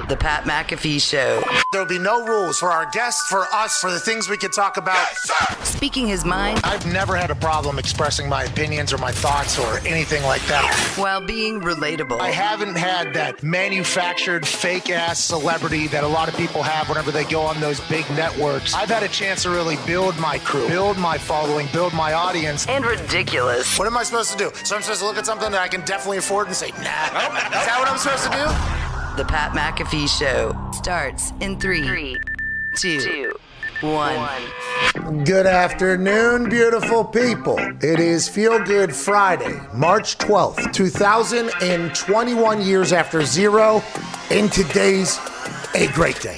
The Pat McAfee Show. There'll be no rules for our guests, for us, for the things we can talk about. Yes, speaking his mind. I've never had a problem expressing my opinions or my thoughts or anything like that. While being relatable. I haven't had that manufactured fake-ass celebrity that a lot of people have whenever they go on those big networks. I've had a chance to really build my crew, build my following, build my audience. And ridiculous. What am I supposed to do? So I'm supposed to look at something that I can definitely afford and say, nah. Is that what I'm supposed to do? The Pat McAfee Show starts in 3, 2, 1. Good afternoon, beautiful people. It is Feel Good Friday, March 12th, 2021 years after zero, and today's a great day.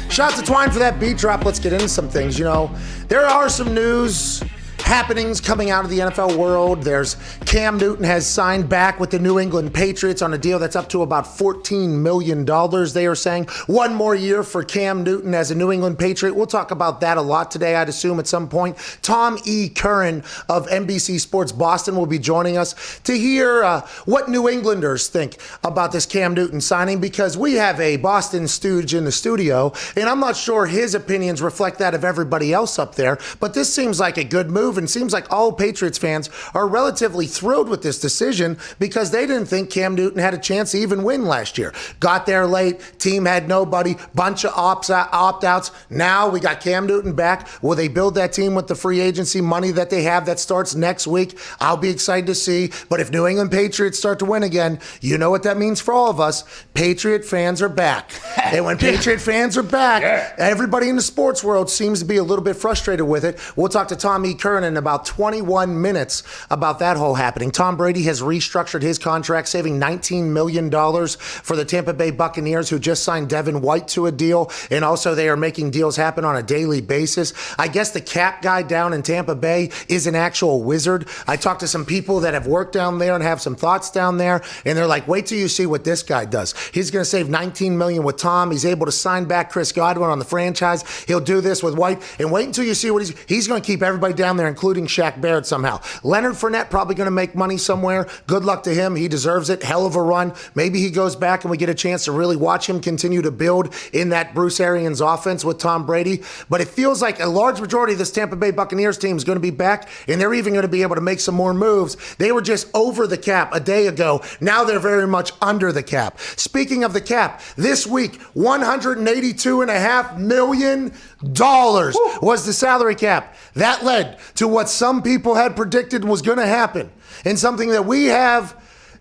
Shout out to Twine for that beat drop. Let's get into some things. You know, there are some news happenings coming out of the NFL world. There's Cam Newton has signed back with the New England Patriots on a deal that's up to about $14 million, they are saying. One more year for Cam Newton as a New England Patriot. We'll talk about that a lot today, I'd assume, at some point. Tom E. Curran of NBC Sports Boston will be joining us to hear what New Englanders think about this Cam Newton signing, because we have a Boston stooge in the studio, and I'm not sure his opinions reflect that of everybody else up there, but this seems like a good move. And seems like all Patriots fans are relatively thrilled with this decision because they didn't think Cam Newton had a chance to even win last year. Got there late, team had nobody, bunch of opt-outs. Now we got Cam Newton back. Will they build that team with the free agency money that they have that starts next week? I'll be excited to see. But if New England Patriots start to win again, you know what that means for all of us. Patriot fans are back. And when Patriot fans are back, everybody in the sports world seems to be a little bit frustrated with it. We'll talk to Tom E. Curran in about 21 minutes about that whole happening. Tom Brady has restructured his contract, saving $19 million for the Tampa Bay Buccaneers, who just signed Devin White to a deal. And also they are making deals happen on a daily basis. I guess the cap guy down in Tampa Bay is an actual wizard. I talked to some people that have worked down there and have some thoughts down there, and they're like, wait till you see what this guy does. He's going to save $19 million with Tom. He's able to sign back Chris Godwin on the franchise. He'll do this with White, and wait until you see what he's going to keep everybody down there, including Shaq Barrett somehow. Leonard Fournette probably going to make money somewhere. Good luck to him. He deserves it. Hell of a run. Maybe he goes back and we get a chance to really watch him continue to build in that Bruce Arians offense with Tom Brady. But it feels like a large majority of this Tampa Bay Buccaneers team is going to be back, and they're even going to be able to make some more moves. They were just over the cap a day ago. Now they're very much under the cap. Speaking of the cap, this week, $182.5 million was the salary cap. That led to what some people had predicted was going to happen, and something that we have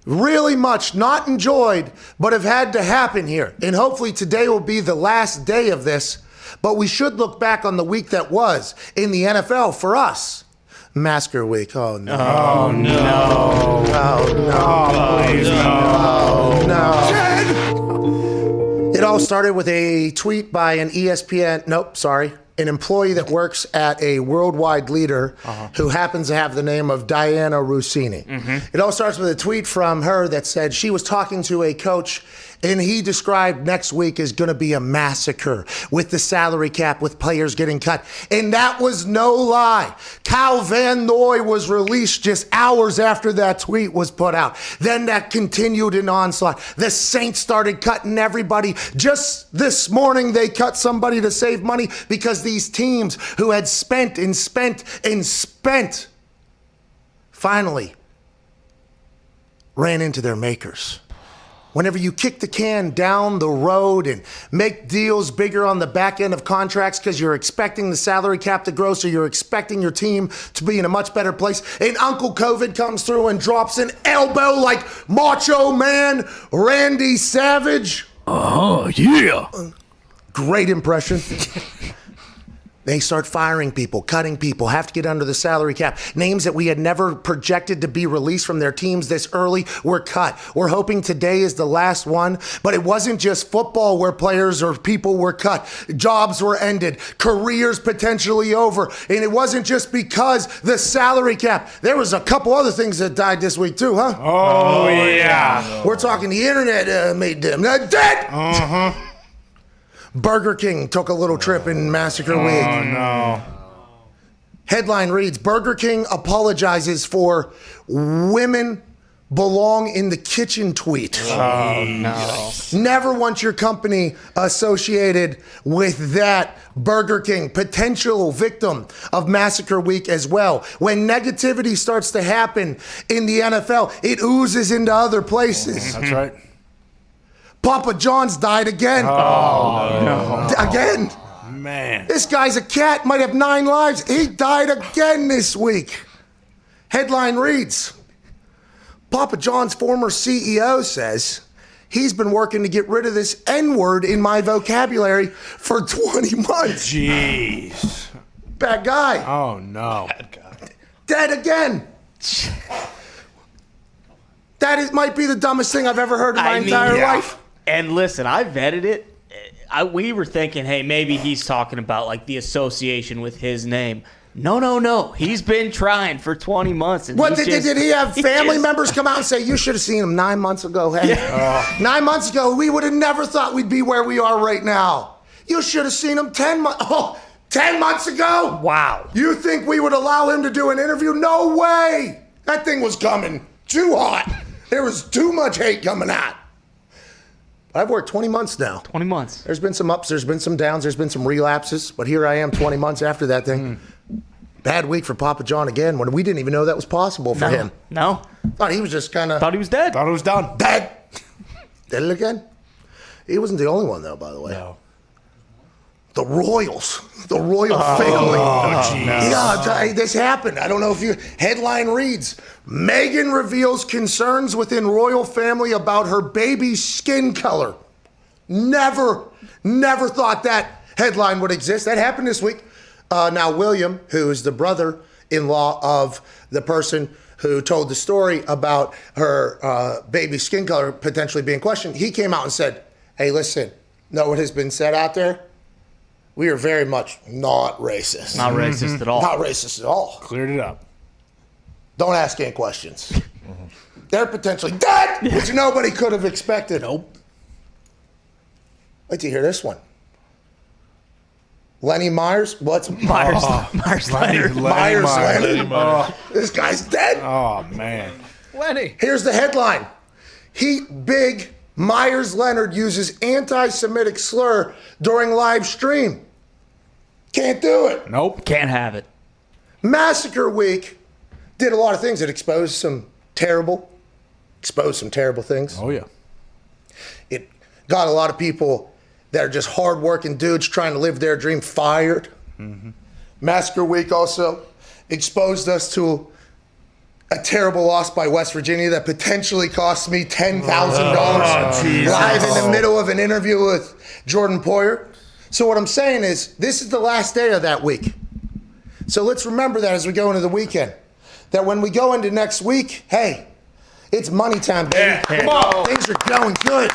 really much not enjoyed, but have had to happen here. And hopefully today will be the last day of this, but we should look back on the week that was in the NFL for us. Massacre week. Oh, no. Oh, no. Oh, no. Please, No. It all started with a tweet by an an employee that works at a worldwide leader who happens to have the name of Diana Rossini. It all starts with a tweet from her that said she was talking to a coach, and he described next week as going to be a massacre with the salary cap, with players getting cut. And that was no lie. Kyle Van Noy was released just hours after that tweet was put out. Then that continued in onslaught. The Saints started cutting everybody. Just this morning, they cut somebody to save money because these teams who had spent finally ran into their makers. Whenever you kick the can down the road and make deals bigger on the back end of contracts because you're expecting the salary cap to grow, so you're expecting your team to be in a much better place, and Uncle COVID comes through and drops an elbow like Macho Man Randy Savage. Yeah. Great impression. They start firing people, cutting people, have to get under the salary cap. Names that we had never projected to be released from their teams this early were cut. We're hoping today is the last one, but it wasn't just football where players or people were cut. Jobs were ended, careers potentially over, and it wasn't just because the salary cap. There was a couple other things that died this week too, huh? Oh yeah. We're talking the internet made them dead. Burger King took a little trip in Massacre week. Oh, no. Headline reads, Burger King apologizes for women belong in the kitchen tweet. Oh, no. Never want your company associated with that. Burger King, potential victim of Massacre Week as well. When negativity starts to happen in the NFL, it oozes into other places. That's right. Papa John's died again. Oh, no. Again. Man. This guy's a cat, might have 9 lives. He died again this week. Headline reads, Papa John's former CEO says he's been working to get rid of this N-word in my vocabulary for 20 months. Jeez. Bad guy. Oh, no. Dead again. That might be the dumbest thing I've ever heard in my entire life. And listen, I vetted it. We were thinking, hey, maybe he's talking about like the association with his name. No. He's been trying for 20 months. And What did he have family members come out and say, you should have seen him 9 months ago? Hey, 9 months ago, we would have never thought we'd be where we are right now. You should have seen him 10 months. Oh, 10 months ago? Wow. You think we would allow him to do an interview? No way. That thing was coming too hot. There was too much hate coming out. I've worked 20 months now. 20 months. There's been some ups, there's been some downs, there's been some relapses, but here I am 20 months after that thing. Bad week for Papa John again when we didn't even know that was possible for him. No. Thought he was just kind of Thought he was dead. Thought it was done. dead. Did it again? He wasn't the only one though, by the way. No. The Royals, the royal family. Oh, jeez. Yeah, this happened. I don't know if you. Headline reads: Meghan reveals concerns within royal family about her baby's skin color. Never thought that headline would exist. That happened this week. Now, William, who is the brother-in-law of the person who told the story about her baby's skin color potentially being questioned, he came out and said, hey, listen, know what has been said out there? We are very much not racist. Not racist at all. Not racist at all. Cleared it up. Don't ask any questions. They're potentially dead, which nobody could have expected. Nope. Wait till you hear this one. Lenny Myers? What's Myers Leonard. Myers Leonard. This guy's dead. Oh, man. Lenny. Here's the headline. Big Myers Leonard uses anti-Semitic slur during live stream. Can't do it. Nope. Can't have it. Massacre Week did a lot of things. It exposed some terrible things. Oh, yeah. It got a lot of people that are just hardworking dudes trying to live their dream fired. Massacre Week also exposed us to a terrible loss by West Virginia that potentially cost me $10,000 live in the middle of an interview with Jordan Poyer. So what I'm saying is, this is the last day of that week. So let's remember that as we go into the weekend. That when we go into next week, hey, it's money time, baby. Yeah. Come on. Things are going good.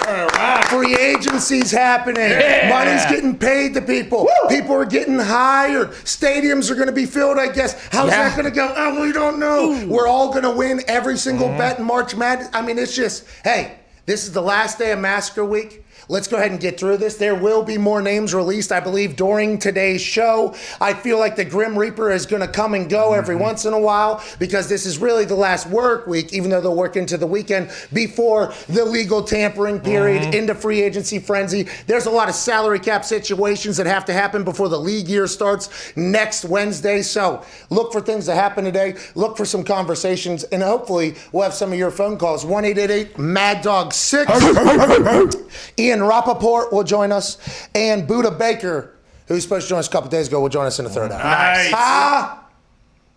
Free agency's happening. Money's getting paid to people. People are getting hired. Stadiums are going to be filled, I guess. How's that going to go? Oh, we don't know. We're all going to win every single bet in March Madness. I mean, it's just, hey, this is the last day of Massacre Week. Let's go ahead and get through this. There will be more names released, I believe, during today's show. I feel like the Grim Reaper is going to come and go every once in a while because this is really the last work week, even though they'll work into the weekend before the legal tampering period into free agency frenzy. There's a lot of salary cap situations that have to happen before the league year starts next Wednesday. So look for things to happen today. Look for some conversations, and hopefully we'll have some of your phone calls. 1-888-MAD-DOG-6. Ian Rapoport will join us, and Buddha Baker, who's supposed to join us a couple days ago, will join us in the third hour. Nice.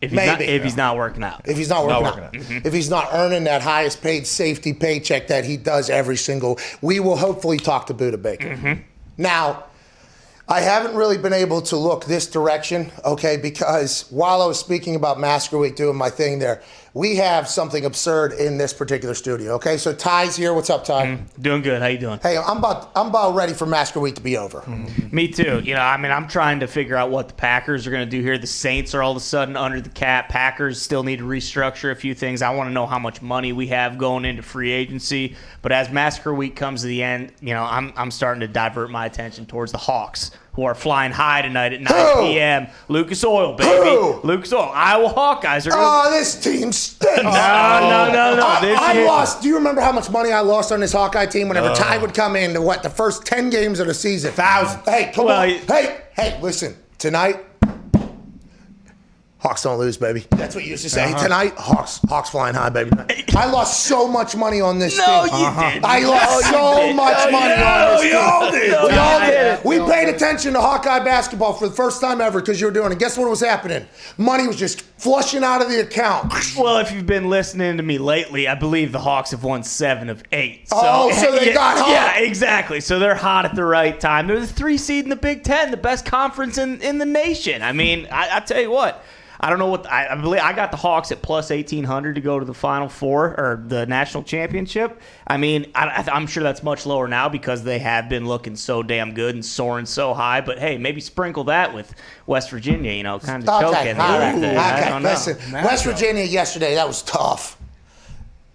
If Maybe. he's not working out. If he's not working out. If he's not earning that highest paid safety paycheck that he does every single, we will hopefully talk to Buddha Baker. Now, I haven't really been able to look this direction, okay, because while I was speaking about Massacre Week, doing my thing there, we have something absurd in this particular studio, okay? So Ty's here. What's up, Ty? Doing good. How you doing? Hey, I'm about ready for Massacre Week to be over. Me too. You know, I mean, I'm trying to figure out what the Packers are going to do here. The Saints are all of a sudden under the cap. Packers still need to restructure a few things. I want to know how much money we have going into free agency. But as Massacre Week comes to the end, you know, I'm starting to divert my attention towards the Hawks. who are flying high tonight at 9 p.m. Lucas Oil, baby. Who? Lucas Oil. Iowa Hawkeyes are going Oh, this team stinks. No. I lost. Do you remember how much money I lost on this Hawkeye team whenever Ty would come in to the first 10 games of the season? Thousands. Hey, come Well, on. Hey, listen. Tonight, Hawks don't lose, baby. That's what you used to say. Tonight, Hawks flying high, baby. I lost so much money on this team. No, you didn't. I lost so much money on this team. We all did. We all did. We paid attention to Hawkeye basketball for the first time ever because you were doing it. Guess what was happening? Money was just flushing out of the account. Well, if you've been listening to me lately, I believe the Hawks have won 7 of 8. So they got hot. Yeah, exactly. So they're hot at the right time. They're the 3 seed in the Big Ten, the best conference in the nation. I mean, I tell you what. I don't know what I believe. I got the Hawks at plus 1,800 to go to the Final Four or the national championship. I mean, I'm sure that's much lower now because they have been looking so damn good and soaring so high. But hey, maybe sprinkle that with West Virginia, kind of choking. I don't know. Listen, West Virginia yesterday, that was tough.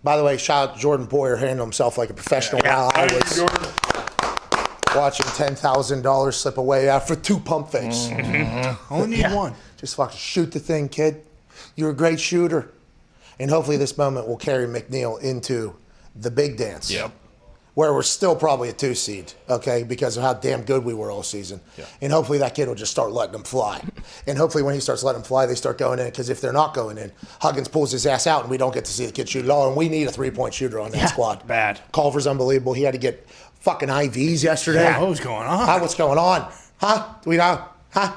By the way, shout out to Jordan Boyer, handling himself like a professional while I was watching $10,000 slip away after 2 pump fakes. Only need one. Just fucking shoot the thing, kid. You're a great shooter. And hopefully this moment will carry McNeil into the big dance. Yep. Where we're still probably a 2 seed, okay, because of how damn good we were all season. Yeah. And hopefully that kid will just start letting them fly. And hopefully when he starts letting them fly, they start going in, because if they're not going in, Huggins pulls his ass out and we don't get to see the kid shoot at all. And we need a 3-point shooter on that squad. Bad. Culver's unbelievable. He had to get fucking IVs yesterday. Yeah, what was going on? What's going on? Huh? Do we know? Huh?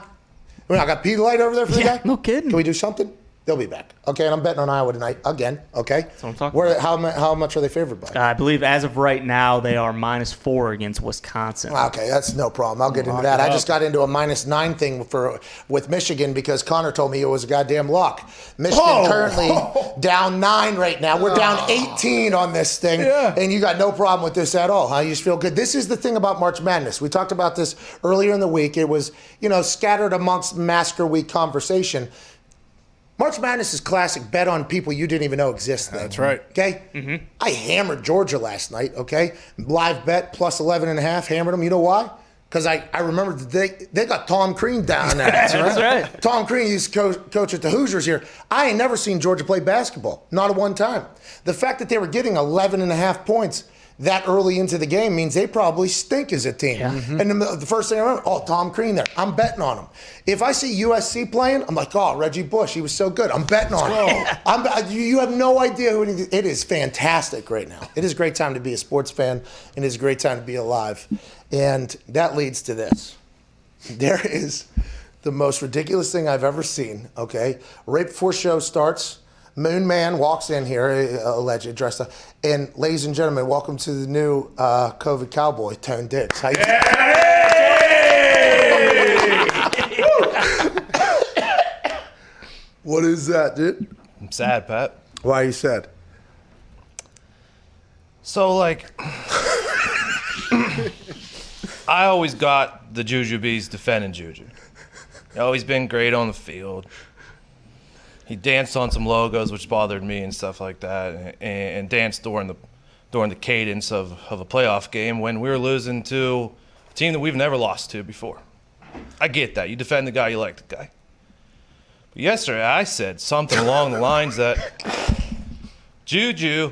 We not got Pedialyte over there for the guy? No kidding. Can we do something? They'll be back. Okay, and I'm betting on Iowa tonight again. Okay. That's what I'm talking about. How much are they favored by? I believe as of right now they are -4 against Wisconsin. Okay, that's no problem. I'll get into that. I just got into a -9 thing with Michigan because Connor told me it was a goddamn lock. Michigan currently down 9 right now. We're down 18 on this thing, and you got no problem with this at all, huh? You just feel good. This is the thing about March Madness. We talked about this earlier in the week. It was, scattered amongst Massacre Week conversation. March Madness is classic bet on people you didn't even know exist then. That's right. Okay? Mm-hmm. I hammered Georgia last night, okay? Live bet plus 11.5, hammered them. You know why? Because I remember they got Tom Crean down there. That's right. Tom Crean used to coach at the Hoosiers here. I ain't never seen Georgia play basketball. Not at one time. The fact that they were getting 11.5 points that early into the game means they probably stink as a team. Yeah. Mm-hmm. And the first thing I remember, Tom Crean there. I'm betting on him. If I see USC playing, I'm like, Reggie Bush, he was so good. I'm betting on him. You have no idea who it is. Fantastic right now. It is a great time to be a sports fan, and it is a great time to be alive. And that leads to this. There is the most ridiculous thing I've ever seen, okay? Right before show starts, Moon Man walks in here, alleged, dressed up. And ladies and gentlemen, welcome to the new COVID cowboy, Tone Diggs. How you doing? What is that, dude? I'm sad, Pat. Why are you sad? So, I always got the Juju Bees defending Juju. He's always been great on the field. He danced on some logos, which bothered me and stuff like that, and danced during the cadence of a playoff game when we were losing to a team that we've never lost to before. I get that. You defend the guy, you like the guy. But yesterday I said something along the lines that Juju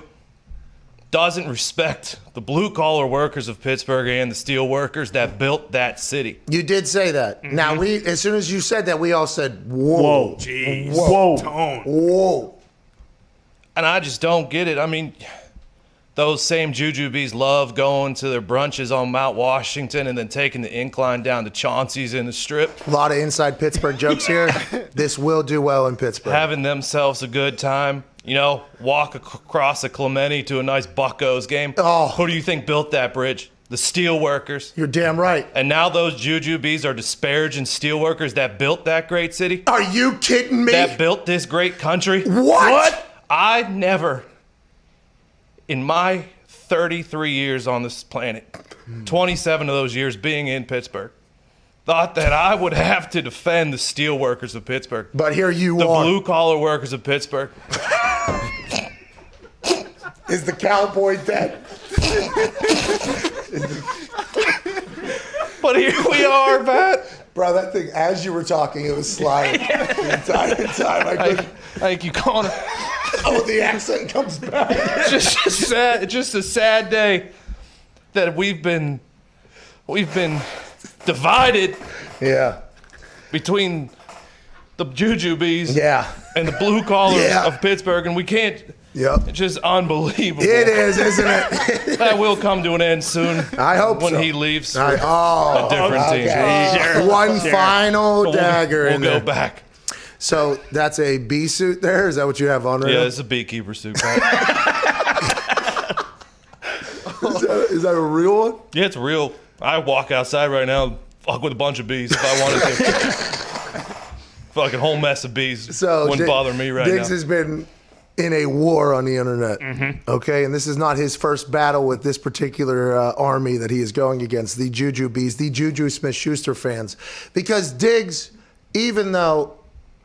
doesn't respect the blue-collar workers of Pittsburgh and the steel workers that built that city. You did say that. Mm-hmm. Now, as soon as you said that, we all said, whoa. Whoa. Jeez. Whoa. Tone. Whoa. And I just don't get it. I mean, those same Juju Bees love going to their brunches on Mount Washington and then taking the incline down to Chauncey's in the Strip. A lot of inside Pittsburgh jokes here. This will do well in Pittsburgh. Having themselves a good time. Walk across a Clemente to a nice Buccos game. Oh. Who do you think built that bridge? The steel workers. You're damn right. And now those Juju Bees are disparaging steel workers that built that great city. Are you kidding me? That built this great country. What? I never, in my 33 years on this planet, 27 of those years being in Pittsburgh, thought that I would have to defend the steel workers of Pittsburgh. But here you the are. The blue-collar workers of Pittsburgh. Is the cowboy dead? But here we are, Pat. Bro, that thing, as you were talking, it was sliding the entire time. I think you calling it. Oh, the accent comes back. It's just a sad day that we've been divided Yeah. between the Jujubes Yeah. and the blue collars Yeah. of Pittsburgh, and we can't. Yep. It's just unbelievable. It is, isn't it? That will come to an end soon. I hope when so. he leaves for Oh, a different team. okay. One final dagger We'll in go there. back. So that's a bee suit there? Is that what you have on right Yeah, now? it's a beekeeper suit. Pat. Is that a real one? Yeah, it's real. I walk outside right now, fuck with a bunch of bees if I wanted to. Fucking whole mess of bees So wouldn't bother me right Diggs now. has been in a war on the internet. Okay, and this is not his first battle with this particular army that he is going against, the Juju Bees, the Juju Smith-Schuster fans. Because Diggs, even though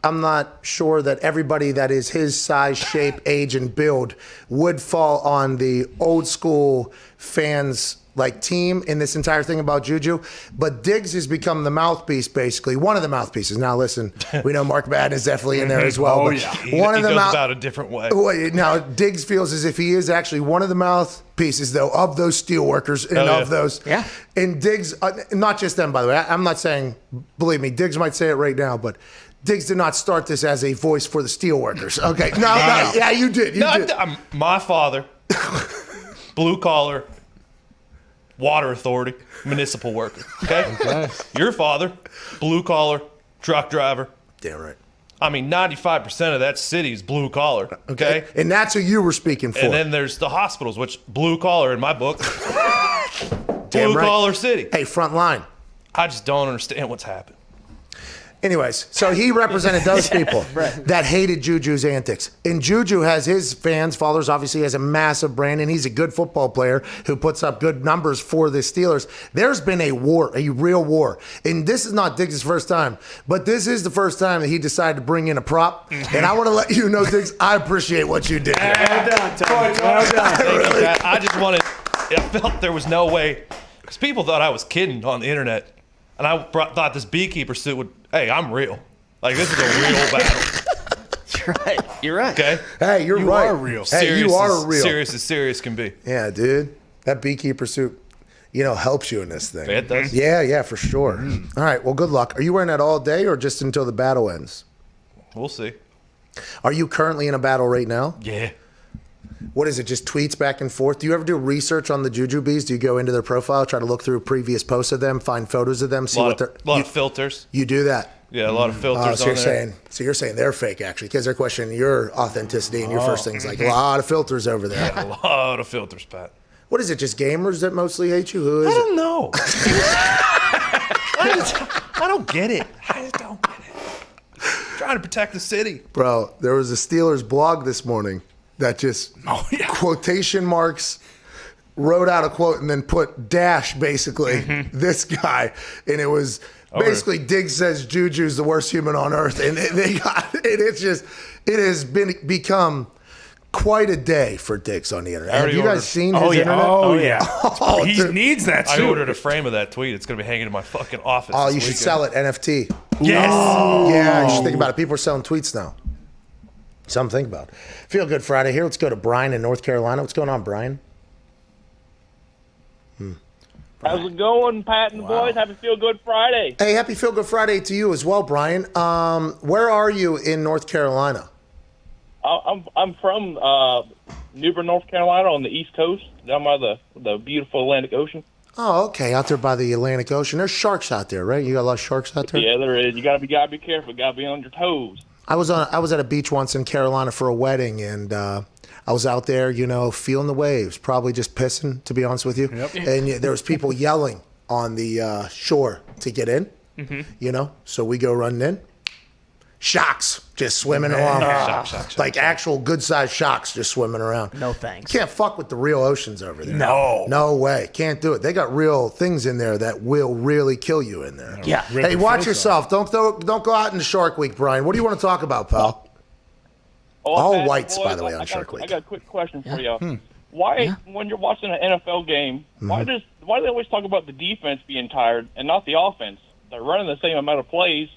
I'm not sure that everybody that is his size, shape, age, and build would fall on the old school fans like team in this entire thing about Juju, but Diggs has become the mouthpiece, basically one of the mouthpieces. Now listen, we know Mark Madden is definitely in there as well. Oh, but yeah. one He of the goes about a different way. Now Diggs feels as if he is actually one of the mouthpieces, though, of those steelworkers and Oh, yeah. of those. Yeah. And Diggs, not just them, by the way. I'm not saying, believe me, Diggs might say it right now, but Diggs did not start this as a voice for the steelworkers. Okay, no, yeah, you did. You did. My father, blue collar, water authority, municipal worker. Okay? Your father, blue collar, truck driver. Damn right. I mean, 95% of that city is blue collar. Okay? And that's who you were speaking for. And then there's the hospitals, which blue collar in my book. Damn Blue right. collar city. Hey, front line. I just don't understand what's happened. Anyways, so he represented those people that hated Juju's antics. And Juju has his fans, followers, obviously has a massive brand, and he's a good football player who puts up good numbers for the Steelers. There's been a war, a real war. And this is not Diggs' first time, but this is the first time that he decided to bring in a prop. And I want to let you know, Diggs, I appreciate what you did. Well done, Tony. Well done. Thank you, Pat. I just wanted, I felt there was no way, because people thought I was kidding on the internet. And I thought this beekeeper suit would, hey, I'm real. Like, this is a real battle. You're right. You're right. Okay? Hey, you're You right. are real. Hey, you are real. Serious as serious can be. Yeah, dude. That beekeeper suit, helps you in this thing. It does. Yeah, for sure. All right, well, good luck. Are you wearing that all day or just until the battle ends? We'll see. Are you currently in a battle right now? Yeah. What is it, just tweets back and forth? Do you ever do research on the Juju Bees? Do you go into their profile, try to look through previous posts of them, find photos of them, see A what they're... lot of filters. You do that? Yeah, a lot of filters So on there. you're saying they're fake, actually, because they're questioning your authenticity and your first things. Like, a lot of filters over there. A lot of filters, Pat. What is it, just gamers that mostly hate you? Who is I it? don't know. I don't get it. I just don't get it. Trying to protect the city. Bro, there was a Steelers blog this morning that just quotation marks wrote out a quote and then put dash basically this guy, and it was basically Diggs says Juju's the worst human on earth, and they got it. It's just it has become quite a day for Diggs on the internet. Have you guys seen his internet? Oh, yeah. Oh, He dude. needs that I suit. ordered a frame of that tweet. It's going to be hanging in my fucking office. Oh, this you should weekend. sell it NFT. Yes. Yeah, you should think about it. People are selling tweets now. Something to think about. Feel Good Friday here. Let's go to Brian in North Carolina. What's going on, Brian? How's it going, Pat and the boys? Happy Feel Good Friday. Hey, happy Feel Good Friday to you as well, Brian. Where are you in North Carolina? I'm from New Bern, North Carolina, on the East Coast, down by the beautiful Atlantic Ocean. Oh, okay, out there by the Atlantic Ocean. There's sharks out there, right? You got a lot of sharks out there? Yeah, there is. You gotta be careful. You gotta be on your toes. I was at a beach once in Carolina for a wedding, and I was out there, feeling the waves, probably just pissing, to be honest with you. Yep. And there was people yelling on the shore to get in, so we go running in. Sharks just swimming along. Shock. Like actual good-sized sharks just swimming around. No thanks. Can't fuck with the real oceans over there. No. way. Can't do it. They got real things in there that will really kill you in there. Yeah. Hey, watch yourself. Don't go out in the Shark Week, Brian. What do you want to talk about, pal? Oh, All Pat and whites, boys, by the way, on I Shark got, Week. I got a quick question for y'all. why when you're watching an NFL game, why do they always talk about the defense being tired and not the offense? They're running the same amount of plays.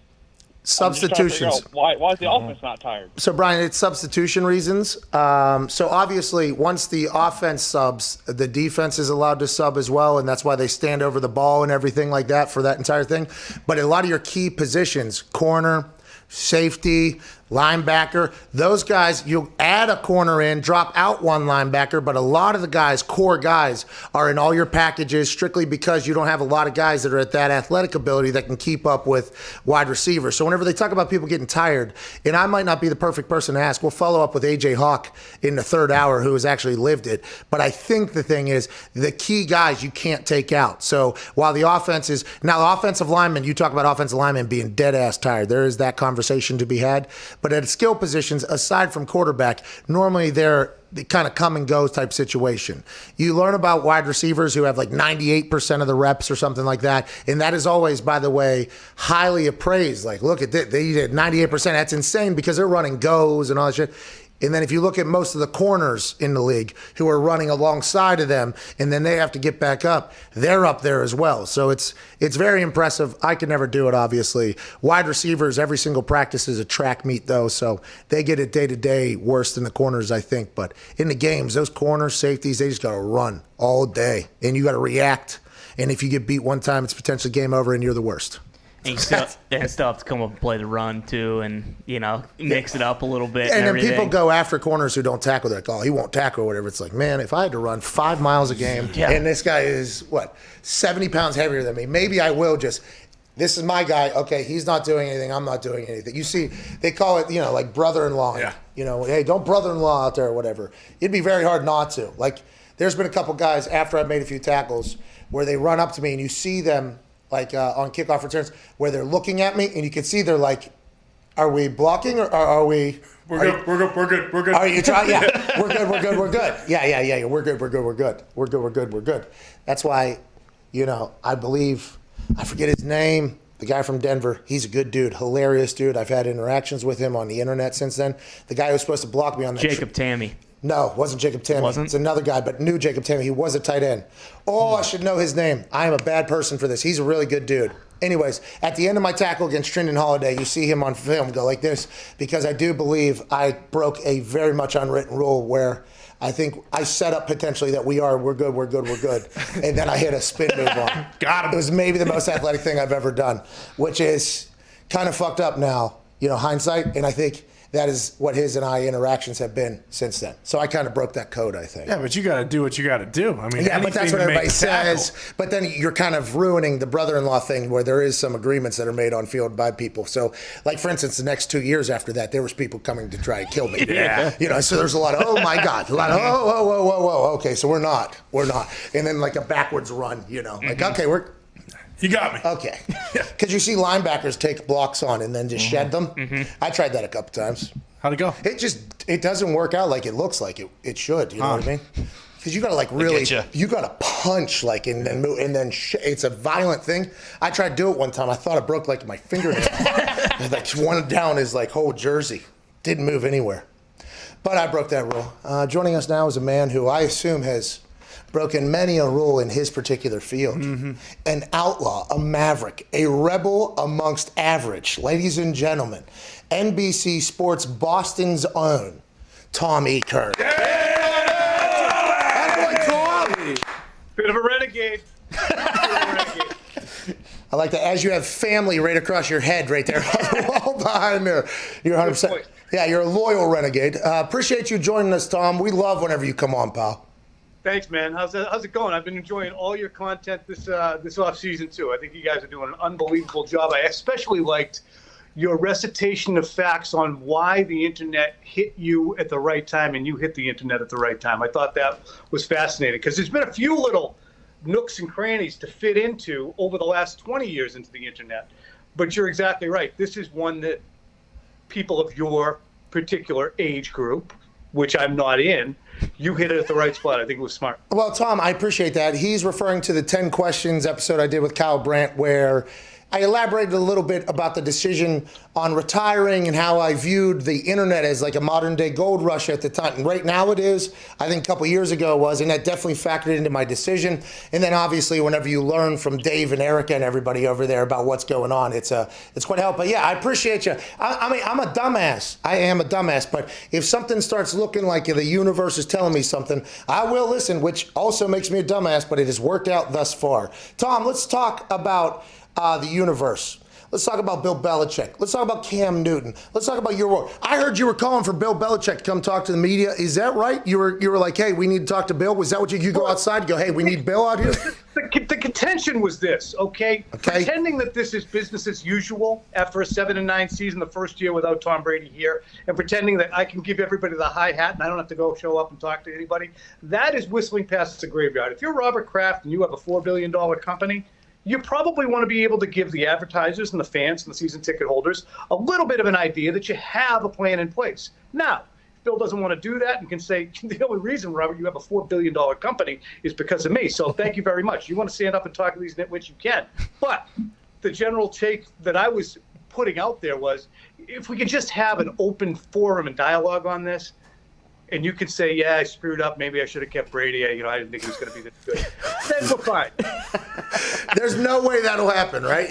Substitutions. Why is the offense not tired? So, Brian, it's substitution reasons. So, obviously, once the offense subs, the defense is allowed to sub as well, and that's why they stand over the ball and everything like that for that entire thing. But a lot of your key positions, corner, safety, linebacker, those guys, you add a corner in, drop out one linebacker, but a lot of the guys, core guys, are in all your packages strictly because you don't have a lot of guys that are at that athletic ability that can keep up with wide receivers. So whenever they talk about people getting tired, and I might not be the perfect person to ask, we'll follow up with A.J. Hawk in the third hour who has actually lived it. But I think the thing is, the key guys you can't take out. So while the offense is, now the offensive linemen, you talk about offensive linemen being dead ass tired. There is that conversation to be had. But at skill positions, aside from quarterback, normally they're the kind of come and go type situation. You learn about wide receivers who have like 98% of the reps or something like that. And that is always, by the way, highly appraised. Like, look at that. They did 98%. That's insane because they're running goes and all that shit. And then if you look at most of the corners in the league who are running alongside of them, and then they have to get back up, they're up there as well. So it's very impressive. I could never do it, obviously. Wide receivers, every single practice is a track meet, though, so they get it day-to-day worse than the corners, I think. But in the games, those corners, safeties, they just got to run all day, and you got to react. And if you get beat one time, it's potentially game over, and you're the worst. And you still have to come up and play the run, too, and, mix it up a little bit. And then everything. people go after corners who don't tackle. They're like, oh, he won't tackle or whatever. It's like, man, if I had to run 5 miles a game and this guy is, 70 pounds heavier than me, maybe I will just – this is my guy. Okay, he's not doing anything. I'm not doing anything. You see, they call it, like brother-in-law. Yeah. Hey, don't brother-in-law out there or whatever. It'd be very hard not to. Like, there's been a couple guys after I've made a few tackles where they run up to me and you see them – like on kickoff returns, where they're looking at me, and you can see they're like, "Are we blocking or are we?" We're good. Are you trying? Yeah, we're good. Yeah. We're good. That's why, I believe, I forget his name. The guy from Denver, he's a good dude, hilarious dude. I've had interactions with him on the internet since then. The guy who was supposed to block me on that. Jacob Tammy. No, it wasn't Jacob Tammy. Wasn't? It's another guy, but knew Jacob Tammy. He was a tight end. Oh, I should know his name. I am a bad person for this. He's a really good dude. Anyways, at the end of my tackle against Trindon Holiday, you see him on film go like this because I do believe I broke a very much unwritten rule where I think I set up potentially that we're good. And then I hit a spin move on. Got him. It was maybe the most athletic thing I've ever done, which is kind of fucked up now, hindsight. And I think that is what his and I interactions have been since then. So I kind of broke that code, I think. Yeah, but you got to do what you got to do. I mean, yeah, but that's what everybody says. Tackle. But then you're kind of ruining the brother-in-law thing where there is some agreements that are made on field by people. So, like, for instance, the next 2 years after that, there was people coming to try to kill me. Yeah. So there's a lot of, oh, my God. A lot of, whoa. Okay, so we're not. And then, like, a backwards run, Like, okay, You got me. Okay. Because you see linebackers take blocks on and then just shed them. I tried that a couple times. How'd it go? It doesn't work out like it looks like it should. You know what I mean? Because you got to really, you got to punch and then move, and then it's a violent thing. I tried to do it one time. I thought I broke my fingernail. Like one down is like whole jersey. Didn't move anywhere. But I broke that rule. Joining us now is a man who I assume has broken many a rule in his particular field. An outlaw, a maverick, a rebel amongst average. Ladies and gentlemen, NBC Sports Boston's own Tom E. Curran. Bit of a renegade. I like that. As you have family right across your head right there on the wall behind there. You're 100%. Yeah, you're a loyal renegade. Appreciate you joining us, Tom. We love whenever you come on, pal. Thanks, man. How's it going? I've been enjoying all your content this off season too. I think you guys are doing an unbelievable job. I especially liked your recitation of facts on why the internet hit you at the right time and you hit the internet at the right time. I thought that was fascinating because there's been a few little nooks and crannies to fit into over the last 20 years into the internet. But you're exactly right. This is one that people of your particular age group, which I'm not in, you hit it at the right spot. I think it was smart. Well, Tom, I appreciate that. He's referring to the 10 questions episode I did with Kyle Brandt where I elaborated a little bit about the decision on retiring and how I viewed the internet as like a modern day gold rush at the time. And right now it is. I think a couple years ago it was, and that definitely factored into my decision. And then obviously whenever you learn from Dave and Erica and everybody over there about what's going on, it's quite helpful. But yeah, I appreciate you. I mean, I'm a dumbass. I am a dumbass. But if something starts looking like the universe is telling me something, I will listen, which also makes me a dumbass, but it has worked out thus far. Tom, let's talk about the universe. Let's talk about Bill Belichick. Let's talk about Cam Newton. Let's talk about your role. I heard you were calling for Bill Belichick to come talk to the media. Is that right? You were like, hey, we need to talk to Bill. Was that what you go outside and go, hey, we need Bill out here? The contention was this, okay? Pretending that this is business as usual after a 7-9 season, the first year without Tom Brady here, and pretending that I can give everybody the high hat and I don't have to go show up and talk to anybody, that is whistling past the graveyard. If you're Robert Kraft and you have a $4 billion company, you probably want to be able to give the advertisers and the fans and the season ticket holders a little bit of an idea that you have a plan in place. Now, if Bill doesn't want to do that and can say, the only reason, Robert, you have a $4 billion company is because of me. So thank you very much. You want to stand up and talk to these nitwits, you can. But the general take that I was putting out there was, if we could just have an open forum and dialogue on this, and you could say, yeah, I screwed up. Maybe I should have kept Brady. I didn't think he was going to be this good. Then we're fine. There's no way that'll happen, right?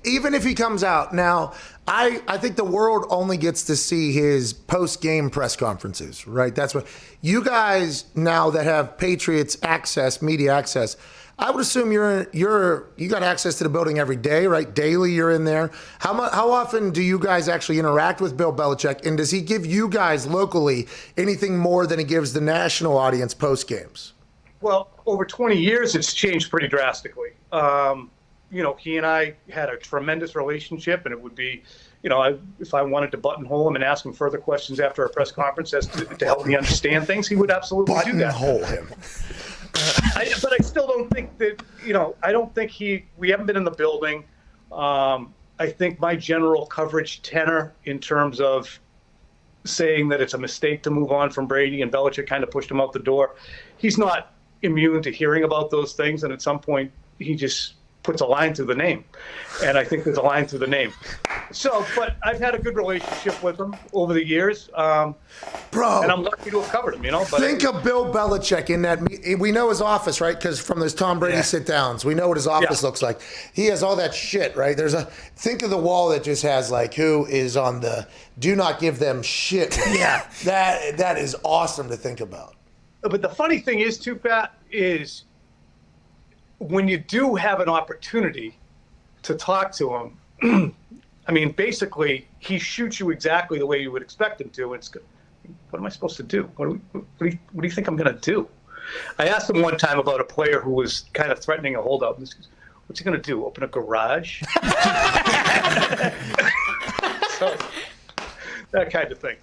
Even if he comes out. Now, I think the world only gets to see his post-game press conferences, right? That's what you guys now that have Patriots access, media access, I would assume you got access to the building every day, right? Daily, you're in there. How often do you guys actually interact with Bill Belichick, and does he give you guys locally anything more than he gives the national audience post games? Well, over 20 years, it's changed pretty drastically. He and I had a tremendous relationship, and it would be, if I wanted to buttonhole him and ask him further questions after a press conference as to help me understand things, he would absolutely do that. Buttonhole him. But I still don't think that, I don't think we haven't been in the building. I think my general coverage tenor in terms of saying that it's a mistake to move on from Brady and Belichick kind of pushed him out the door. He's not immune to hearing about those things. And at some point he just puts a line through the name. And I think there's a line through the name. So, but I've had a good relationship with him over the years. Bro. And I'm lucky to have covered him, But think of Bill Belichick in that. We know his office, right? Because from those Tom Brady sit-downs, we know what his office looks like. He has all that shit, right? Think of the wall that just has, like, who is on the do not give them shit. Yeah. That is awesome to think about. But the funny thing is, too, Pat, is when you do have an opportunity to talk to him, I mean, basically, he shoots you exactly the way you would expect him to. It's, what am I supposed to do? What do you think I'm going to do? I asked him one time about a player who was kind of threatening a holdout. What's he going to do? Open a garage? So, that kind of thing.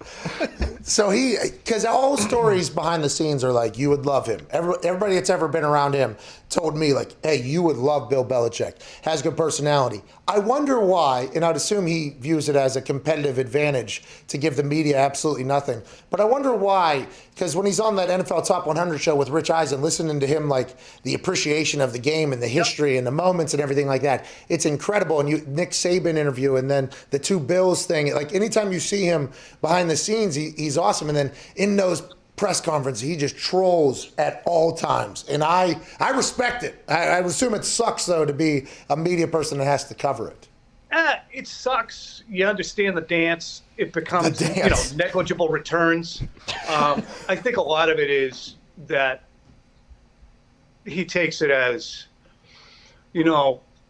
So because all stories behind the scenes are like, you would love him. Everybody that's ever been around him told me, like, hey, you would love Bill Belichick. Has good personality. I wonder why, and I'd assume he views it as a competitive advantage to give the media absolutely nothing. But I wonder why, because when he's on that NFL Top 100 show with Rich Eisen, listening to him, like, the appreciation of the game and the history and the moments and everything like that, it's incredible. And Nick Saban interview and then the two Bills thing, like, anytime you see him behind the scenes, he's awesome. And then in those press conferences, he just trolls at all times. And I respect it. I assume it sucks, though, to be a media person that has to cover it. It sucks. You understand the dance. It becomes, negligible returns. I think a lot of it is that he takes it as,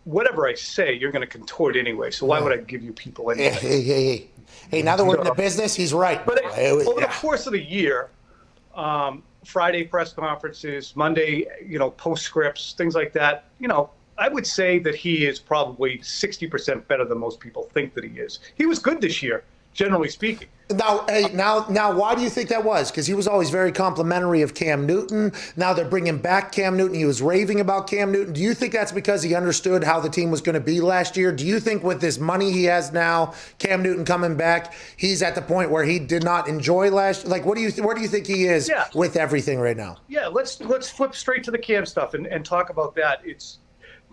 whatever I say, you're going to contort anyway. So why would I give you people anything? Hey, now that we're in the business, he's right. But over the course of the year, Friday press conferences, Monday, postscripts, things like that, I would say that he is probably 60% better than most people think that he is. He was good this year, generally speaking. Now, why do you think that was? Because he was always very complimentary of Cam Newton. Now they're bringing back Cam Newton. He was raving about Cam Newton. Do you think that's because he understood how the team was going to be last year? Do you think with this money he has now, Cam Newton coming back, he's at the point where he did not enjoy last year? Like, where do you think he is with everything right now? Yeah, let's flip straight to the Cam stuff and talk about that. It's,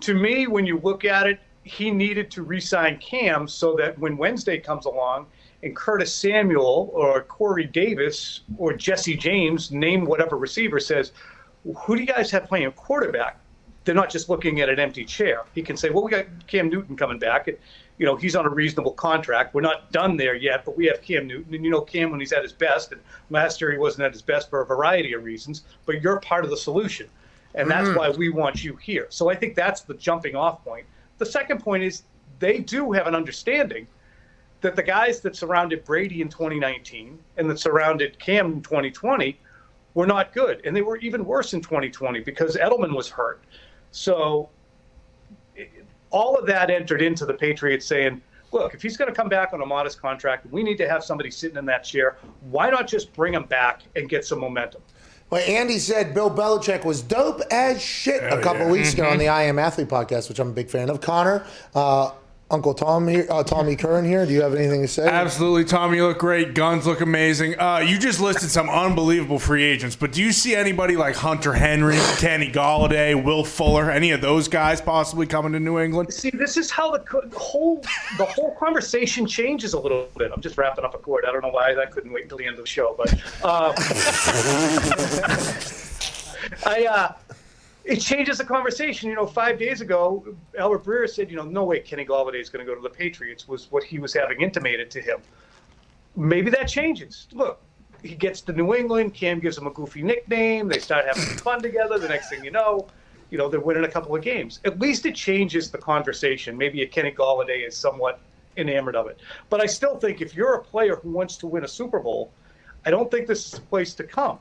to me, when you look at it, he needed to re-sign Cam so that when Wednesday comes along and Curtis Samuel or Corey Davis or Jesse James, name whatever receiver, says, who do you guys have playing quarterback? They're not just looking at an empty chair. He can say, well, we got Cam Newton coming back. He's on a reasonable contract. We're not done there yet, but we have Cam Newton. And Cam when he's at his best. And last year he wasn't at his best for a variety of reasons. But you're part of the solution. And that's why we want you here. So I think that's the jumping off point. The second point is they do have an understanding that the guys that surrounded Brady in 2019 and that surrounded Cam in 2020 were not good. And they were even worse in 2020 because Edelman was hurt. So all of that entered into the Patriots saying, look, if he's going to come back on a modest contract, we need to have somebody sitting in that chair. Why not just bring him back and get some momentum? Well, Andy said Bill Belichick was dope as shit a couple weeks ago on the I Am Athlete podcast, which I'm a big fan of. Connor, Uncle Tom here, Tommy Curran here. Do you have anything to say? Absolutely, Tom. You look great. Guns look amazing. You just listed some unbelievable free agents, but do you see anybody like Hunter Henry, Kenny Golladay, Will Fuller, any of those guys possibly coming to New England? See, this is how the whole conversation changes a little bit. I'm just wrapping up a cord. I don't know why I couldn't wait until the end of the show, but it changes the conversation. 5 days ago, Albert Breer said, no way Kenny Golladay is going to go to the Patriots, was what he was having intimated to him. Maybe that changes. Look, he gets to New England. Cam gives him a goofy nickname. They start having fun together. The next thing you know, they're winning a couple of games. At least it changes the conversation. Maybe a Kenny Golladay is somewhat enamored of it. But I still think if you're a player who wants to win a Super Bowl, I don't think this is the place to come.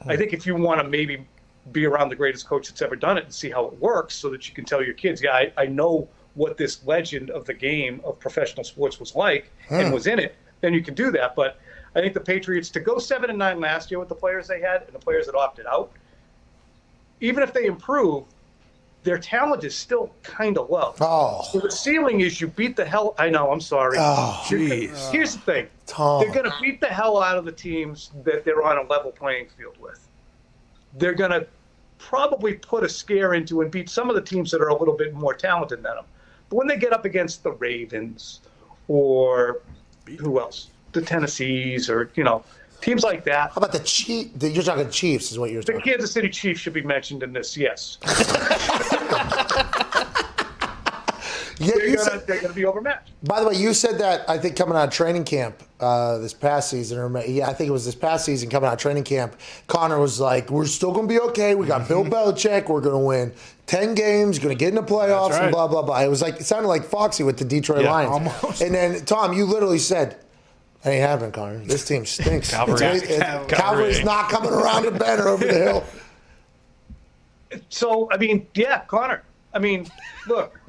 I think if you want to maybe be around the greatest coach that's ever done it and see how it works so that you can tell your kids, I know what this legend of the game of professional sports was like and was in it, then you can do that. But I think the Patriots, to go 7-9 last year with the players they had and the players that opted out, even if they improve, their talent is still kind of low. Oh. So the ceiling is you beat the hell. I know, I'm sorry. Oh, jeez. Here's the thing. Tom. They're going to beat the hell out of the teams that they're on a level playing field with. They're going to probably put a scare into and beat some of the teams that are a little bit more talented than them. But when they get up against the Ravens or who else? The Tennessees or, teams like that. How about the Chiefs? You're talking Chiefs is what you're talking The Kansas City Chiefs should be mentioned in this, yes. Yeah, they're going to be overmatched. By the way, you said that, I think, coming out of training camp this past season, or I think it was this past season coming out of training camp, Connor was like, we're still going to be okay. We got Bill Belichick. We're going to win 10 games, going to get in the playoffs, and blah, blah, blah. It sounded like Foxy with the Detroit Lions. Almost. And then, Tom, you literally said, that ain't happening, Connor. This team stinks. Calvary's not coming around to banter over the hill. So, Connor. Look.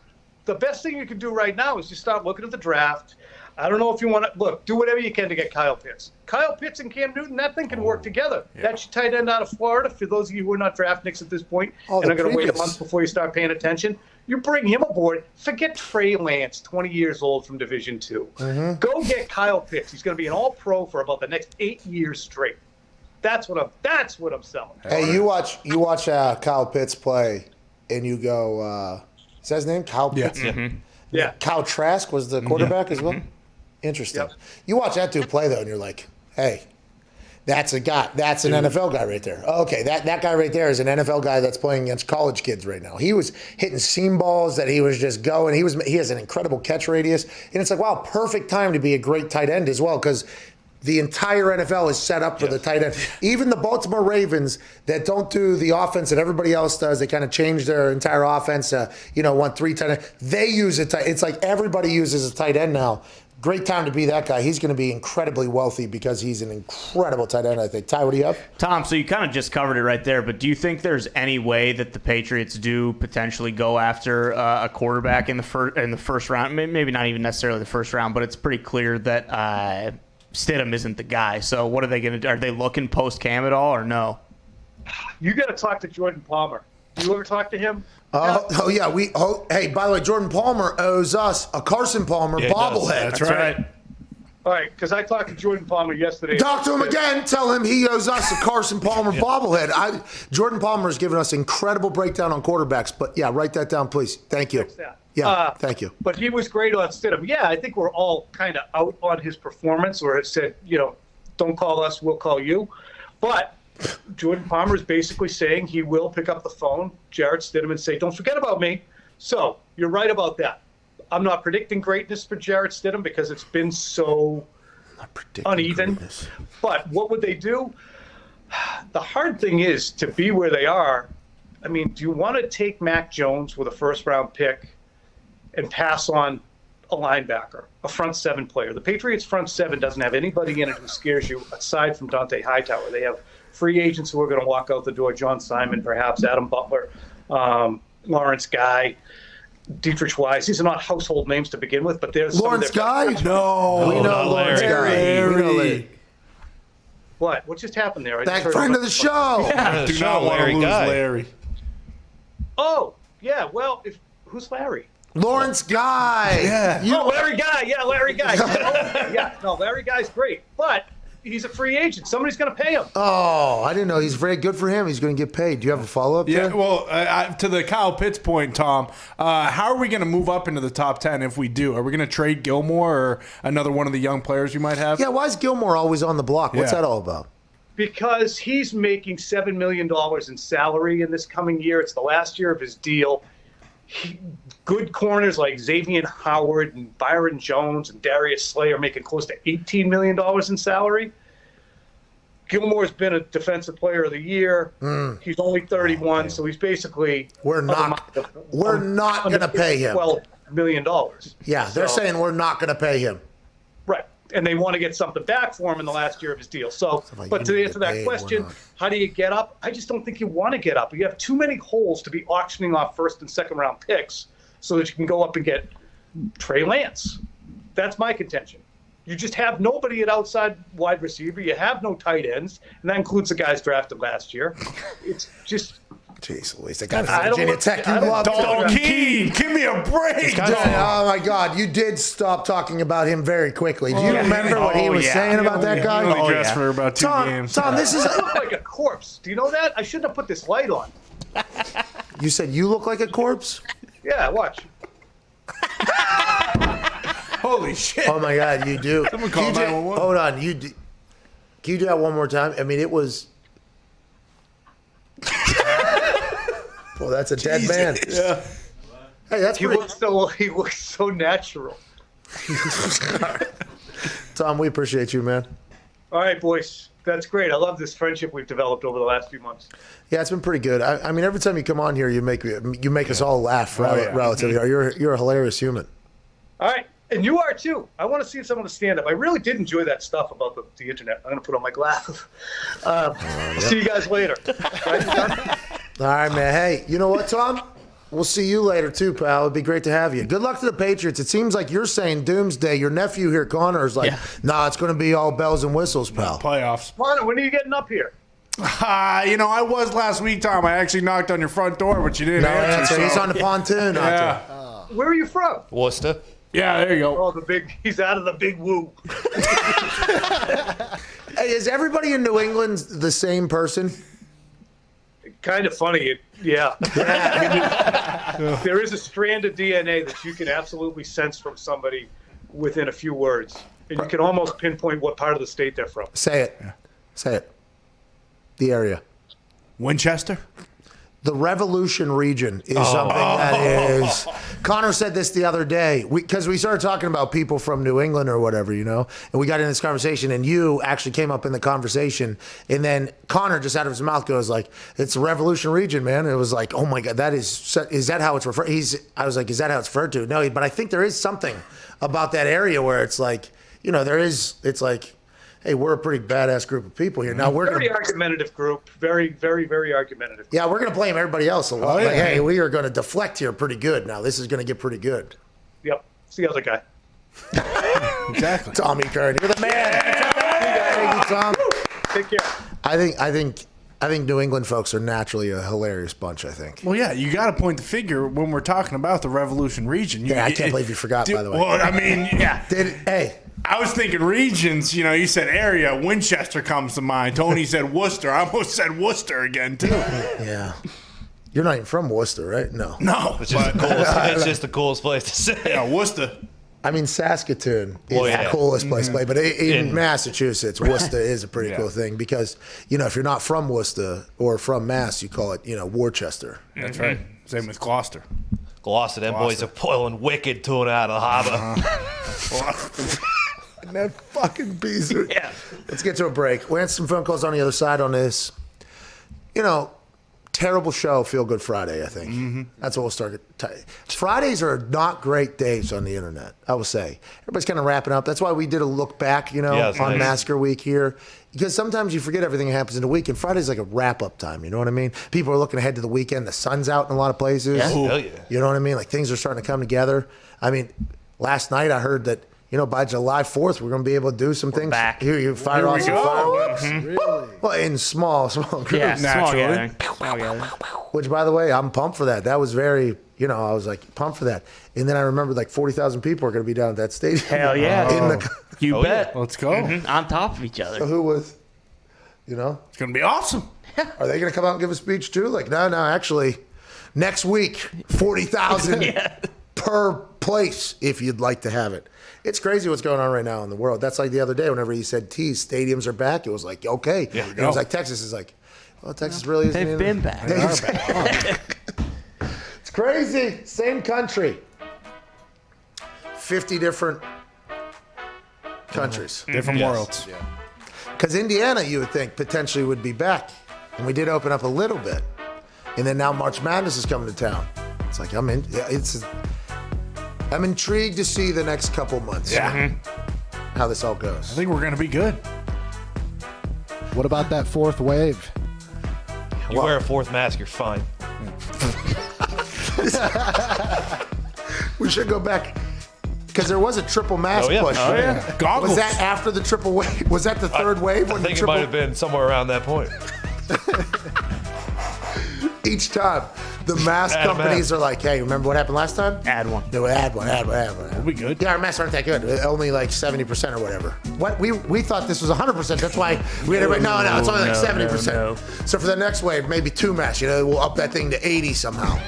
The best thing you can do right now is just start looking at the draft. I don't know if you want to do whatever you can to get Kyle Pitts. Kyle Pitts and Cam Newton, that thing can work together. Yeah. That's your tight end out of Florida. For those of you who are not draft nicks at this point and are going to wait a month before you start paying attention, you bring him aboard. Forget Trey Lance, 20 years old from Division II. Go get Kyle Pitts. He's going to be an All-Pro for about the next 8 years straight. That's what I'm selling. Hey, you watch Kyle Pitts play, and you go. Is that his name? Kyle Pitts? Yeah. Kyle Trask was the quarterback as well? Interesting. Yep. You watch that dude play, though, and you're like, hey, that's a guy. That's an NFL guy right there. Okay, that guy right there is an NFL guy that's playing against college kids right now. He was hitting seam balls that he was just going. He has an incredible catch radius. And it's like, wow, perfect time to be a great tight end as well, because the entire NFL is set up for the tight end. Even the Baltimore Ravens that don't do the offense that everybody else does, they kind of change their entire offense to, want 3 tight ends. They use it. It's like everybody uses a tight end now. Great time to be that guy. He's going to be incredibly wealthy because he's an incredible tight end, I think. Ty, what do you have? Tom, so you kind of just covered it right there, but do you think there's any way that the Patriots do potentially go after a quarterback in the first round? Maybe not even necessarily the first round, but it's pretty clear that Stidham isn't the guy. So what are they going to do? Are they looking post-Cam at all or no? You got to talk to Jordan Palmer. You ever talk to him? Yeah. Hey, by the way, Jordan Palmer owes us a Carson Palmer bobblehead. That's right. All right, because I talked to Jordan Palmer yesterday. Talk to him again. Tell him he owes us a Carson Palmer bobblehead. Jordan Palmer has given us incredible breakdown on quarterbacks. But, yeah, write that down, please. Thank you. Yeah, thank you. But he was great on Stidham. Yeah, I think we're all kind of out on his performance, or have said, don't call us, we'll call you. But Jordan Palmer is basically saying he will pick up the phone, Jarrett Stidham, and say, don't forget about me. So you're right about that. I'm not predicting greatness for Jarrett Stidham because it's been so uneven. Greatness. But what would they do? The hard thing is to be where they are. I mean, do you want to take Mac Jones with a first-round pick and pass on a linebacker, a front seven player? The Patriots' front seven doesn't have anybody in it who scares you aside from Dante Hightower. They have free agents who are going to walk out the door, John Simon, perhaps Adam Butler, Lawrence Guy, Dietrich Wise. These are not household names to begin with, but there's Lawrence Guy? No. We know Lawrence Guy. What? What just happened there? That friend of the show. Yeah, do not want to lose Larry. Oh, yeah. Well, who's Larry? Lawrence Guy. Yeah. Larry Guy. Yeah, Larry Guy. Larry Guy's great, but he's a free agent. Somebody's going to pay him. Oh, I didn't know. He's very good for him. He's going to get paid. Do you have a follow-up there? Yeah, well, to the Kyle Pitts point, Tom, how are we going to move up into the top 10 if we do? Are we going to trade Gilmore or another one of the young players you might have? Yeah, why is Gilmore always on the block? What's that all about? Because he's making $7 million in salary in this coming year. It's the last year of his deal. Good corners like Xavier Howard and Byron Jones and Darius Slay are making close to $18 million in salary. Gilmore's been a defensive player of the year. He's only 31, so he's basically we're not going to pay him $12 million. Yeah, they're saying we're not going to pay him. Right, and they want to get something back for him in the last year of his deal. So, but to answer that question, how do you get up? I just don't think you want to get up. You have too many holes to be auctioning off first and second round picks so that you can go up and get Trey Lance. That's my contention. You just have nobody at outside wide receiver. You have no tight ends, and that includes the guys drafted last year. It's just... Jeez Louise, that guy from Virginia Tech. You love Dalton Keene. Give me a break. Oh, my God. You did stop talking about him very quickly. Do you remember what he was saying about that guy? He only dressed for about 2 games. Tom, this is... I look like a corpse. Do you know that? I shouldn't have put this light on. You said you look like a corpse? Yeah, watch. Holy shit. Oh, my God, you do. Someone call 911. Hold on. Can you do that one more time? I mean, it was... Well, that's a dead man. Yeah. Hey, that's he looks so natural. Tom, we appreciate you, man. All right, boys. That's great. I love this friendship we've developed over the last few months. Yeah, it's been pretty good. I mean, every time you come on here, you make us all laugh relatively. You're a hilarious human. All right. And you are, too. I want to see some of the stand-up. I really did enjoy that stuff about the internet. I'm going to put on my glasses. See you guys later. All right, man. Hey, you know what, Tom? We'll see you later, too, pal. It'd be great to have you. Good luck to the Patriots. It seems like you're saying doomsday. Your nephew here, Connor, is like, nah, it's going to be all bells and whistles, pal. Playoffs. Connor, when are you getting up here? I was last week, Tom. I actually knocked on your front door, but you didn't answer. So. He's on the pontoon. Yeah. Where are you from? Worcester. Yeah, there you go. Oh, he's out of the big woo. Hey, is everybody in New England the same person? Kind of funny. Yeah. There is a strand of DNA that you can absolutely sense from somebody within a few words. And you can almost pinpoint what part of the state they're from. Say it. Say it. The area. Winchester? The Revolution region is something that is... Connor said this the other day, because we started talking about people from New England or whatever, and we got in this conversation, and you actually came up in the conversation, and then Connor just out of his mouth goes like, it's the Revolution region, man. And it was like, oh my God, is that how it's referred? I was like, is that how it's referred to? No, but I think there is something about that area where it's like, it's like, hey, we're a pretty badass group of people here. Now we're very argumentative group. Very, very, very argumentative. Yeah, we're going to blame everybody else a lot. Like, hey, we are going to deflect here pretty good. Now this is going to get pretty good. Yep. It's the other guy. Exactly. Tommy Curran, you're the man. Thank you, Tom. Take care. I think New England folks are naturally a hilarious bunch, I think. Well, yeah, you got to point the figure when we're talking about the Revolution region. I can't believe you forgot, by the way. Well, I mean, yeah. I was thinking regions. You said area. Winchester comes to mind. Tony said Worcester. I almost said Worcester again, too. Yeah. You're not even from Worcester, right? No. No. It's just the coolest place to say. Yeah, Worcester. I mean, Saskatoon is the coolest place to play, but in Massachusetts, Worcester is a pretty cool thing because, if you're not from Worcester or from Mass, you call it, Worcester. That's right. Same with Gloucester. Gloucester, them boys are boiling wicked tuna out of the harbor. And that fucking bees. Yeah. Let's get to a break. We had some phone calls on the other side on this. Terrible show, Feel Good Friday, I think. Mm-hmm. That's what we'll start. Fridays are not great days on the internet, I will say. Everybody's kind of wrapping up. That's why we did a look back, on Massacre Week here. Because sometimes you forget everything that happens in the week, and Friday's like a wrap-up time, you know what I mean? People are looking ahead to the weekend. The sun's out in a lot of places. Yeah. Hell yeah. You know what I mean? Like, things are starting to come together. I mean, last night I heard that, by July 4th, we're going to be able to do some things. Back. You fire off some fireworks. Mm-hmm. Really? Well, in small groups. Yeah, naturally. Small gathering. Which, by the way, I'm pumped for that. That was very, I was like pumped for that. And then I remembered like 40,000 people are going to be down at that stadium. Hell yeah. You bet. Yeah. Let's go. Mm-hmm. On top of each other. So who was, It's going to be awesome. Are they going to come out and give a speech too? Like, no, actually, next week, 40,000 per place if you'd like to have it. It's crazy what's going on right now in the world. That's like the other day whenever you said tease, stadiums are back. It was like, okay. Yeah, it was like Texas is like, well, Texas really isn't. They've been back. They are back. It's crazy. Same country. 50 different countries. Different worlds. Because Indiana, you would think, potentially would be back. And we did open up a little bit. And then now March Madness is coming to town. It's like, I'm intrigued to see the next couple months. Yeah. How this all goes. I think we're going to be good. What about that fourth wave? You wear a fourth mask, you're fine. We should go back. Because there was a triple mask push. Oh, yeah. Goggles. Was that after the triple wave? Was that the third wave? I think it might have been somewhere around that point. Each time, the mask companies are like, hey, remember what happened last time? Add one. No, add one. We'll be good. Yeah, our masks aren't that good. Only like 70% or whatever. What we thought this was 100%. That's why we had everybody. No, it's only like 70%. No. So for the next wave, maybe 2 masks. We'll up that thing to 80 somehow.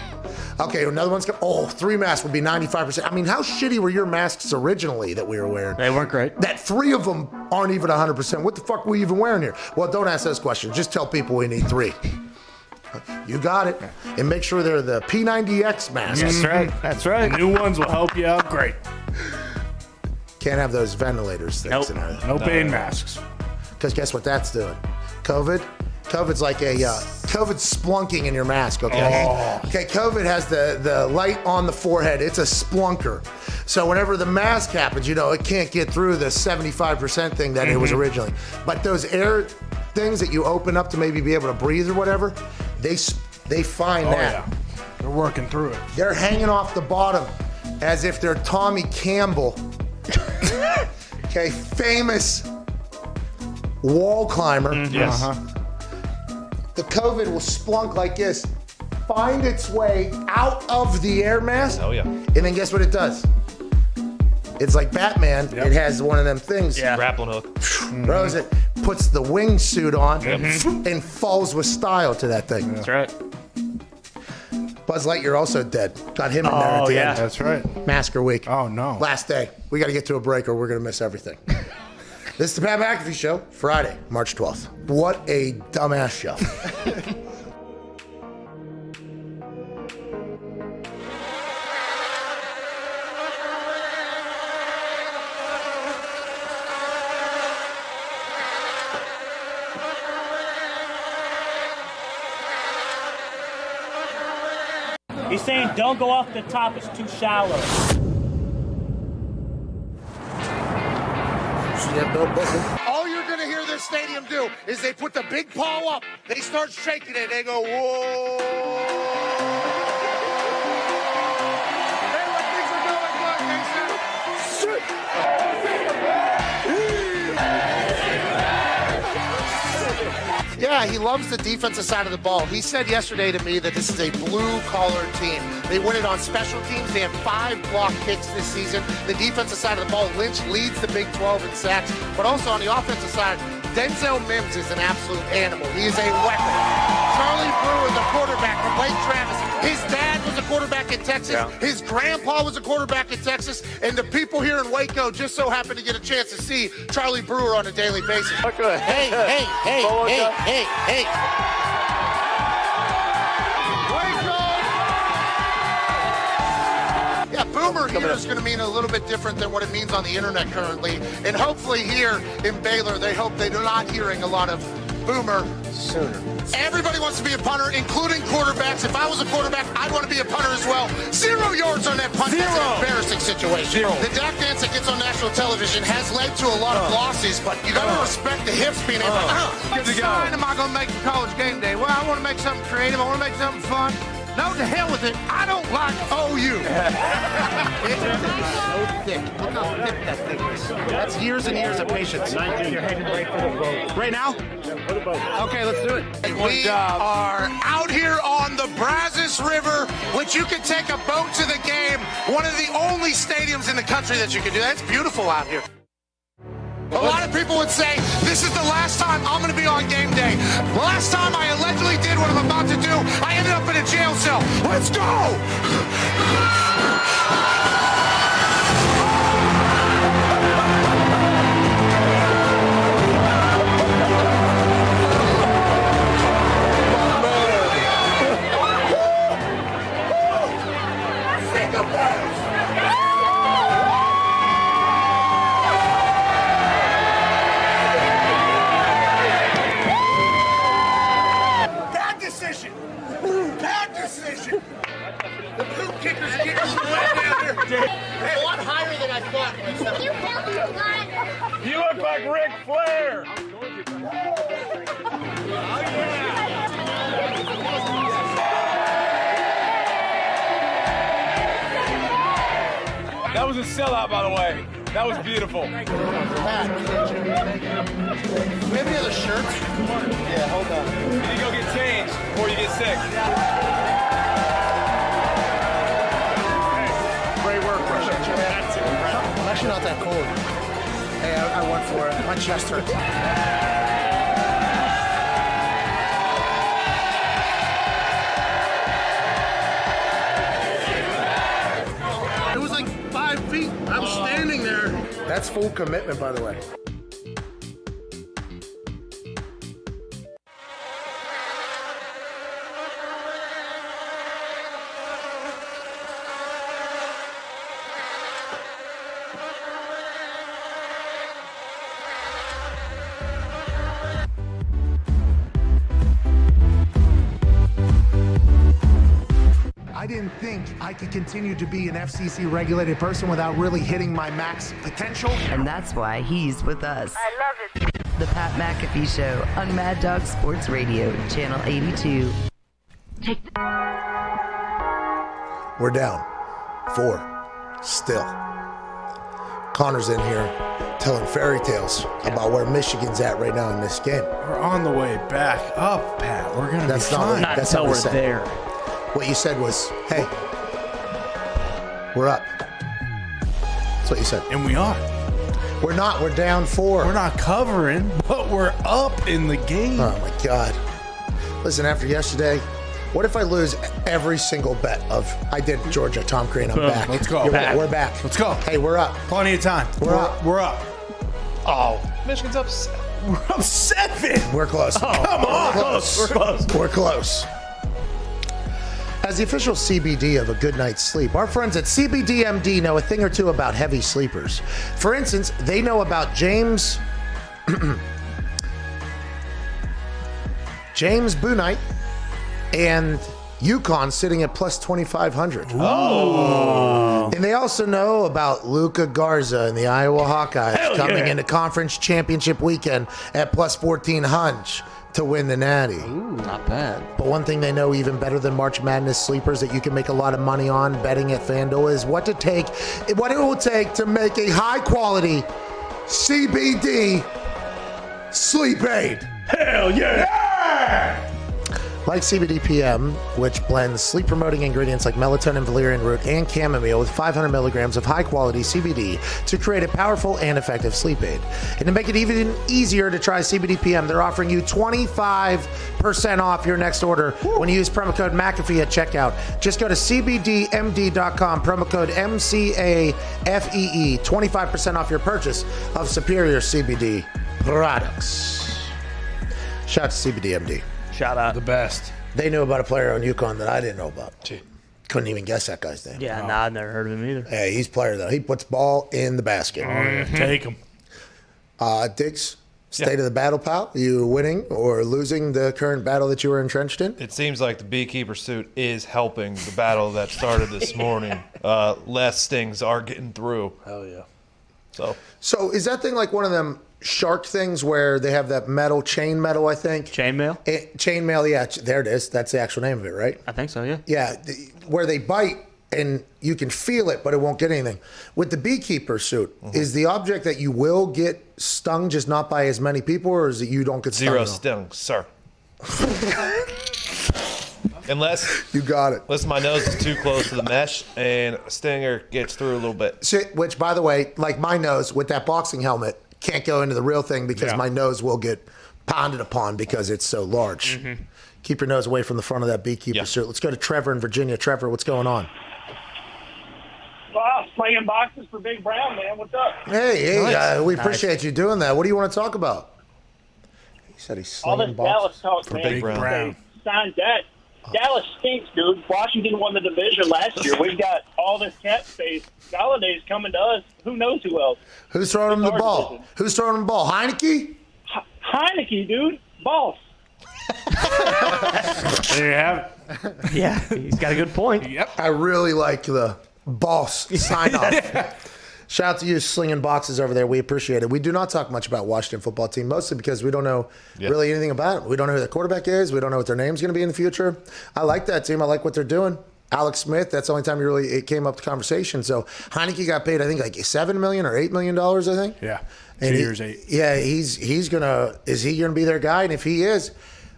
Okay, another one's coming. Oh, 3 masks would be 95%. I mean, how shitty were your masks originally that we were wearing? They weren't great. That 3 of them aren't even 100%. What the fuck were we even wearing here? Well, don't ask those questions. Just tell people we need 3. You got it. And make sure they're the P90X masks. That's right. That's right. New ones will help you out great. Can't have those ventilators things in there. No pain masks. Because guess what that's doing? COVID's like a COVID's splunking in your mask, okay? Oh. Okay, COVID has the light on the forehead. It's a splunker. So whenever the mask happens, it can't get through the 75% thing that it was originally. But those air things that you open up to maybe be able to breathe or whatever, they find that. Yeah. They're working through it. They're hanging off the bottom as if they're Tommy Campbell. Okay, famous wall climber. Yes. The COVID will splunk like this, find its way out of the air mask. Oh, yeah. And then guess what it does? It's like Batman. Yep. It has one of them things. Yeah. Grappling hook. Throws it, puts the wingsuit on, and falls with style to that thing. That's right. Buzz Lightyear also dead. Got him in there at the end. That's right. Massacre Week. Oh, no. Last day. We got to get to a break or we're going to miss everything. This is the Pat McAfee Show, Friday, March 12th. What a dumbass show. He's saying don't go off the top, it's too shallow. All you're going to hear this stadium do is they put the big paw up, they start shaking it, they go, whoa. Hey, what things are going good, Mason? Yeah, Yeah, he loves the defensive side of the ball. He said yesterday to me that this is a blue-collar team. They win it on special teams. They have 5 block kicks this season. The defensive side of the ball, Lynch leads the Big 12 in sacks. But also on the offensive side, Denzel Mims is an absolute animal. He is a weapon. Charlie Brewer, the quarterback from Lake Travis. His dad was a quarterback in Texas. Yeah. His grandpa was a quarterback in Texas. And the people here in Waco just so happen to get a chance to see Charlie Brewer on a daily basis. Okay. Hey. Yeah, Boomer here is going to mean a little bit different than what it means on the internet currently. And hopefully here in Baylor, they hope they're not hearing a lot of Boomer sooner. Everybody wants to be a punter, including quarterbacks. If I was a quarterback, I'd want to be a punter as well. 0 yards on that punt. That's an embarrassing situation. The Dak dance that gets on national television has led to a lot of losses, but you got to respect the hips being able Good to go. What sign am I going to make for college game day? Well, I want to make something creative. I want to make something fun. No, to hell with it. I don't like OU. It's so thick. Look how thick that thing is. That's years and years of patience. You're headed right for the boat. Right now? Okay, let's do it. We are out here on the Brazos River, which you can take a boat to the game. One of the only stadiums in the country that you can do that. It's beautiful out here. A lot of people would say, this is the last time I'm going to be on game day. The last time I allegedly did what I'm about to do, I ended up in a jail cell. Let's go! A lot higher than I thought. You look like Ric Flair. That was a sellout, by the way. That was beautiful. Do we have any other shirts? Yeah, hold on. You need to go get changed before you get sick. Great work, Russia. I'm actually not that cold. Hey, I went for it. My chest hurts. It was like 5 feet. I was standing there. That's full commitment, by the way. I didn't think I could continue to be an FCC-regulated person without really hitting my max potential. And that's why he's with us. I love it. The Pat McAfee Show on Mad Dog Sports Radio, Channel 82. We're down 4 still. Connor's in here telling fairy tales about where Michigan's at right now in this game. We're on the way back up, Pat. We're going to be fine. Not until we're there. What you said was, hey, we're up. That's what you said. And we are. We're not. We're down 4. We're not covering, but we're up in the game. Oh, my God. Listen, after yesterday, what if I lose every single bet of I did Georgia, Tom Crean, I'm back. Let's go. We're back. Let's go. Hey, we're up. Plenty of time. We're up. We're up. Oh, Michigan's up. We're up 7. We're close. Come on. We're close. We're close. As the official CBD of a good night's sleep, our friends at CBDMD know a thing or two about heavy sleepers. For instance, they know about James Boonite and UConn sitting at plus 2,500. Oh. And they also know about Luka Garza and the Iowa Hawkeyes coming into conference championship weekend at plus 1,400 to win the Natty. Ooh, not bad. But one thing they know even better than March Madness sleepers that you can make a lot of money on betting at FanDuel is what it will take to make a high quality CBD sleep aid. Hell yeah. Like CBD PM, which blends sleep-promoting ingredients like melatonin, valerian root, and chamomile with 500 milligrams of high-quality CBD to create a powerful and effective sleep aid. And to make it even easier to try CBD PM, they're offering you 25% off your next order when you use promo code McAfee at checkout. Just go to cbdmd.com, promo code MCAFEE, 25% off your purchase of superior CBD products. Shout out to CBDMD. Shout out. The best. They knew about a player on UConn that I didn't know about. Couldn't even guess that guy's name. Yeah, nah, I've never heard of him either. Yeah, he's a player, though. He puts ball in the basket. Oh, yeah. Take him. Diggs, state of the battle, pal. You winning or losing the current battle that you were entrenched in? It seems like the beekeeper suit is helping the battle that started this morning. Less things are getting through. Hell yeah. So is that thing like one of them shark things where they have that metal, chain metal, I think? Chainmail? Chainmail, yeah. There it is. That's the actual name of it, right? I think so, yeah. Yeah, where they bite and you can feel it, but it won't get anything. With the beekeeper suit, is the object that you will get stung just not by as many people, or is it you don't get stung? Zero stings, sir. Unless you got it. Unless my nose is too close to the mesh and a stinger gets through a little bit. Which, by the way, like my nose with that boxing helmet, can't go into the real thing because my nose will get pounded upon because it's so large. Keep your nose away from the front of that beekeeper suit. Let's go to Trevor in Virginia. Trevor, what's going on? Wow, slinging boxes for Big Brown, man. What's up? Hey, we appreciate you doing that. What do you want to talk about? He said he's all slinging this Dallas boxes talk, for man. Big Brown. Signed that. Dallas stinks, dude. Washington won the division last year. We've got all this cap space. Galladay's coming to us. Who knows who else? Who's throwing him the ball? Who's throwing him the ball? Heineke? Heineke, dude. Boss. There you have it. Yeah, he's got a good point. Yep. I really like the boss sign off. Shout out to you slinging boxes over there. We appreciate it. We do not talk much about Washington football team, mostly because we don't know really anything about it. We don't know who their quarterback is. We don't know what their name's going to be in the future. I like that team. I like what they're doing. Alex Smith, that's the only time it came up to conversation. So Heineke got paid, I think, like $7 million or $8 million, I think. Yeah. And 2 years, 8. Yeah, is he gonna be their guy? And if he is,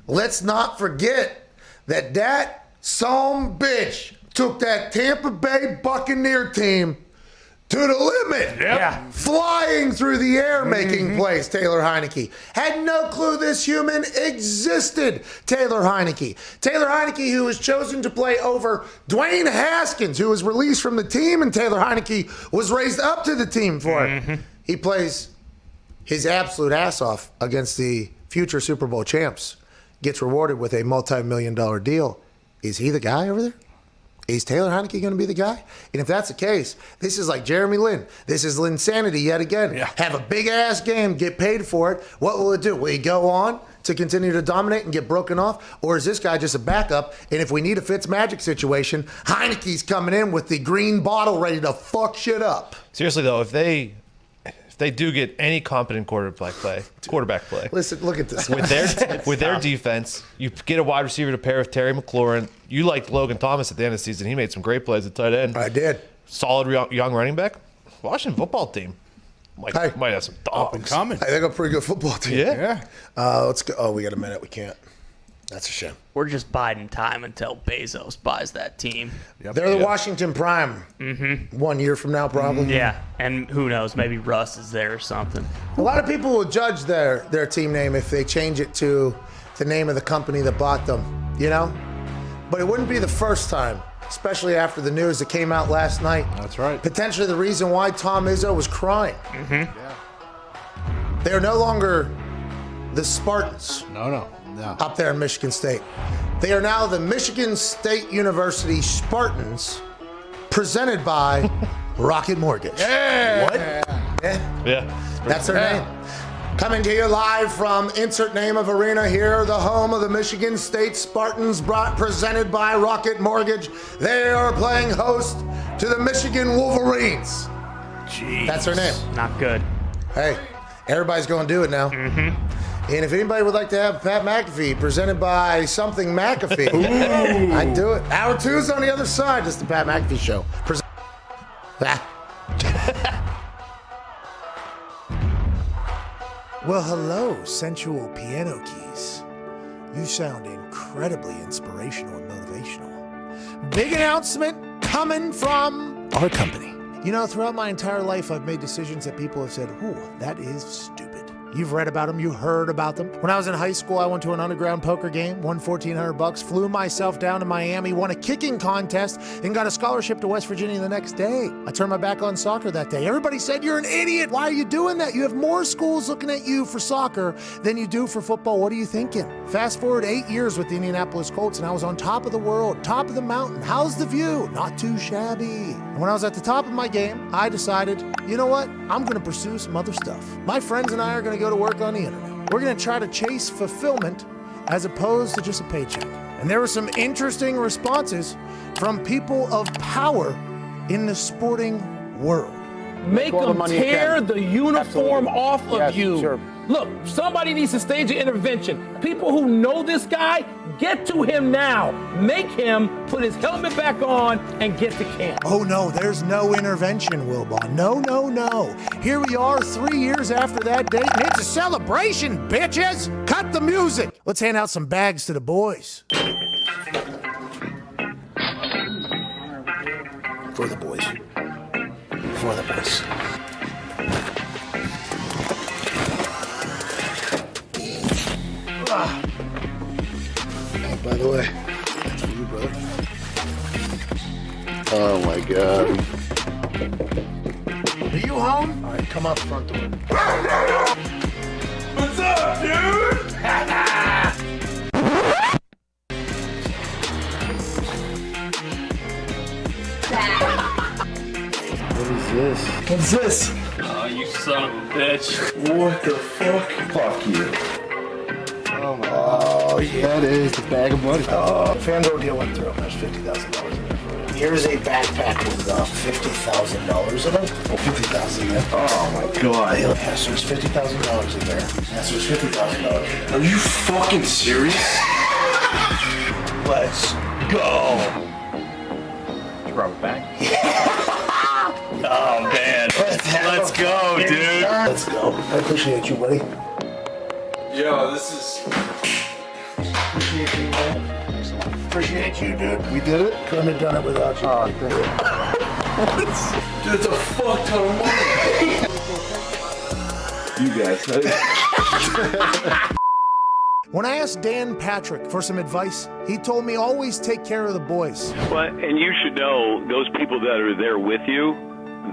let's not forget that some bitch took that Tampa Bay Buccaneer team to the limit. Yeah. Flying through the air, making plays, Taylor Heineke. Had no clue this human existed, Taylor Heineke. Taylor Heineke, who was chosen to play over Dwayne Haskins, who was released from the team, and Taylor Heineke was raised up to the team for it. He plays his absolute ass off against the future Super Bowl champs, gets rewarded with a multi-million-dollar deal. Is he the guy over there? Is Taylor Heineke going to be the guy? And if that's the case, this is like Jeremy Lin. This is Linsanity yet again. Yeah. Have a big-ass game, get paid for it. What will it do? Will he go on to continue to dominate and get broken off? Or is this guy just a backup? And if we need a Fitzmagic situation, Heineke's coming in with the green bottle ready to fuck shit up. Seriously, though, if they do get any competent quarterback play. Listen, look at this. With their defense, you get a wide receiver to pair with Terry McLaurin. You liked Logan Thomas at the end of the season. He made some great plays at tight end. I did. Solid young running back. Washington football team might have some Up and dogs. coming. Hey, they got a pretty good football team. Yeah. Let's go. Oh, we got a minute. We can't. That's a shame. We're just biding time until Bezos buys that team. Yep. They're the Washington Prime. 1 year from now, probably. Yeah, and who knows? Maybe Russ is there or something. A lot of people will judge their team name if they change it to the name of the company that bought them, you know? But it wouldn't be the first time, especially after the news that came out last night. That's right. Potentially the reason why Tom Izzo was crying. They're no longer the Spartans. No. Up there in Michigan State. They are now the Michigan State University Spartans, presented by Rocket Mortgage. Yeah. What? Yeah. That's their name. Coming to you live from insert name of arena here, the home of the Michigan State Spartans, presented by Rocket Mortgage. They are playing host to the Michigan Wolverines. Jeez. That's their name. Not good. Hey, everybody's going to do it now. And if anybody would like to have Pat McAfee presented by something McAfee, I'd do it. Hour 2 is on the other side. Just the Pat McAfee Show. Well, hello, sensual piano keys. you sound incredibly inspirational and motivational. Big announcement coming from our company. You know, throughout my entire life, I've made decisions that people have said, ooh, that is stupid. You've read about them, you heard about them. When I was in high school, I went to an underground poker game, won $1,400, flew myself down to Miami, won a kicking contest, and got a scholarship to West Virginia the next day. I turned my back on soccer that day. Everybody said, you're an idiot. Why are you doing that? You have more schools looking at you for soccer than you do for football. What are you thinking? Fast forward 8 years with the Indianapolis Colts, and I was on top of the world, top of the mountain. How's the view? Not too shabby. And when I was at the top of my game, I decided, you know what? I'm going to pursue some other stuff. My friends and I are going to go to work on the internet. We're going to try to chase fulfillment as opposed to just a paycheck. And there were some interesting responses from people of power in the sporting world. Make them tear the uniform off of you. Sure. Look, somebody needs to stage an intervention. People who know this guy, get to him now. Make him put his helmet back on and get to camp. Oh no, there's no intervention, Wilbon. No, no, no. Here we are 3 years after that date, and it's a celebration, bitches! Cut the music! Let's hand out some bags to the boys. For the boys. For the boys. Oh, by the way, that's for you, brother. Oh my God. Are you home? All right, come out the front door. What's up, dude? What is this? What's this? Oh, you son of a bitch. What the fuck? Fuck you. Oh my God. Oh yeah. That is the bag of money. Oh, FanDuel deal went through. There's $50,000 in there for you. Here's a backpack with $50,000 in it. Oh, $50,000 in there. Oh my God. Yeah, so there's $50,000 in there. Yeah, so there's $50,000 in there. Are you fucking serious? Let's go. Did you rub it back? Oh, man. Let's go, dude. Let's go. I appreciate you, buddy. Yo, this is... Appreciate you, man. Appreciate you, dude. We did it? Couldn't have done it without you. Oh, thank you. Dude, it's a fuck ton of money. You guys. When I asked Dan Patrick for some advice, he told me always take care of the boys. Well, and you should know those people that are there with you,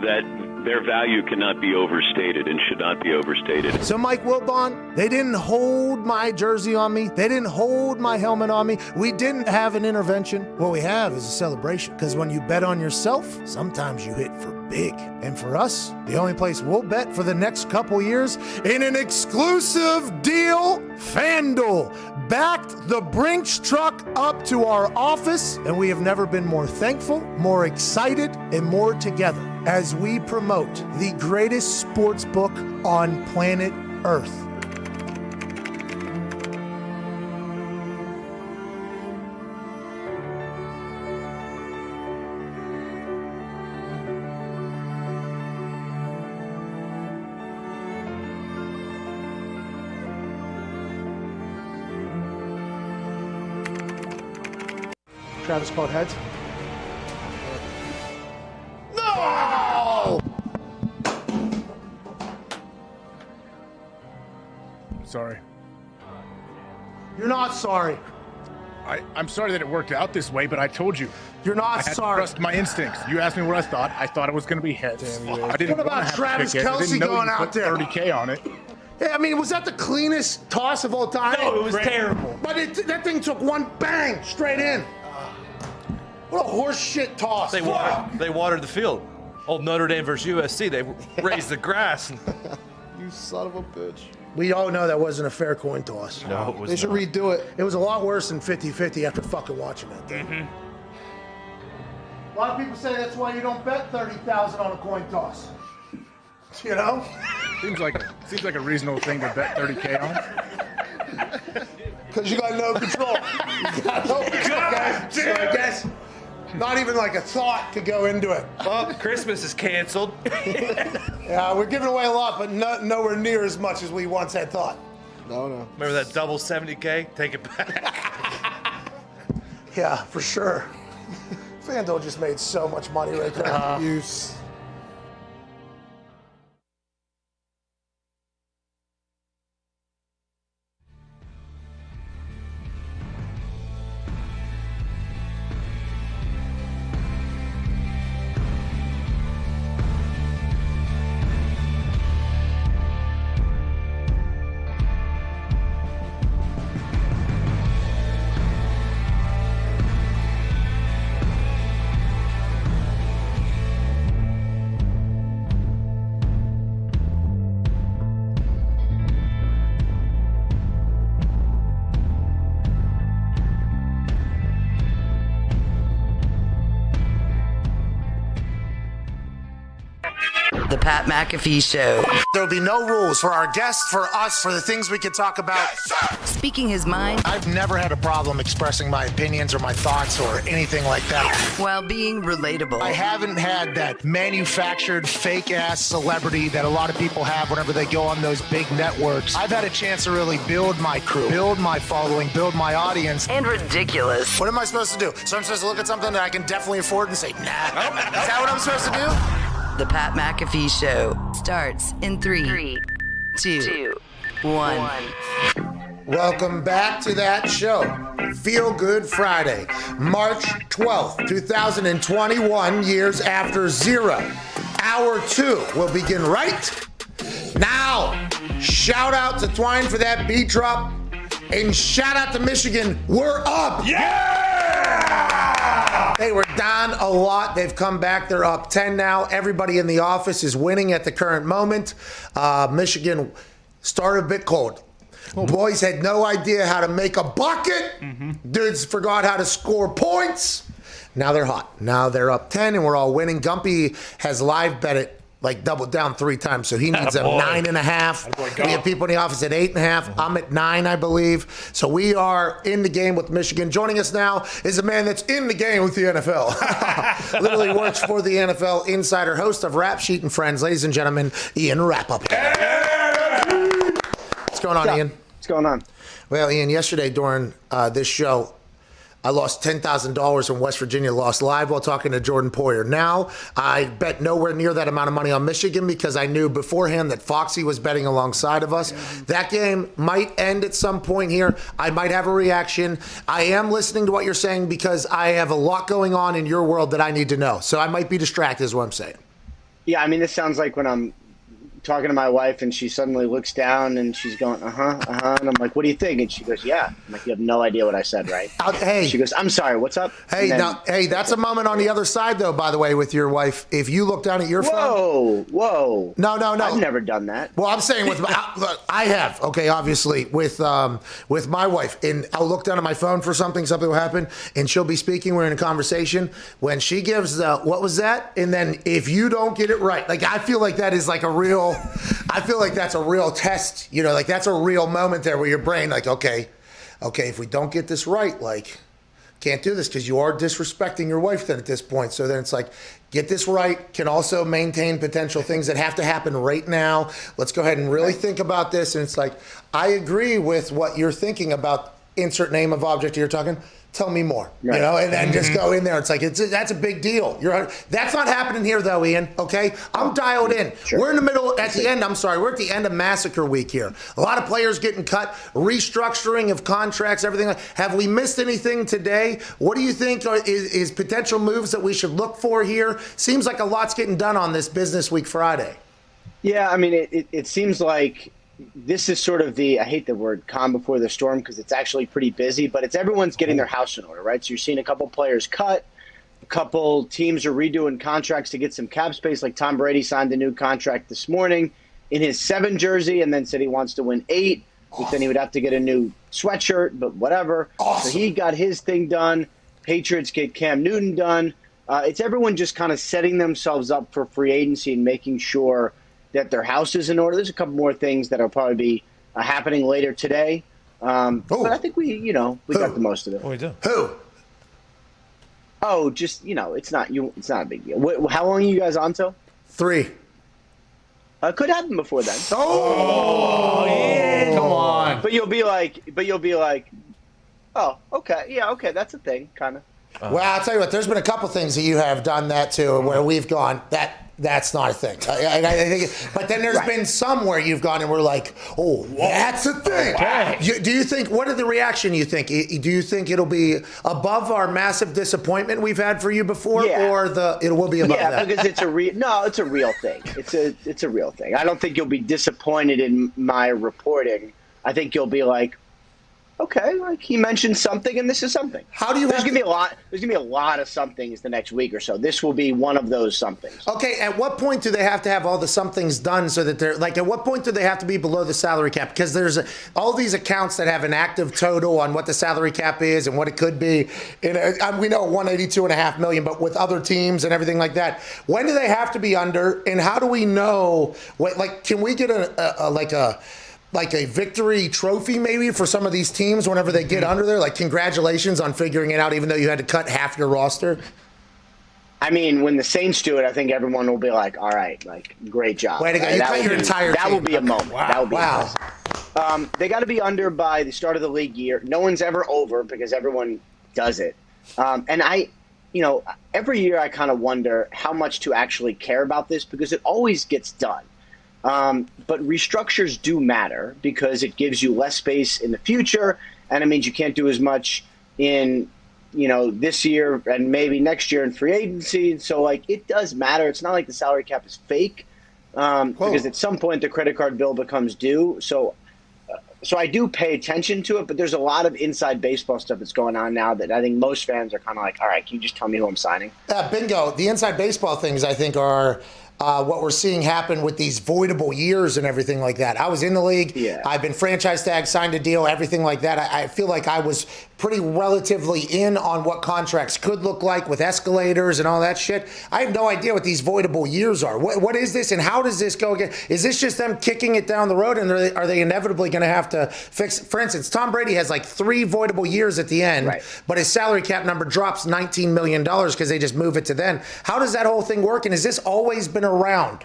that their value cannot be overstated and should not be overstated. So, Mike Wilbon, they didn't hold my jersey on me. They didn't hold my helmet on me. We didn't have an intervention. What we have is a celebration. Because when you bet on yourself, sometimes you hit for big. And for us, the only place we'll bet for the next couple years in an exclusive deal, FanDuel backed the Brinks truck up to our office, and we have never been more thankful, more excited, and more together as we promote the greatest sports book on planet Earth. Travis called heads. No! Sorry. You're not sorry. I'm sorry that it worked out this way, but I told you. You're not I had sorry. to trust my instincts. You asked me what I thought. I thought it was going to be heads. I didn't What about wanna have to Travis pick it. I Kelce didn't know going you out put there? 30K on it. Yeah, I mean, was that the cleanest toss of all time? No, it was terrible. But that thing took one bang straight in. What a horse shit toss. They watered the field. Old Notre Dame versus USC. They raised the grass. You son of a bitch. We all know that wasn't a fair coin toss. No, it was They should not. redo it. It was a lot worse than 50-50 after fucking watching that thing. Mm-hmm. A lot of people say that's why you don't bet 30,000 on a coin toss. You know? Seems like a reasonable thing to bet 30K on. Because you got no control. You got no control, guys. So I guess not even like a thought to go into it. Well, Christmas is canceled. Yeah, we're giving away a lot, but nowhere near as much as we once had thought. No. Remember that double 70K? Take it back. Yeah, for sure. FanDuel just made so much money right there. Use. The Pat McAfee Show. There'll be no rules for our guests, for us, for the things we can talk about. Speaking his mind I've never had a problem expressing my opinions or my thoughts or anything like that. while being relatable. I haven't had that manufactured fake-ass celebrity that a lot of people have whenever they go on those big networks. I've had a chance to really build my crew, build my following, build my audience. And ridiculous. What am I supposed to do? So I'm supposed to look at something that I can definitely afford and say, nah. Is that what I'm supposed to do? The Pat McAfee Show starts in 3, 2, 1. Welcome back to that show. Feel Good Friday, March 12th, 2021, years after 0. Hour 2 will begin right now. Shout out to Twine for that beat drop. And shout out to Michigan. We're up. Yeah! They were down a lot. They've come back. They're up 10 now. Everybody in the office is winning at the current moment. Michigan started a bit cold. Boys had no idea how to make a bucket. Dudes forgot how to score points. Now they're hot. Now they're up 10 and we're all winning. Gumpy has live bet it, like doubled down 3 times, so he needs a 9.5. We have people in the office at 8.5. I'm at 9, I believe. So we are in the game with Michigan. Joining us now is a man that's in the game with the NFL. Literally works for the NFL Insider, host of Rap Sheet and Friends. Ladies and gentlemen, Ian Rapoport. What's going on, Ian? What's going on? Well, Ian, yesterday during this show, I lost $10,000 in West Virginia, lost live while talking to Jordan Poyer. Now, I bet nowhere near that amount of money on Michigan because I knew beforehand that Foxy was betting alongside of us. That game might end at some point here. I might have a reaction. I am listening to what you're saying because I have a lot going on in your world that I need to know. So I might be distracted is what I'm saying. Yeah, I mean, this sounds like when I'm talking to my wife and she suddenly looks down and she's going, and I'm like, what do you think? And she goes, yeah. I'm like, you have no idea what I said, right? Hey. She goes, I'm sorry, what's up? Hey, that's a moment on the other side, though, by the way, with your wife. If you look down at your phone. Whoa. No. I've never done that. Well, I'm saying with I have, okay, obviously, with my wife. And I'll look down at my phone for something will happen, and she'll be speaking. We're in a conversation. When she gives what was that? And then if you don't get it right, like, I feel like that is like a real, I feel like that's a real test, you know, like that's a real moment there where your brain, like, okay, if we don't get this right, like, can't do this because you are disrespecting your wife then at this point. So then it's like, get this right, can also maintain potential things that have to happen right now. Let's go ahead and really think about this. And it's like, I agree with what you're thinking about insert name of object you're talking. Tell me more, you know, and then just go in there. It's like, that's a big deal. That's not happening here, though, Ian, okay? I'm dialed in. Sure. We're in the middle, we're at the end of Massacre week here. A lot of players getting cut, restructuring of contracts, everything. Have we missed anything today? What do you think is potential moves that we should look for here? Seems like a lot's getting done on this Business Week Friday. Yeah, I mean, it seems like this is sort of I hate the word calm before the storm because it's actually pretty busy, but it's everyone's getting their house in order, right? So you're seeing a couple players cut, a couple teams are redoing contracts to get some cap space, like Tom Brady signed a new contract this morning in his 7 jersey and then said he wants to win 8, which then he would have to get a new sweatshirt, but whatever. Awesome. So he got his thing done. Patriots get Cam Newton done. It's everyone just kind of setting themselves up for free agency and making sure that their house is in order. There's a couple more things that will probably be happening later today. But I think we got the most of it. We do. Who? Oh, just, it's not a big deal. How long are you guys on till? 3. Could happen before then. Oh, yeah. Come on. But you'll be like, oh, okay, yeah, okay, that's a thing, kind of. Well, I'll tell you what. There's been a couple things that you have done that too, where we've gone that's not a thing. I think, but then there's been some where you've gone and we're like, oh, that's a thing. Right. Do you think? What are the reaction you think? Do you think it'll be above our massive disappointment we've had for you before, or it will be above that? Yeah, because it's a real thing. It's a real thing. I don't think you'll be disappointed in my reporting. I think you'll be like, okay, like he mentioned something, and this is something. How do you? There's gonna be a lot. There's gonna be a lot of somethings the next week or so. This will be one of those somethings. Okay, at what point do they have to have all the somethings done so that they're like? At what point do they have to be below the salary cap? Because there's all these accounts that have an active total on what the salary cap is and what it could be. And we know $182.5 million, but with other teams and everything like that, when do they have to be under? And how do we know? What, like, can we get a victory trophy maybe for some of these teams whenever they get under there? Like, congratulations on figuring it out, even though you had to cut half your roster. I mean, when the Saints do it, I think everyone will be like, all right, like, great job. Way to go. You cut your entire team. That will be a moment. Wow. That will be They got to be under by the start of the league year. No one's ever over because everyone does it. And every year I kind of wonder how much to actually care about this because it always gets done. But restructures do matter because it gives you less space in the future, and it means you can't do as much in, this year and maybe next year in free agency. So, like, it does matter. It's not like the salary cap is fake because at some point the credit card bill becomes due. So I do pay attention to it, but there's a lot of inside baseball stuff that's going on now that I think most fans are kind of like, all right, can you just tell me who I'm signing? Bingo. The inside baseball things, I think, are what we're seeing happen with these voidable years and everything like that. I was in the league. Yeah. I've been franchise tagged, signed a deal, everything like that. I feel like I was pretty relatively in on what contracts could look like with escalators and all that shit. I have no idea what these voidable years are. What is this and how does this go again? Is this just them kicking it down the road and are they inevitably going to have to fix? For instance, Tom Brady has like 3 voidable years at the end, but his salary cap number drops $19 million because they just move it to then. How does that whole thing work? And has this always been around?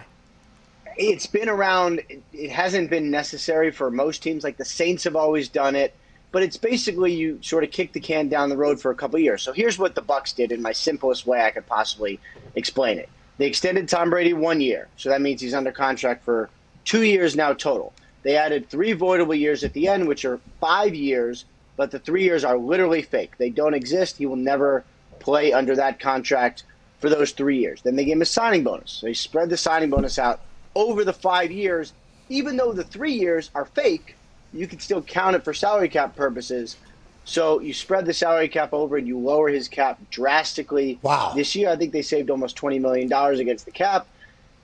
It's been around. It hasn't been necessary for most teams. Like the Saints have always done it. But it's basically you sort of kick the can down the road for a couple of years. So here's what the Bucs did in my simplest way I could possibly explain it. They extended Tom Brady 1 year. So that means he's under contract for 2 years now total. They added 3 voidable years at the end, which are 5 years, but the 3 years are literally fake. They don't exist. He will never play under that contract for those 3 years. Then they gave him a signing bonus. They spread the signing bonus out over the 5 years. Even though the 3 years are fake, you can still count it for salary cap purposes. So you spread the salary cap over and you lower his cap drastically. Wow. This year, I think they saved almost $20 million against the cap.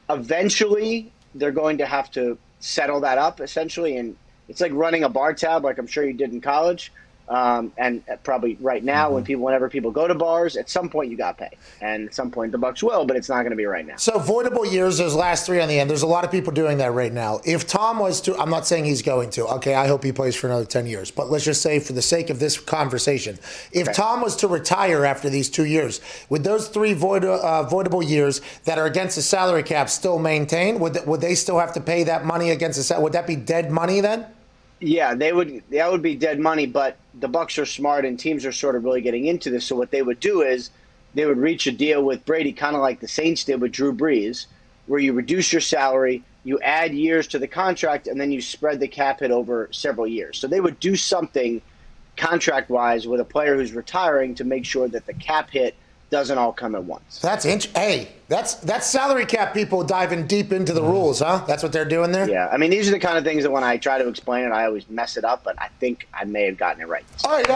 Eventually, they're going to have to settle that up, essentially. And it's like running a bar tab, like I'm sure you did in college. And probably right now, whenever people go to bars, at some point you got to pay, and at some point the Bucs will, but it's not going to be right now. So voidable years, those last 3 on the end. There's a lot of people doing that right now. If Tom was to, I'm not saying he's going to. Okay, I hope he plays for another 10 years. But let's just say, for the sake of this conversation, if Tom was to retire after these 2 years, would those 3 voidable years that are against the salary cap still maintain? Would they still have to pay that money against the salary? Would that be dead money then? Yeah, they would. That would be dead money. But the Bucs are smart, and teams are sort of really getting into this. So what they would do is they would reach a deal with Brady, kind of like the Saints did with Drew Brees, where you reduce your salary, you add years to the contract, and then you spread the cap hit over several years. So they would do something contract-wise with a player who's retiring to make sure that the cap hit doesn't all come at once. That's salary cap people diving deep into the rules, huh? That's what they're doing there? Yeah, I mean, these are the kind of things that when I try to explain it, I always mess it up, but I think I may have gotten it right. All right,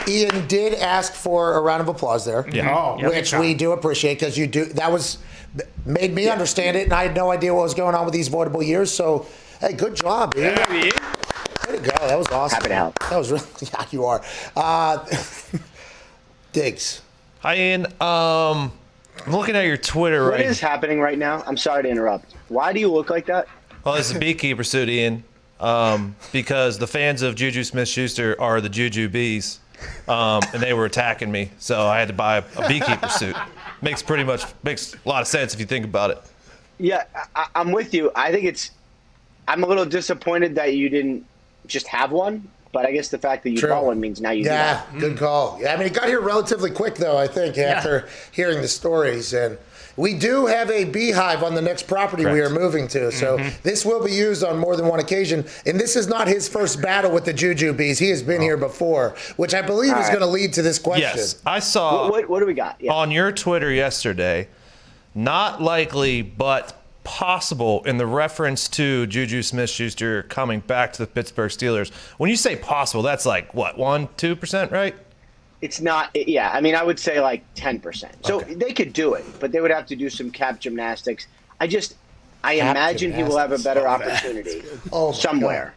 Ian did ask for a round of applause there, which we do appreciate because you do. That made me understand it, and I had no idea what was going on with these voidable years. So, hey, good job, Ian. Way to go. That was awesome. Happy to help. That was really, yeah, you are. Diggs. Hi, Ian. I'm looking at your Twitter What is happening right now? I'm sorry to interrupt. Why do you look like that? Well, it's a beekeeper suit, Ian, because the fans of Juju Smith-Schuster are the Juju Bees, and they were attacking me, so I had to buy a beekeeper suit. Makes a lot of sense if you think about it. Yeah, I'm with you. I think I'm a little disappointed that you didn't just have one, but I guess the fact that you bought one means now you do. Yeah, good call. Yeah, I mean, it got here relatively quick, though, I think, after hearing the stories. And we do have a beehive on the next property we are moving to. So this will be used on more than one occasion. And this is not his first battle with the Juju Bees. He has been here before, which I believe is going to lead to this question. Yes, I saw what do we got? Yeah. On your Twitter yesterday, not likely, but possible in the reference to Juju Smith-Schuster coming back to the Pittsburgh Steelers. When you say possible, that's like, what, 1-2%, right? It's not, yeah. I mean, I would say like 10%. So they could do it, but they would have to do some cap gymnastics. I imagine he will have a better opportunity somewhere.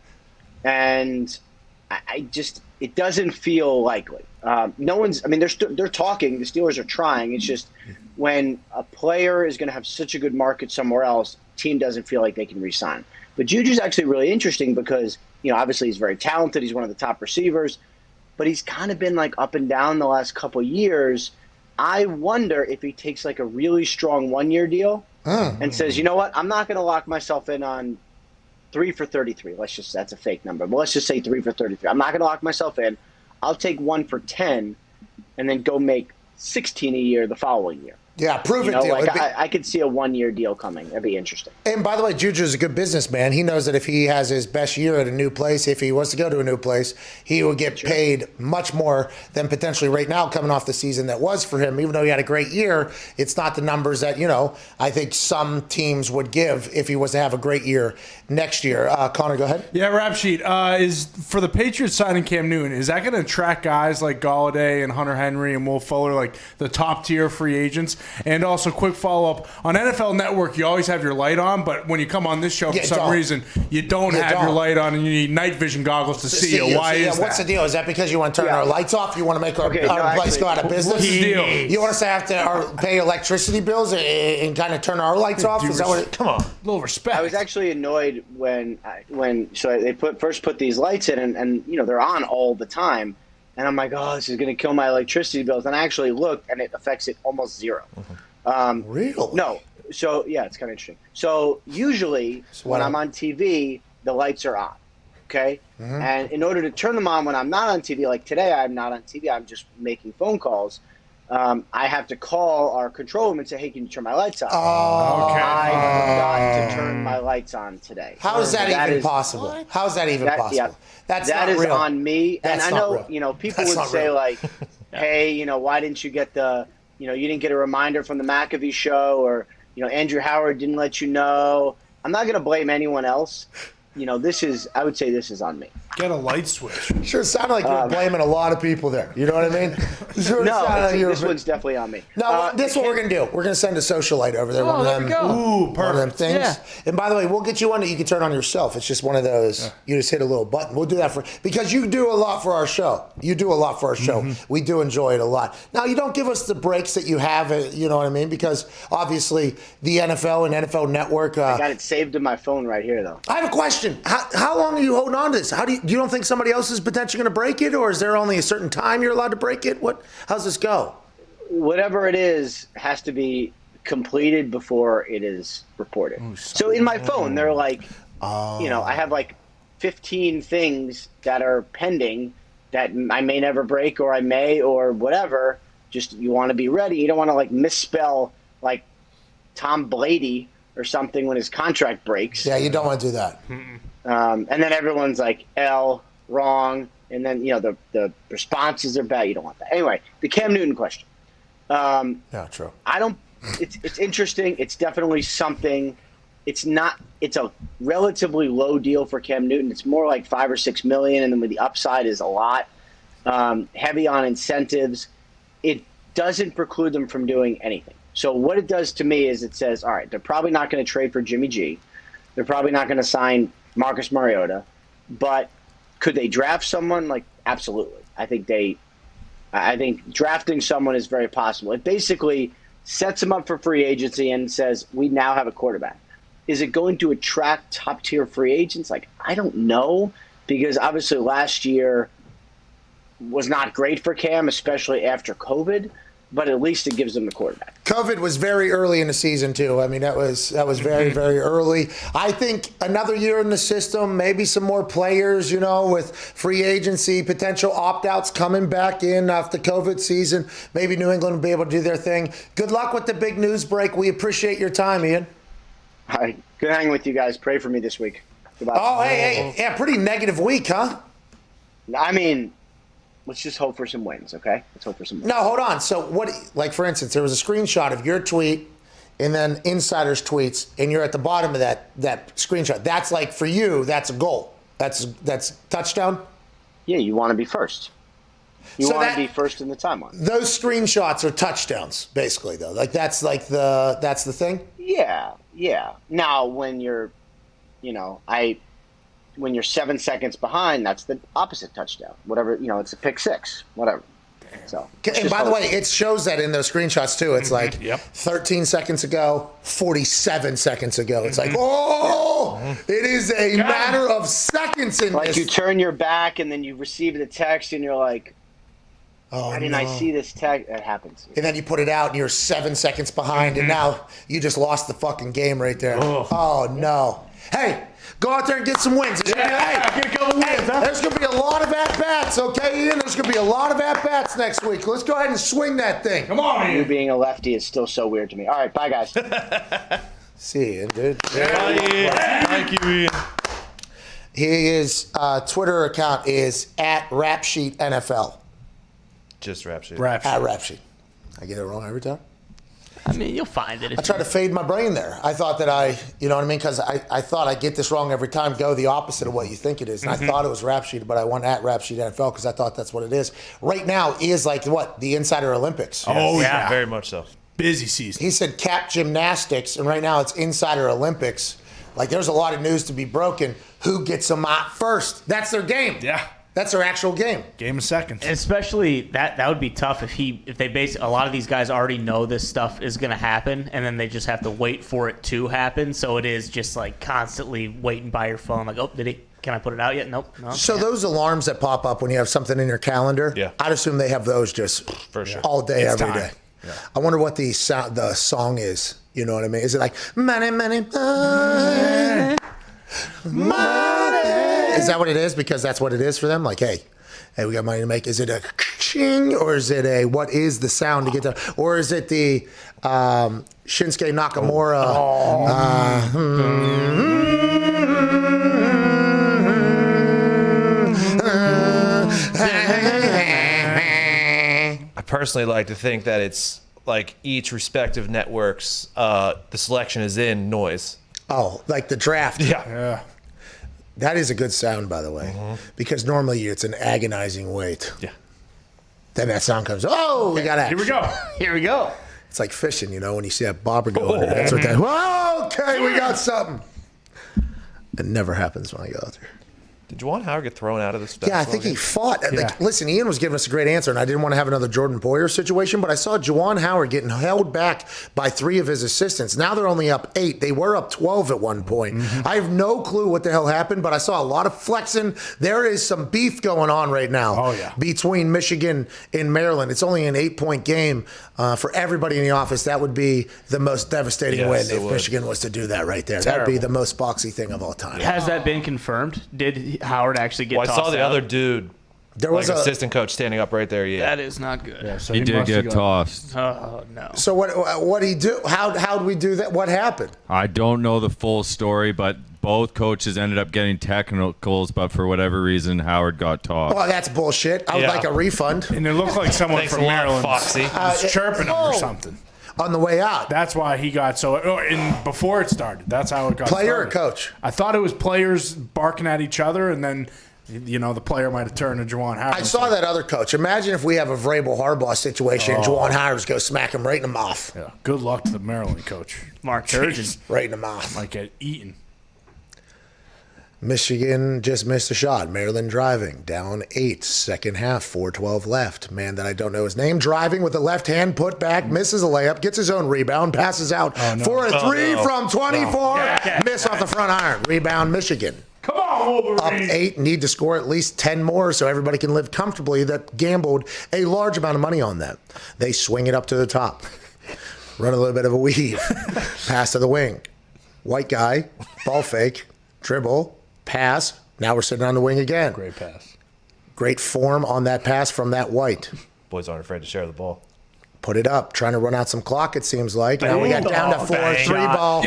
And it doesn't feel likely. They're talking. The Steelers are trying. It's just when a player is going to have such a good market somewhere else, team doesn't feel like they can re-sign. But Juju's actually really interesting because, obviously he's very talented. He's one of the top receivers, but he's kind of been like up and down the last couple of years. I wonder if he takes like a really strong 1-year deal and says, you know what, I'm not going to lock myself in on 3 for 33. That's a fake number, but let's just say 3 for 33. I'm not going to lock myself in. I'll take 1 for 10 and then go make 16 a year the following year. Yeah, prove it deal. I could see a 1-year deal coming. That'd be interesting. And by the way, Juju's a good businessman. He knows that if he has his best year at a new place, if he was to go to a new place, he will get paid much more than potentially right now coming off the season that was for him. Even though he had a great year, it's not the numbers that, I think some teams would give if he was to have a great year next year. Connor, go ahead. Yeah, Rap Sheet. Is for the Patriots signing Cam Newton, is that going to attract guys like Galladay and Hunter Henry and Will Fuller, like the top tier free agents? And also, quick follow-up. On NFL Network, you always have your light on, but when you come on this show, for some reason, you don't have your light on, and you need night vision goggles to see you. Why is that? What's the deal? Is that because you want to turn our lights off? You want to make our place go out of business? What's the deal? You want us to have to pay electricity bills and kind of turn our lights off? Is that what come on. A little respect. I was actually annoyed when they first put these lights in, and they're on all the time. And I'm like, oh, this is going to kill my electricity bills. And I actually looked, and it affects it almost zero. Really? No. So, yeah, it's kind of interesting. So, usually, when I'm on TV, the lights are on, okay? And in order to turn them on when I'm not on TV, like today I'm not on TV, I'm just making phone calls, I have to call our control room and say, hey, can you turn my lights on? Oh, okay. I forgot to turn my lights on today. How is that even possible? How is that even possible? Yeah, that is on me. And I know, people would say, like, hey, why didn't you get you didn't get a reminder from the McAfee show, or, Andrew Howard didn't let you know. I'm not going to blame anyone else. I would say this is on me. Get a light switch. Sure sounded like you're blaming a lot of people there. You know what I mean? This one's definitely on me. No, this is what we're going to do. We're going to send a socialite over there. Oh, there we go. Ooh, perfect. One of them things. Yeah. And by the way, we'll get you one that you can turn on yourself. It's just one of those. Yeah. You just hit a little button. We'll do that because you do a lot for our show. You do a lot for our show. We do enjoy it a lot. Now, you don't give us the breaks that you have, you know what I mean? Because obviously the NFL and NFL Network. I got it saved in my phone right here, though. I have a question. How long are you holding on to this? You don't think somebody else is potentially going to break it, or is there only a certain time you're allowed to break it? How's this go? Whatever it is has to be completed before it is reported. So in my phone, they're like, I have like 15 things that are pending that I may never break, or I may, or whatever. Just you want to be ready. You don't want to like misspell like Tom Brady or something when his contract breaks. Yeah, you don't want to do that. And then everyone's like, L, wrong. And then, the responses are bad. You don't want that. Anyway, the Cam Newton question. Yeah, true. It's interesting. It's definitely something. It's a relatively low deal for Cam Newton. It's more like $5 or $6 million. And then with the upside is a lot. Heavy on incentives. It doesn't preclude them from doing anything. So what it does to me is it says, all right, they're probably not going to trade for Jimmy G. They're probably not going to sign Marcus Mariota, but could they draft someone? Like, absolutely. I think drafting someone is very possible. It basically sets them up for free agency and says, we now have a quarterback. Is it going to attract top-tier free agents? Like, I don't know, because obviously last year was not great for Cam, especially after COVID. but at least it gives them the quarterback. COVID was very early in the season too. I mean, that was very, very early. I think another year in the system, maybe some more players, with free agency, potential opt-outs coming back in after COVID season. Maybe New England will be able to do their thing. Good luck with the big news break. We appreciate your time, Ian. All right. Good hanging with you guys. Pray for me this week. Goodbye. Oh, hey. Yeah, pretty negative week, huh? I mean, let's just hope for some wins, okay? Let's hope for some wins. No, hold on. So what, like for instance, there was a screenshot of your tweet and then Insider's tweets, and you're at the bottom of that screenshot. That's like, for you, that's a goal. That's touchdown? Yeah, you want to be first. You want to be first in the timeline. Those screenshots are touchdowns, basically, though. Like, that's the thing? Yeah. Now, when you're, when you're 7 seconds behind, that's the opposite touchdown. Whatever, it's a pick six, whatever. So, and by the way, it shows that in those screenshots too. It's like 13 seconds ago, 47 seconds ago. It's like, it is a matter of seconds in like this. You turn your back and then you receive the text and you're like, why didn't I see this text? It happens. And then you put it out and you're 7 seconds behind, and now you just lost the fucking game right there. Oh no. Hey, go out there and get some wins. There's going to be a lot of at-bats, okay, Ian? There's going to be a lot of at-bats next week. Let's go ahead and swing that thing. Come on, You being a lefty is still so weird to me. All right, bye, guys. See you, dude. Thank you, Ian. His Twitter account is @RapSheetNFL. Just Rap Sheet. @RapSheet. I get it wrong every time? I mean, you'll find it. I try to fade my brain there. I thought that you know what I mean? Because I thought I get this wrong every time, go the opposite of what you think it is. And I thought it was Rap Sheet, but I went @RapSheetNFL because I thought that's what it is. Right now is like what? The Insider Olympics. Oh, yeah. Very much so. Busy season. He said cap gymnastics, and right now it's Insider Olympics. Like, there's a lot of news to be broken. Who gets them out first? That's their game. Yeah. That's their actual game. Game of seconds. Especially that would be tough if they base a lot of these guys already know this stuff is going to happen, and then they just have to wait for it to happen. So it is just like constantly waiting by your phone, like, can I put it out yet? Nope. No. So those alarms that pop up when you have something in your calendar, I'd assume they have those just for sure all day, It's every time. day. Yeah. I wonder what the song is. You know what I mean? Is it like money, money, money, money? Is that what it is? Because that's what it is for them. Like, hey, we got money to make. Is it a ching, or is it a what is the sound to get there, or is it the Shinsuke Nakamura? I personally like to think that it's like each respective network's the selection is in noise. Oh, like the draft. Yeah. That is a good sound, by the way, because normally it's an agonizing wait. Yeah. Then that sound comes. Oh, we got action. Here we go. Here we go. It's like fishing, when you see that bobber go under. That's what that. Whoa, okay, we got something. It never happens when I go out there. Did Juwan Howard get thrown out of this? Yeah, I think he fought. Like, listen, Ian was giving us a great answer, and I didn't want to have another Jordan Poyer situation, but I saw Juwan Howard getting held back by 3 of his assistants. Now they're only up 8. They were up 12 at one point. I have no clue what the hell happened, but I saw a lot of flexing. There is some beef going on right now between Michigan and Maryland. It's only an 8-point game. For everybody in the office, that would be the most devastating win if Michigan was to do that right there. That would be the most boxy thing of all time. Has that been confirmed? Did Howard actually get tossed out? I saw the other dude, there was like assistant coach standing up right there. Yeah, that is not good. Yeah, so he did get tossed. Oh, no. So what did he do? How did we do that? What happened? I don't know the full story, but both coaches ended up getting technicals, but for whatever reason, Howard got tossed. Well, that's bullshit. I would like a refund. And it looked like someone from Maryland Foxy. was chirping him or something. On the way out. That's why he got and before it started. That's how it got Player started. or coach? I thought it was players barking at each other, and then, the player might have turned to Juwan Howard. I saw that other coach. Imagine if we have a Vrabel Harbaugh situation and Juwan Howard goes smack him right in the mouth. Yeah. Good luck to the Maryland coach. Mark Turgeon. Right in the mouth. Might get eaten. Michigan just missed a shot. Maryland driving. Down 8. Second half. 4:12 left. Man that I don't know his name. Driving with the left hand. Put back. Misses a layup. Gets his own rebound. Passes out for a 3 from 24. Miss off the front iron. Rebound Michigan. Come on, up 8, need to score at least 10 more so everybody can live comfortably that gambled a large amount of money on them. They swing it up to the top, run a little bit of a weave, pass to the wing. White guy, ball fake, dribble, pass. Now we're sitting on the wing again. Great pass. Great form on that pass from that white. Boys aren't afraid to share the ball. Put it up, trying to run out some clock, it seems like. Now we got down to 4, 3 ball.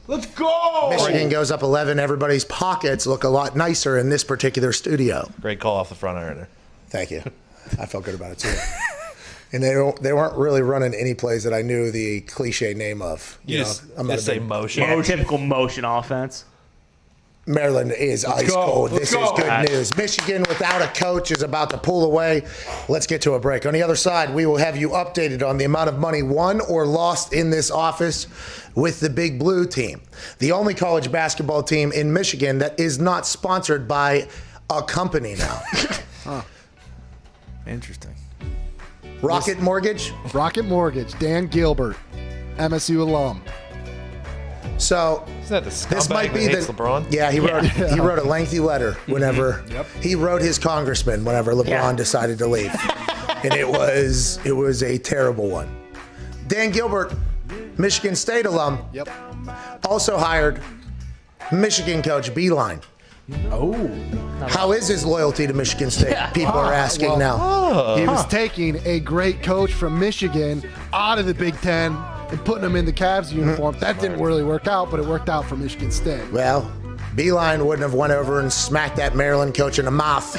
Let's go! Michigan goes up 11. Everybody's pockets look a lot nicer in this particular studio. Great call off the front ironer. Thank you. I felt good about it, too. And they weren't really running any plays that I knew the cliche name of. I'm going to say motion. Yeah, typical motion offense. Maryland is ice cold. This is good news. Michigan, without a coach, is about to pull away. Let's get to a break. On the other side, we will have you updated on the amount of money won or lost in this office with the Big Blue team, the only college basketball team in Michigan that is not sponsored by a company now. Interesting. Rocket Mortgage? Rocket Mortgage. Dan Gilbert, MSU alum. So isn't that the this might be that LeBron? Yeah, he wrote a lengthy letter whenever he wrote his congressman whenever LeBron decided to leave, and it was a terrible one. Dan Gilbert, Michigan State alum, also hired Michigan coach Beeline. Oh, how is his loyalty to Michigan State? People are asking now. He was taking a great coach from Michigan out of the Big Ten and putting him in the Cavs uniform. That didn't really work out, but it worked out for Michigan State. Well, Beeline wouldn't have went over and smacked that Maryland coach in the mouth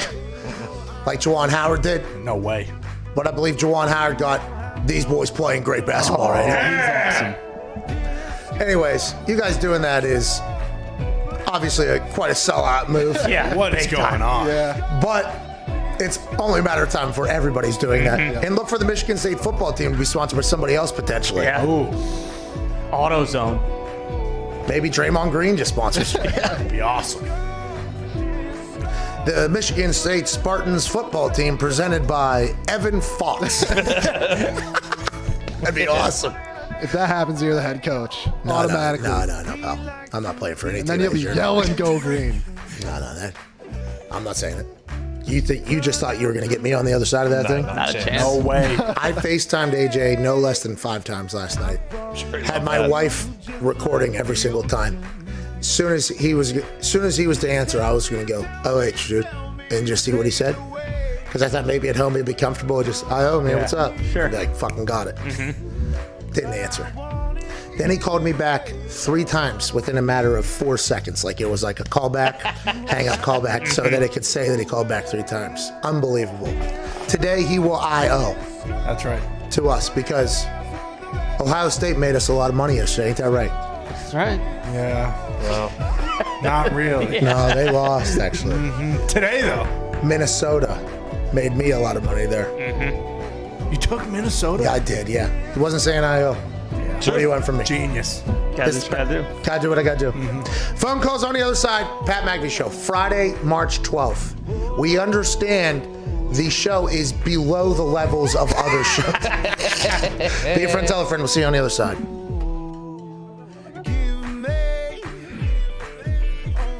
like Juwan Howard did. No way. But I believe Juwan Howard got these boys playing great basketball right now. He's awesome. Anyways, you guys doing that is obviously quite a sellout move. Yeah, what is going on? Yeah. But it's only a matter of time before everybody's doing that. And look for the Michigan State football team to be sponsored by somebody else potentially. Yeah. Ooh. AutoZone. Maybe Draymond Green just sponsors. That'd be awesome. The Michigan State Spartans football team presented by Evan Fox. That'd be awesome. If that happens, you're the head coach. Automatically. No, pal. I'm not playing for any And team. then you'll be yelling, "Go Green." No, I'm not saying it. You just thought you were going to get me on the other side of that thing? Not a chance. No way. I FaceTimed AJ no less than 5 times last night. Had my wife recording every single time. As soon as he was to answer, I was going to go, "OH, dude," and just see what he said. Because I thought maybe at home he'd be comfortable. Just, "Oh man, what's up?" Sure. I'd be like, fucking got it. Didn't answer. Then he called me back 3 times within a matter of 4 seconds. Like it was like a callback, hang up, callback, so that it could say that he called back 3 times. Unbelievable. Today he will IO. That's right. To us because Ohio State made us a lot of money yesterday. Ain't that right? That's right. Yeah. Well, not really. No, they lost actually. Today though. Minnesota made me a lot of money there. You took Minnesota? Yeah, I did, yeah. He wasn't saying IO. What do you want from me? Genius. Gotta do. Gotta do what I gotta do. Phone calls on the other side. Pat McAfee Show, Friday, March 12th. We understand the show is below the levels of other shows. Be a friend, tell a friend. We'll see you on the other side.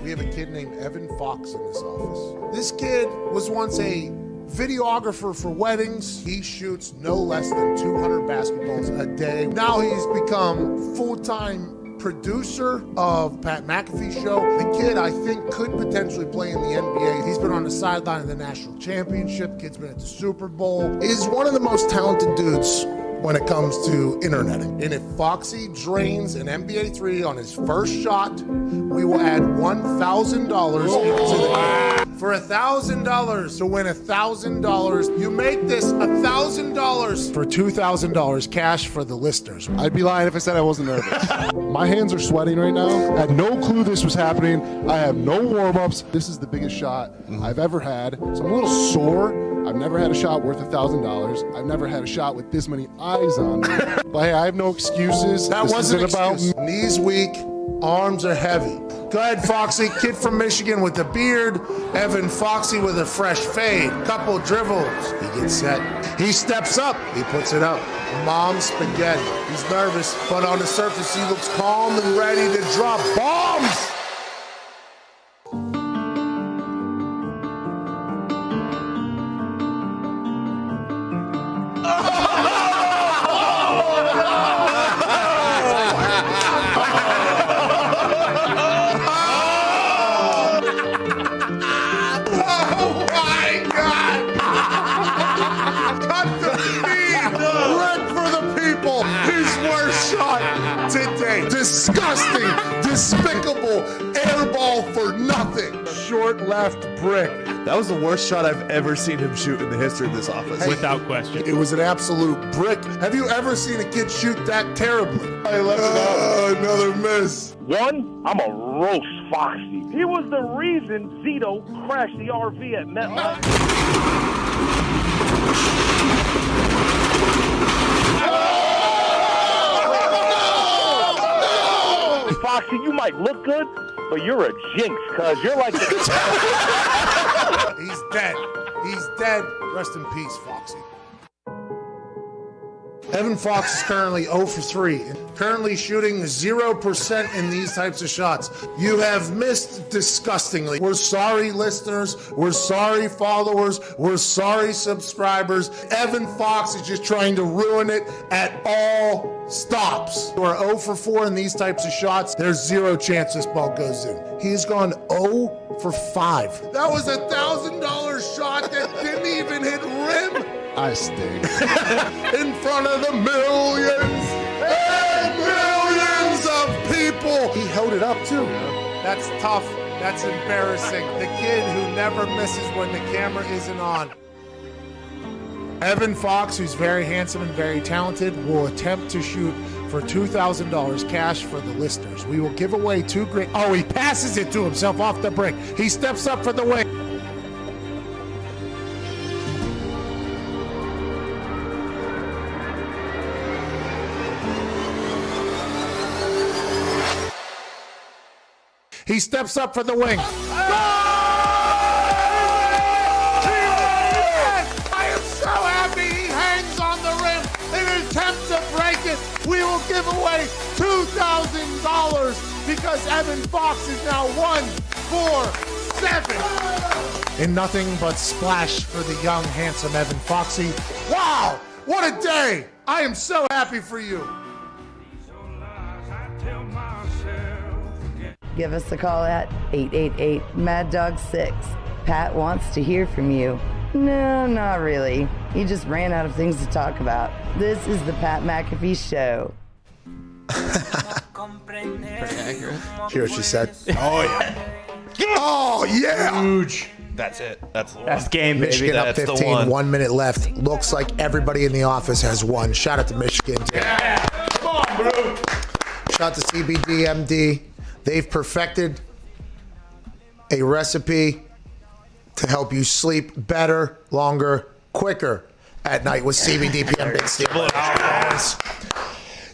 We have a kid named Evan Fox in this office. This kid was once a videographer for weddings. He shoots no less than 200 basketballs a day. Now he's become full-time producer of Pat McAfee Show. The kid, I think, could potentially play in the NBA. He's been on the sideline of the national championship. Kid's been at the Super Bowl. Is one of the most talented dudes when it comes to interneting. And if Foxy drains an NBA 3 on his first shot, we will add $1,000 to the game. For $1,000 to win $1,000, you make this $1,000 for $2,000 cash for the listeners. I'd be lying if I said I wasn't nervous. My hands are sweating right now. I had no clue this was happening. I have no warm-ups. This is the biggest shot I've ever had. So I'm a little sore. I've never had a shot worth $1,000. I've never had a shot with this many eyes on me. But hey, I have no excuses. That this wasn't about excuse. Knees weak, arms are heavy. Go ahead, Foxy. Kid from Michigan with a beard. Evan Foxy with a fresh fade. Couple dribbles. He gets set. He steps up. He puts it up. Mom spaghetti. He's nervous, but on the surface he looks calm and ready to drop bombs. Disgusting, despicable, airball for nothing. Short left brick. That was the worst shot I've ever seen him shoot in the history of this office. Without question. It was an absolute brick. Have you ever seen a kid shoot that terribly? I left it out. Another miss. One, I'm a roast Foxy. He was the reason Zito crashed the RV at MetLife. Foxy, you might look good, but you're a jinx, cuz you're like the... He's dead. He's dead. Rest in peace, Foxy. Evan Fox is currently 0 for 3. Currently shooting 0% in these types of shots. You have missed disgustingly. We're sorry, listeners. We're sorry, followers. We're sorry, subscribers. Evan Fox is just trying to ruin it at all stops. You are 0 for 4 in these types of shots. There's 0 chance this ball goes in. He's gone 0 for 5. That was $1,000 shot that didn't even hit rim. I stink. In front of the millions and millions of people. He held it up too. That's tough. That's embarrassing. The kid who never misses when the camera isn't on. Evan Fox, who's very handsome and very talented, will attempt to shoot for $2,000 cash for the listeners. We will give away 2 great... Oh, he passes it to himself off the brick. He steps up for the win. He steps up for the wing. I am so happy he hangs on the rim in an attempt to break it. We will give away $2,000 because Evan Fox is now 1 for 7. And nothing but splash for the young, handsome Evan Foxy. Wow, what a day. I am so happy for you. Give us a call at 888-MAD-DOG-6. Pat wants to hear from you. No, not really. He just ran out of things to talk about. This is the Pat McAfee Show. Pretty accurate. Hear what she said? Oh, yeah. Oh, yeah. Huge. That's it. That's game, baby. Michigan up That's the 15, one. 1 minute left. Looks like everybody in the office has won. Shout out to Michigan. Yeah. Come on, bro. Shout out to CBDMD. They've perfected a recipe to help you sleep better, longer, quicker at night with CBD PM Big Steel.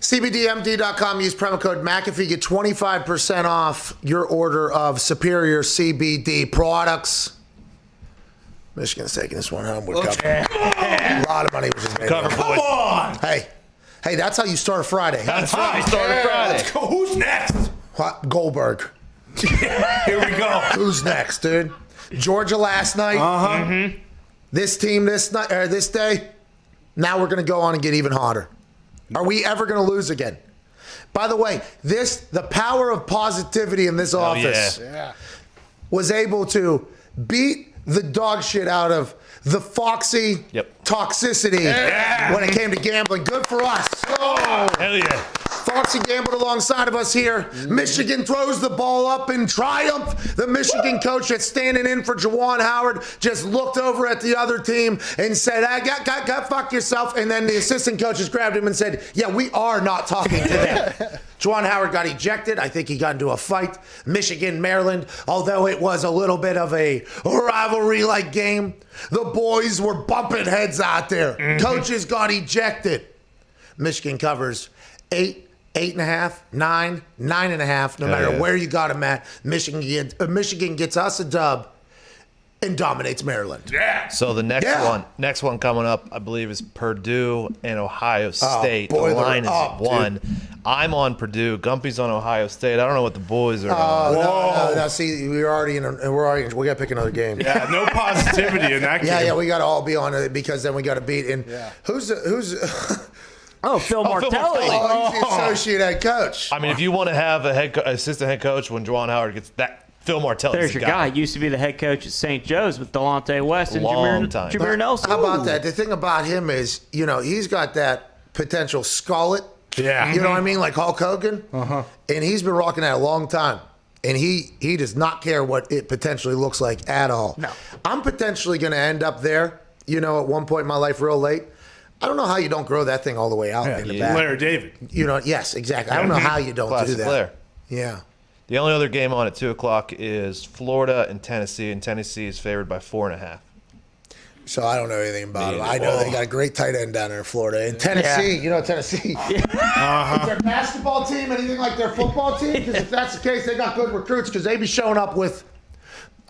CBDMD.com. Use promo code McAfee. Get 25% off your order of superior CBD products. Michigan's taking this one home. We're covering. A lot of money was just made. Cover, Come on. Hey, that's how you start a Friday. That's how you start a Friday. Let's go. Who's next? What? Goldberg. Here we go. Who's next, dude? Georgia last night. Uh-huh. Mm-hmm. This team this night or this day. Now we're going to go on and get even hotter. Are we ever going to lose again? By the way, the power of positivity in this office was able to beat the dog shit out of the Foxy toxicity when it came to gambling. Good for us. Oh, hell yeah. Foxy gambled alongside of us here. Michigan throws the ball up in triumph. The Michigan coach that's standing in for Juwan Howard just looked over at the other team and said, fuck yourself. And then the assistant coaches grabbed him and said, yeah, we are not talking to them. Juwan Howard got ejected. I think he got into a fight. Michigan, Maryland, although it was a little bit of a rivalry-like game, the boys were bumping heads out there. Coaches got ejected. Michigan covers 8 8.5, 9, 9.5. No matter where you got them at, Michigan gets us a dub and dominates Maryland. Yeah. So the next one coming up, I believe, is Purdue and Ohio State. The boiler line is up, 1. dude. I'm on Purdue. Gumpy's on Ohio State. I don't know what the boys are on. No. See, we got to pick another game. Yeah, no positivity in that game. Yeah, we got to all be on it because then we got to beat. And who's Phil Martelli. Oh, he's the associate head coach. I mean, if you want to have a assistant head coach when Juwan Howard gets that, Phil Martelli. There's your guy. Used to be the head coach at St. Joe's with Delonte West and Jameer Nelson. How about that? The thing about him is, he's got that potential skullet. Yeah. You know what I mean? Like Hulk Hogan. Uh-huh. And he's been rocking that a long time. And he does not care what it potentially looks like at all. No. I'm potentially going to end up there, at one point in my life real late. I don't know how you don't grow that thing all the way out in the back. Larry David. Yes, exactly. I don't know how you don't Classic do that. Blair. Yeah. The only other game on at 2 o'clock is Florida and Tennessee is favored by 4.5. So I don't know anything about them. I know they got a great tight end down there in Florida. And Tennessee, Tennessee. Is their basketball team anything like their football team? Because if that's the case, they got good recruits because they be showing up with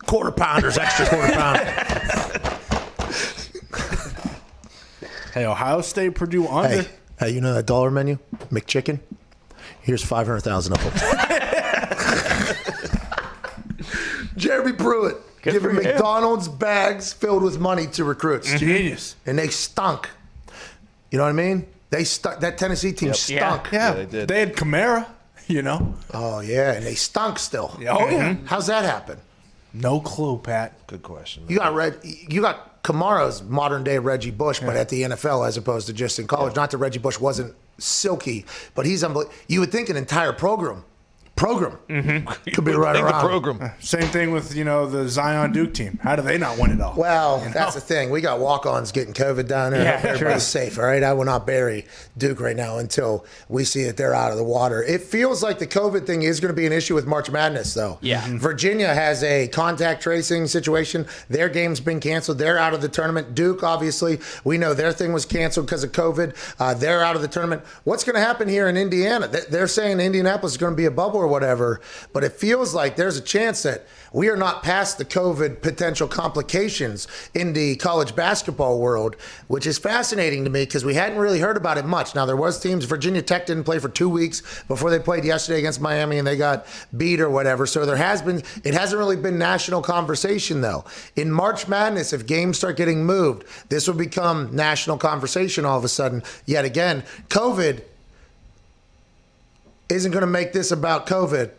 quarter pounders, extra quarter pounders. Hey, Ohio State, Purdue under. Hey, you know that dollar menu? McChicken? Here's 500,000 of them. Jeremy Pruitt giving McDonald's bags filled with money to recruits. Genius. And they stunk. You know what I mean? They stunk. That Tennessee team stunk. Yeah, they did. They had Kamara, Oh, yeah, and they stunk still. Oh, yeah. How's that happen? No clue, Pat. Good question. You got Kamara's modern day Reggie Bush, but at the NFL as opposed to just in college. Not that Reggie Bush wasn't silky, but he's unbelievable. You would think an entire program could be right around. The program. Same thing with the Zion Duke team. How do they not win it all? Well, that's the thing. We got walk-ons getting COVID down there. Yeah, Everybody's safe, all right? I will not bury Duke right now until we see that they're out of the water. It feels like the COVID thing is going to be an issue with March Madness, though. Yeah. Virginia has a contact tracing situation. Their game's been canceled. They're out of the tournament. Duke, obviously, we know their thing was canceled because of COVID. They're out of the tournament. What's going to happen here in Indiana? They're saying Indianapolis is going to be a bubble or whatever, but it feels like there's a chance that we are not past the COVID potential complications in the college basketball world, which is fascinating to me because we hadn't really heard about it much. Now, there was teams. Virginia Tech didn't play for 2 weeks before they played yesterday against Miami, and they got beat or whatever. So it hasn't really been national conversation, though. In March Madness, if games start getting moved, this will become national conversation all of a sudden. Yet again, COVID isn't going to make this about COVID.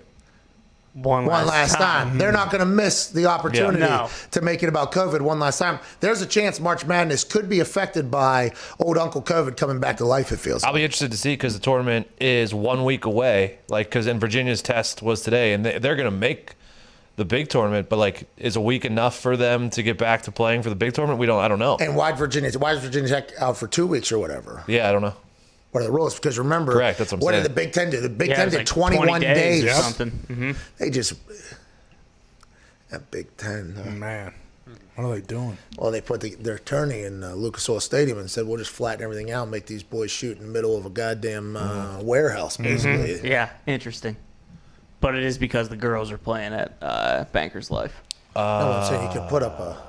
One last time. They're not going to miss the opportunity to make it about COVID one last time. There's a chance March Madness could be affected by old Uncle COVID coming back to life, it feels. I'll be interested to see because the tournament is 1 week away. Because in Virginia's test was today, and they're going to make the big tournament. But is a week enough for them to get back to playing for the big tournament? I don't know. And why is Virginia Tech out for 2 weeks or whatever? Yeah, I don't know. What are the rules? Because remember, correct, that's what did the Big Ten do? The Big Ten did 21 days. Or something. Mm-hmm. They just that Big Ten. Man, what are they doing? Well, they put their attorney in Lucas Oil Stadium and said, "We'll just flatten everything out, and make these boys shoot in the middle of a goddamn warehouse, basically." Mm-hmm. Yeah, interesting. But it is because the girls are playing at Banker's Life. No, I'm saying you can put up a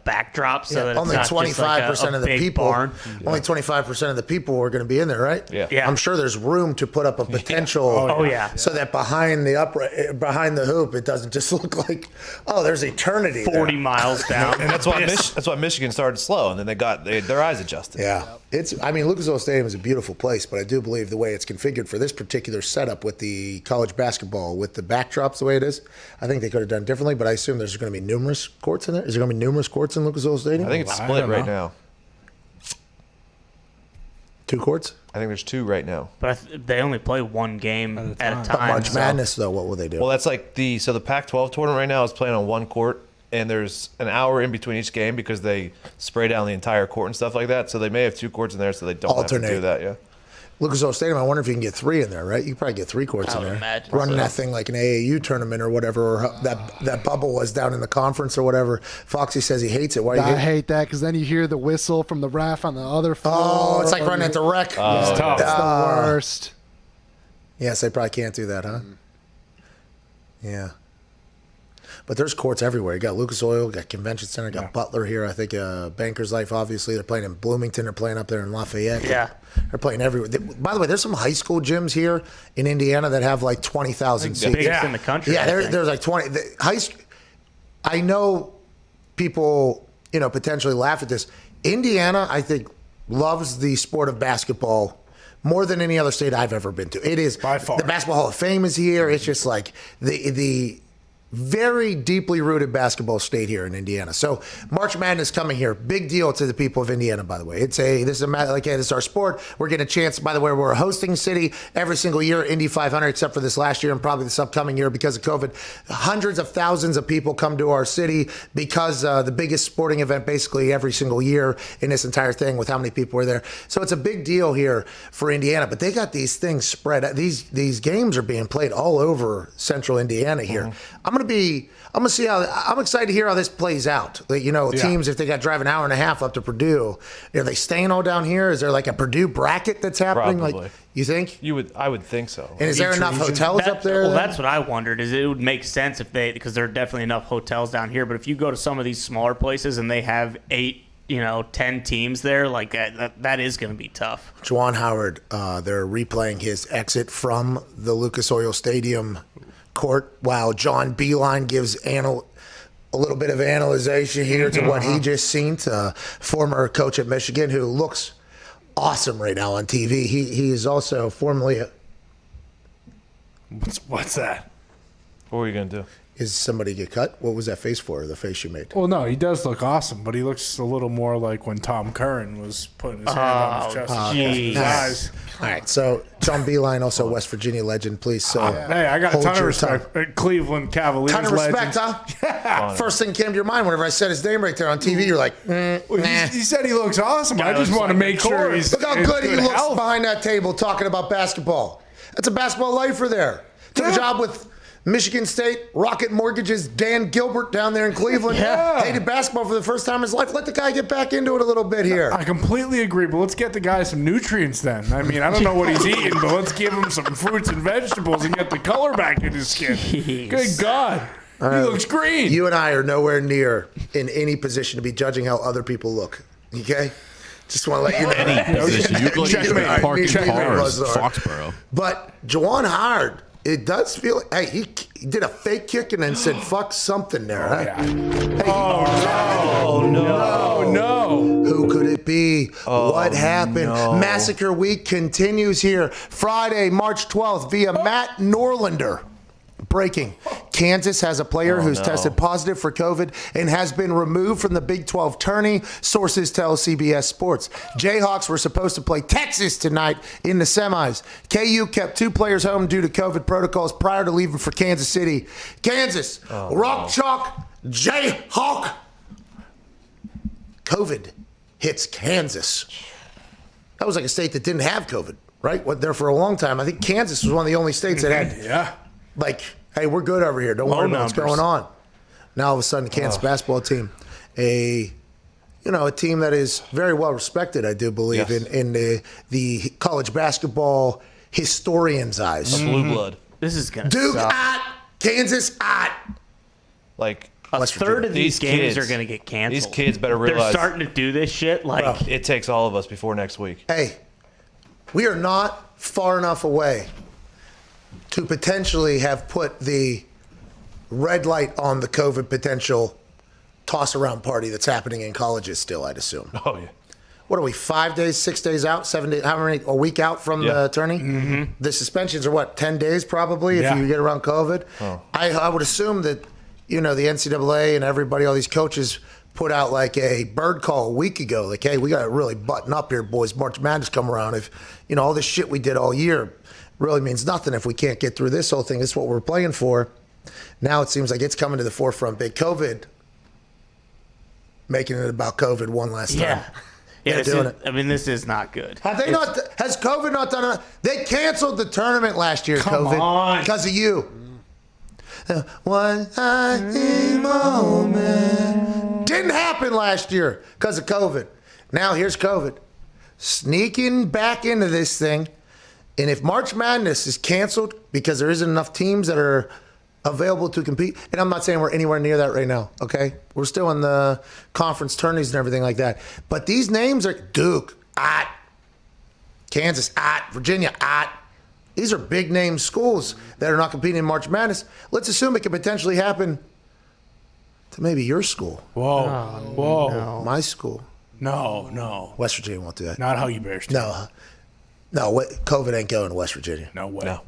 backdrop so that only it's not 25% of the people. barn. Only 25% of the people are going to be in there, right? Yeah. I'm sure there's room to put up a potential. So that behind the hoop, it doesn't just look like there's eternity. 40 miles down. And that's why Michigan started slow, and then they got their eyes adjusted. Yeah, Lucas Oil Stadium is a beautiful place, but I do believe the way it's configured for this particular setup with the college basketball, with the backdrops the way it is, I think they could have done differently. But I assume there's going to be numerous courts in there. Is there going to be numerous courts in Lucas Oil Stadium? I think it's split right now. 2 courts? I think there's 2 right now. But they only play one game at a time. But March Madness, though, what will they do? Well, that's the Pac-12 tournament right now is playing on 1 court, and there's an hour in between each game because they spray down the entire court and stuff like that. So they may have 2 courts in there, so they don't have to do that. Yeah. Lucas Oil Stadium, I wonder if you can get 3 in there, right? You can probably get 3 courts in there. Running that thing like an AAU tournament or whatever, or that bubble was down in the conference or whatever. Foxy says he hates it. Why do you hate that? Because then you hear the whistle from the ref on the other floor. Oh, it's like running at the rec. It's tough. It's the worst. Yes, they probably can't do that, huh? Yeah. But there's courts everywhere. You got Lucas Oil, you got Convention Center, you got Butler here. I think Banker's Life, obviously. They're playing in Bloomington. They're playing up there in Lafayette. Yeah. They're playing everywhere. By the way, there's some high school gyms here in Indiana that have like 20,000 seats. Biggest in the country. Yeah, there's like 20. I know people, potentially laugh at this. Indiana, I think, loves the sport of basketball more than any other state I've ever been to. It is by far. The Basketball Hall of Fame is here. It's just like the very deeply rooted basketball state here in Indiana. So March Madness coming here, big deal to the people of Indiana, by the way. This is our sport. We're getting a chance. By the way, we're a hosting city every single year, Indy 500, except for this last year and probably this upcoming year because of COVID. Hundreds of thousands of people come to our city because the biggest sporting event basically every single year in this entire thing with how many people are there. So it's a big deal here for Indiana, but they got these things spread out. These games are being played all over central Indiana here. I'm excited to hear how this plays out. Teams, if they got to drive an hour and a half up to Purdue, are they staying all down here? Is there like a Purdue bracket that's happening? Probably. Like, you think? I would think so. And is there enough hotels up there? Well, that's what I wondered. Is it would make sense because there are definitely enough hotels down here. But if you go to some of these smaller places and they have 8, 10 teams there, like that is going to be tough. Juwan Howard, they're replaying his exit from the Lucas Oil Stadium court while John Beilein gives a little bit of analyzation here to what he just seen, to former coach at Michigan who looks awesome right now on TV. He is also formerly What's that? What were you going to do? Is somebody get cut? What was that face for, the face you made? Well, no, he does look awesome, but he looks a little more like when Tom Curran was putting his hand on his chest and his eyes. All right, so John Beilein, also West Virginia legend, please. So hey, I got a ton of respect. Cleveland Cavaliers ton of respect, legend. huh? Yeah. First thing came to your mind whenever I said his name right there on TV. You're like, nah. He said he looks awesome. I just want to make sure he's look how good he looks health. behind that table talking about basketball. That's a basketball lifer there. Took a job with Michigan State, Rocket Mortgage's Dan Gilbert down there in Cleveland. Hated basketball for the first time in his life. Let the guy get back into it a little bit here. I completely agree, but let's get the guy some nutrients then. I mean, I don't know what he's eating, but let's give him some fruits and vegetables and get the color back in his skin. Jeez. Good God. He looks green. You and I are nowhere near in any position to be judging how other people look. Okay? Just want to let you know. Any position. You look like parking cars, Foxborough. But Juwan Howard, it does feel hey, he did a fake kick and then said fuck something there. No. Who could it be? What happened? No. Massacre week continues here. Friday, March 12th via Matt Norlander. Breaking. Kansas has a player who's tested positive for COVID and has been removed from the Big 12 tourney, sources tell CBS Sports. Jayhawks were supposed to play Texas tonight in the semis. KU kept 2 players home due to COVID protocols prior to leaving for Kansas City. Kansas, Rock Chalk, Jayhawk. COVID hits Kansas. That was like a state that didn't have COVID, right? Went there for a long time. I think Kansas was one of the only states that had like, hey, we're good over here. Don't worry about what's going on. Now all of a sudden, the Kansas basketball team, a team that is very well respected, I do believe, in the college basketball historians' eyes. Blue blood. This is gonna Duke suck. at Kansas at. Like a third of these games are gonna get canceled. These kids better realize they're starting to do this shit. Like it takes all of us before next week. Hey, we are not far enough away to potentially have put the red light on the COVID potential toss-around party that's happening in colleges still, I'd assume. Oh, yeah. What are we, 5 days, 6 days out, 7 days, how many, a week out from the tourney? Mm-hmm. The suspensions are what, 10 days probably if you get around COVID? Oh. I would assume that, the NCAA and everybody, all these coaches put out like a bird call a week ago. Like, hey, we got to really button up here, boys. March Madness come around. If, all this shit we did all year really means nothing if we can't get through this whole thing. This is what we're playing for. Now it seems like it's coming to the forefront. Big COVID, making it about COVID one last time. Yeah, this is not good. Have they not? Has COVID not done enough? They canceled the tournament last year, Come COVID, on. because of you. One tiny moment. Didn't happen last year because of COVID. Now here's COVID. Sneaking back into this thing. And if March Madness is canceled because there isn't enough teams that are available to compete, and I'm not saying we're anywhere near that right now, okay? We're still in the conference tourneys and everything like that. But these names are Duke, Kansas, Virginia, These are big name schools that are not competing in March Madness. Let's assume it could potentially happen to maybe your school. Whoa. Whoa. No. My school. No. West Virginia won't do that. Not how you Bears do. No, COVID ain't going to West Virginia. No way. No.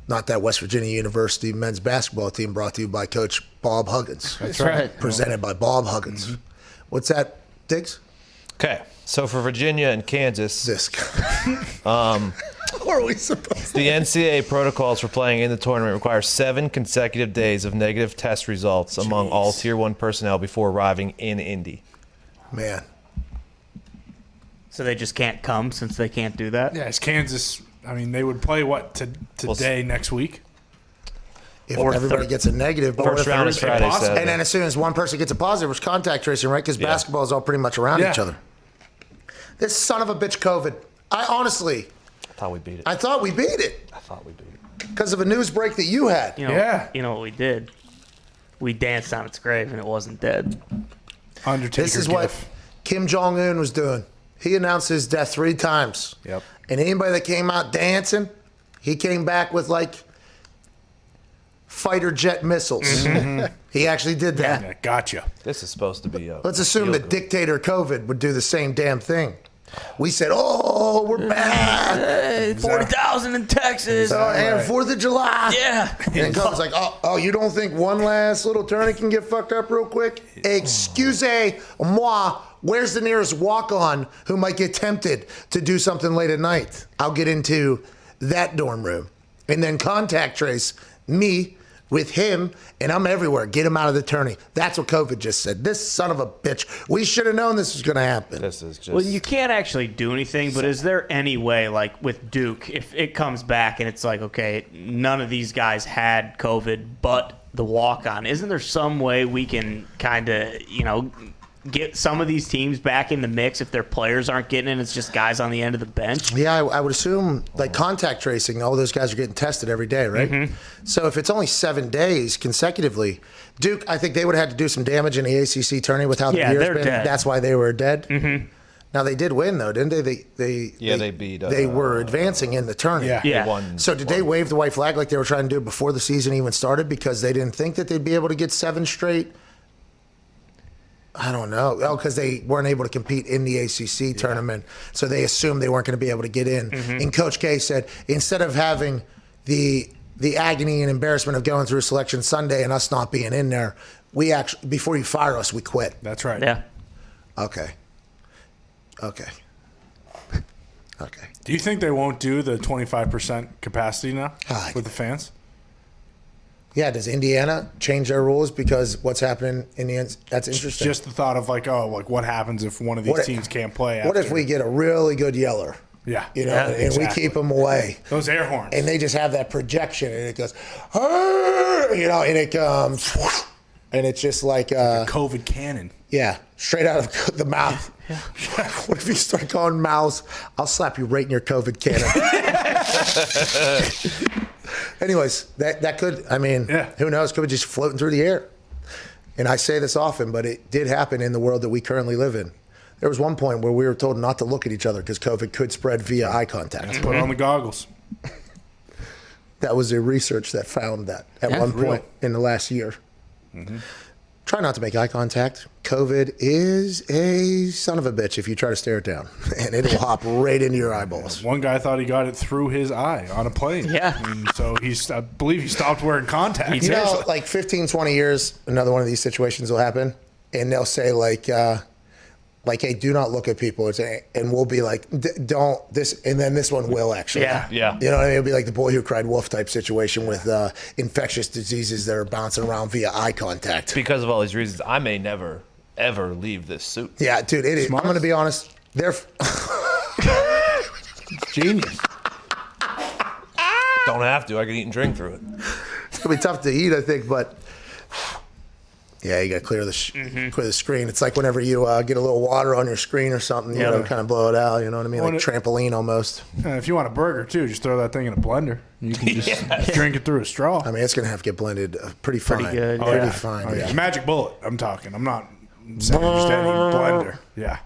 Not that West Virginia University men's basketball team brought to you by Coach Bob Huggins. That's right. Presented by Bob Huggins. Mm-hmm. What's that, Diggs? Okay, so for Virginia and Kansas, what are we supposed to the NCAA protocols for playing in the tournament require 7 consecutive days of negative test results among all Tier 1 personnel before arriving in Indy. Man. So they just can't come since they can't do that? Yeah, it's Kansas. I mean, they would play, today, next week? If everybody gets a negative. But First round is Friday, Saturday. And then as soon as one person gets a positive, it's contact tracing, right? Because basketball is all pretty much around each other. This son of a bitch COVID. I thought we beat it. I thought we beat it. Because of a news break that you had. You know what we did? We danced on its grave and it wasn't dead. Undertaker This is what Kim Jong-un was doing. He announced his death 3 times. Yep. And anybody that came out dancing, he came back with like fighter jet missiles. Mm-hmm. He actually did that. Yeah, gotcha. This is supposed to be Let's assume that dictator COVID would do the same damn thing. We said, oh, we're back. 40,000 in Texas. And 4th of July. Yeah. And COVID's like, oh, you don't think one last little tourney can get fucked up real quick? Excusez-moi. Where's the nearest walk-on who might get tempted to do something late at night? I'll get into that dorm room. And then contact trace me with him, and I'm everywhere. Get him out of the tourney. That's what COVID just said. This son of a bitch. We should have known this was going to happen. This is just... Well, you can't actually do anything, but is there any way, like with Duke, if it comes back and it's like, okay, none of these guys had COVID but the walk-on, isn't there some way we can kind of, get some of these teams back in the mix if their players aren't getting in? It's just guys on the end of the bench. Yeah, I would assume like contact tracing, all those guys are getting tested every day, right? Mm-hmm. So if it's only 7 days consecutively, Duke, I think they would have had to do some damage in the ACC tourney with how the year's they're been. dead. That's why they were dead. Mm-hmm. Now they did win though, didn't they? They beat. They were advancing in the tourney. Yeah. They won. So did they wave the white flag like they were trying to do before the season even started because they didn't think that they'd be able to get 7 straight? I don't know. Oh, because they weren't able to compete in the ACC tournament, so they assumed they weren't going to be able to get in. Mm-hmm. And Coach K said, instead of having the agony and embarrassment of going through Selection Sunday and us not being in there, we actually, before you fire us, we quit. That's right. Yeah. Okay. Do you think they won't do the 25% capacity now with the fans? Yeah, does Indiana change their rules because what's happening in the end? That's interesting. Just the thought of what happens if one of these teams can't play? What if we get a really good yeller? Yeah. And exactly. we keep them away. Those air horns. And they just have that projection and it goes, and it comes, and it's just like a COVID cannon. Yeah, straight out of the mouth. Yeah. What if you start calling mouths? I'll slap you right in your COVID cannon. Anyways, that could, who knows? Could be just floating through the air. And I say this often, but it did happen in the world that we currently live in. There was one point where we were told not to look at each other because COVID could spread via eye contact. Put on the goggles. That was a research that found that at one point in the last year. Mm-hmm. Try not to make eye contact. COVID is a son of a bitch if you try to stare it down, and it'll hop right into your eyeballs. One guy thought he got it through his eye on a plane. Yeah. And so I believe he stopped wearing contacts. You know, like 15, 20 years, another one of these situations will happen, and they'll say hey, do not look at people. And we'll be like, don't this, and then this one will actually. Yeah. You know what I mean? It'll be like the boy who cried wolf type situation with infectious diseases that are bouncing around via eye contact. Because of all these reasons, I may never, ever leave this suit. Yeah, dude, it is. I'm going to be honest. They're genius. Don't have to. I can eat and drink through it. It's going to be tough to eat, I think, but Yeah, you got to clear the screen. It's like whenever you get a little water on your screen or something, you kind of blow it out. You know what I mean? Like trampoline almost. If you want a burger too, just throw that thing in a blender. You can just drink it through a straw. I mean, it's going to have to get blended pretty fine. Pretty good. Pretty fine. Oh, yeah. Magic bullet. I'm talking. I'm not saying just any blender. Yeah.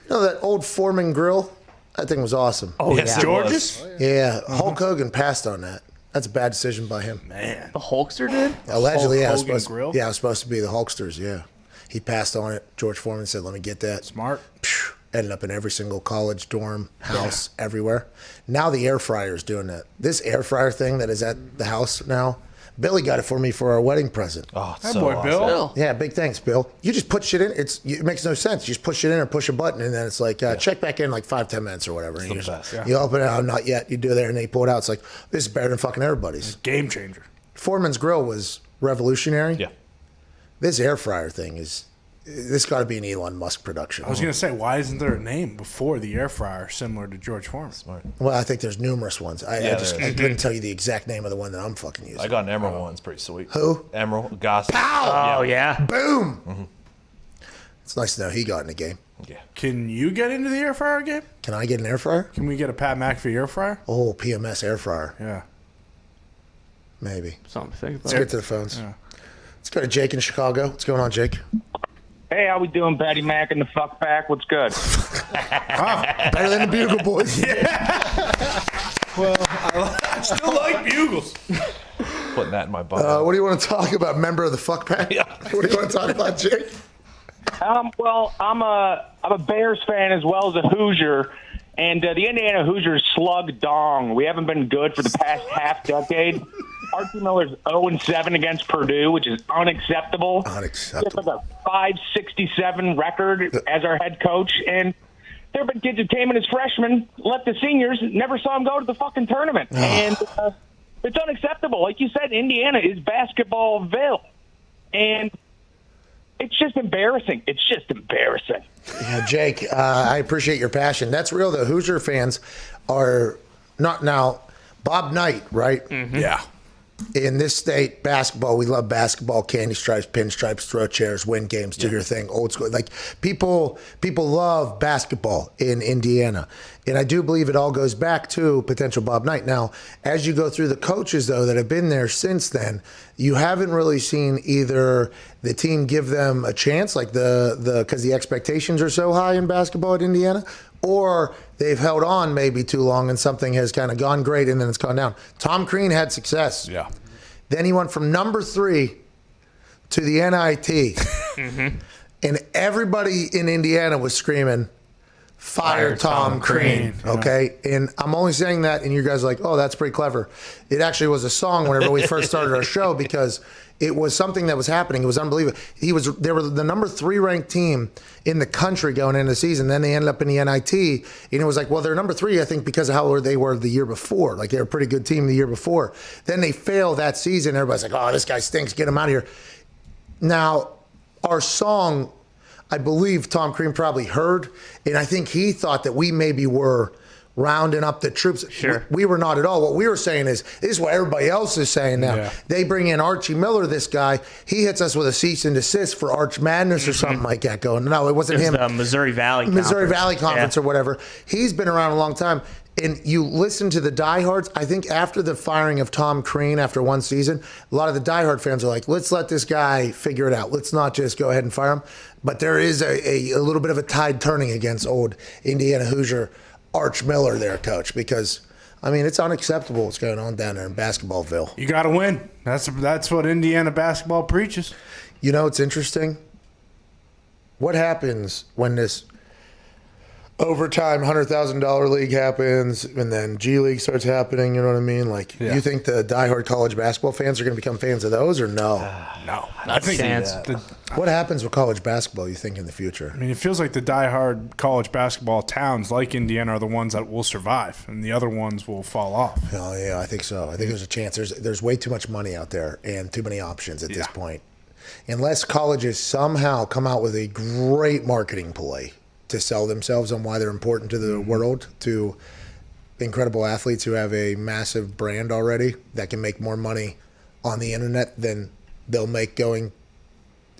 You know that old Foreman grill? That thing was awesome. Oh, yes, yeah. George's? Yeah, Hulk Hogan passed on that. That's a bad decision by him. Man. The Hulkster did? Allegedly, Hulk yeah. Hogan grill? Yeah, it was supposed to be the Hulksters, yeah. He passed on it. George Foreman said, let me get that. Smart. Ended up in every single college dorm, house, everywhere. Now the air fryer is doing that. This air fryer thing that is at the house now, Billy got it for me for our wedding present. Oh, That boy, Bill. Yeah, big thanks, Bill. You just put shit in. It makes no sense. You just push it in or push a button, and then it's like, check back in like 5-10 minutes or whatever. And you, you open it out, not yet. You do it there, and they pull it out. It's like, this is better than fucking everybody's. Game changer. Foreman's Grill was revolutionary. Yeah. This air fryer thing is, this got to be an Elon Musk production. I was going to say, why isn't there a name before the air fryer similar to George Foreman? Smart. Well, I think there's numerous ones. I couldn't tell you the exact name of the one that I'm fucking using. I got an Emerald one. It's pretty sweet. Who? Emerald. Gossip. Pow! Oh, yeah. Boom! Mm-hmm. It's nice to know he got in the game. Yeah. Can you get into the air fryer game? Can I get an air fryer? Can we get a Pat McAfee air fryer? Oh, PMS air fryer. Yeah. Maybe. Something to think about. Let's get to the phones. Yeah. Let's go to Jake in Chicago. What's going on, Jake? Hey, how we doing, Patty Mac and the Fuck Pack? What's good? Better than the Bugle Boys. Well, I still like bugles. Putting that in my butt. What do you want to talk about, member of the Fuck Pack? What do you want to talk about, Jake? Well, I'm a Bears fan as well as a Hoosier, and the Indiana Hoosiers slug dong. We haven't been good for the past half decade. Archie Miller's 0-7 against Purdue, which is unacceptable. Unacceptable. He has like a 5.67 record as our head coach, and there have been kids who came in as freshmen, left the seniors, never saw him go to the fucking tournament. And it's unacceptable. Like you said, Indiana is basketballville. And it's just embarrassing. It's just embarrassing. Yeah, Jake, I appreciate your passion. That's real, though. Hoosier fans are not now. Bob Knight, right? Mm-hmm. Yeah. In this state, basketball, we love basketball, candy stripes, pinstripes, throw chairs, win games, do your thing, old school. Like people love basketball in Indiana. And I do believe it all goes back to potential Bob Knight. Now, as you go through the coaches, though, that have been there since then, you haven't really seen either the team give them a chance, like because the expectations are so high in basketball at Indiana, or they've held on maybe too long and something has kind of gone great and then it's gone down. Tom Crean had success. Yeah. Then he went from number 3 to the NIT. Mm-hmm. And everybody in Indiana was screaming, fire Tom Crean. Okay? And I'm only saying that, and you guys are like, oh, that's pretty clever. It actually was a song whenever we first started our show because it was something that was happening. It was unbelievable. They were the number 3 ranked team in the country going into the season. Then they ended up in the NIT, and it was like, well, they're number 3, I think, because of how they were the year before. Like, they were a pretty good team the year before. Then they fail that season. Everybody's like, oh, this guy stinks. Get him out of here. Now, our song, I believe Tom Crean probably heard, and I think he thought that we maybe were rounding up the troops. Sure. We were not at all. What we were saying is, this is what everybody else is saying now. Yeah. They bring in Archie Miller, this guy. He hits us with a cease and desist for Arch Madness or something like that going. No, it wasn't him. The Missouri Valley Conference or whatever. He's been around a long time. And you listen to the diehards. I think after the firing of Tom Crean after one season, a lot of the diehard fans are like, let's let this guy figure it out. Let's not just go ahead and fire him. But there is a little bit of a tide turning against old Indiana Hoosier Arch Miller there, coach, because, I mean, it's unacceptable what's going on down there in Basketballville. You got to win. That's what Indiana basketball preaches. You know, it's interesting. What happens when this overtime $100,000 league happens and then G League starts happening? You know what I mean? Like, you think the diehard college basketball fans are going to become fans of those, or no? No. I think what happens with college basketball, you think, in the future? I mean, it feels like the diehard college basketball towns like Indiana are the ones that will survive, and the other ones will fall off. Oh, yeah, I think so. I think there's a chance. There's way too much money out there and too many options at this point. Unless colleges somehow come out with a great marketing play to sell themselves on why they're important to the world, to incredible athletes who have a massive brand already that can make more money on the internet than they'll make going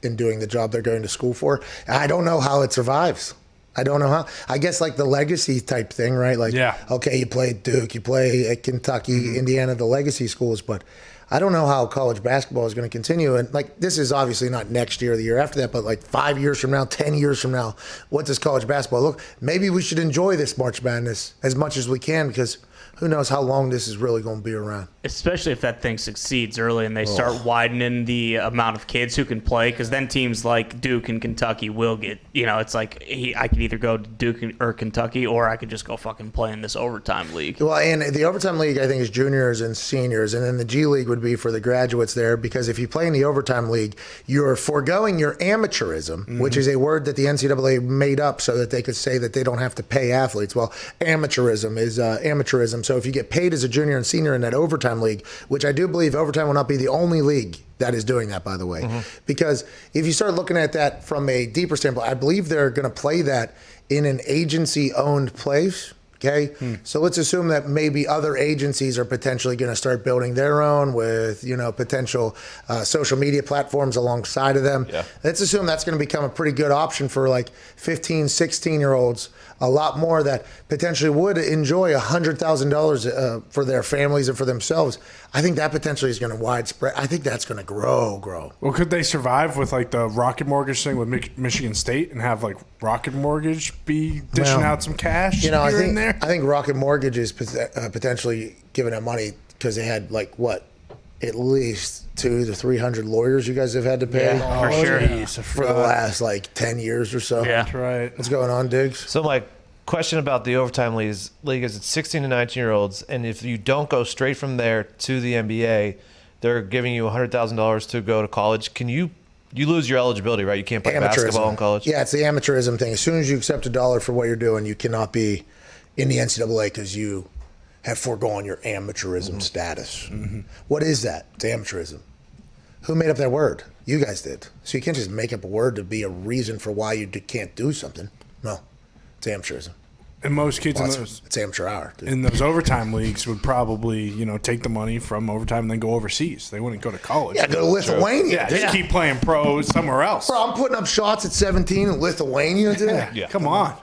in doing the job they're going to school for. I don't know how it survives. I don't know how. I guess like the legacy type thing, right? Like, okay, you play at Duke, you play at Kentucky, Indiana, the legacy schools, but I don't know how college basketball is going to continue. And like, this is obviously not next year or the year after that, but like 5 years from now, 10 years from now, what does college basketball look? Maybe we should enjoy this March Madness as much as we can, because who knows how long this is really going to be around. Especially if that thing succeeds early and they start widening the amount of kids who can play, because then teams like Duke and Kentucky will get, it's like I could either go to Duke or Kentucky, or I could just go fucking play in this overtime league. Well, and the overtime league, I think, is juniors and seniors, and then the G League would be for the graduates there, because if you play in the overtime league, you're foregoing your amateurism, which is a word that the NCAA made up so that they could say that they don't have to pay athletes. Well, amateurism is amateurism. So if you get paid as a junior and senior in that overtime league, which I do believe overtime will not be the only league that is doing that, by the way, because if you start looking at that from a deeper standpoint, I believe they're going to play that in an agency-owned place. Okay, so let's assume that maybe other agencies are potentially going to start building their own with, potential social media platforms alongside of them. Yeah. Let's assume that's going to become a pretty good option for like 15, 16-year-olds, a lot more that potentially would enjoy $100,000 for their families and for themselves. I think that potentially is going to widespread. I think that's going to grow. Well, could they survive with like the Rocket Mortgage thing with Michigan State and have like Rocket Mortgage be dishing out some cash I here think, and there? I think Rocket Mortgage is potentially giving them money because they had like at least 200 to 300 lawyers you guys have had to pay. Yeah, for sure. Geez, for the last like 10 years or so. Yeah. That's right. What's going on, Diggs? So my question about the overtime league is it's 16 to 19-year-olds, and if you don't go straight from there to the NBA, they're giving you $100,000 to go to college. Can you lose your eligibility, right? You can't play basketball in college. Yeah, it's the amateurism thing. As soon as you accept $1 for what you're doing, you cannot be in the NCAA because you have foregone your amateurism status. What is that? It's amateurism. Who made up that word? You guys did. So you can't just make up a word to be a reason for why you can't do something. No, it's amateurism. And most kids it's amateur hour. Dude. In those overtime leagues would probably, take the money from overtime and then go overseas. They wouldn't go to college. Yeah, go to Lithuania. Yeah, just keep playing pro somewhere else. Bro, I'm putting up shots at 17 in Lithuania today. Yeah, come on.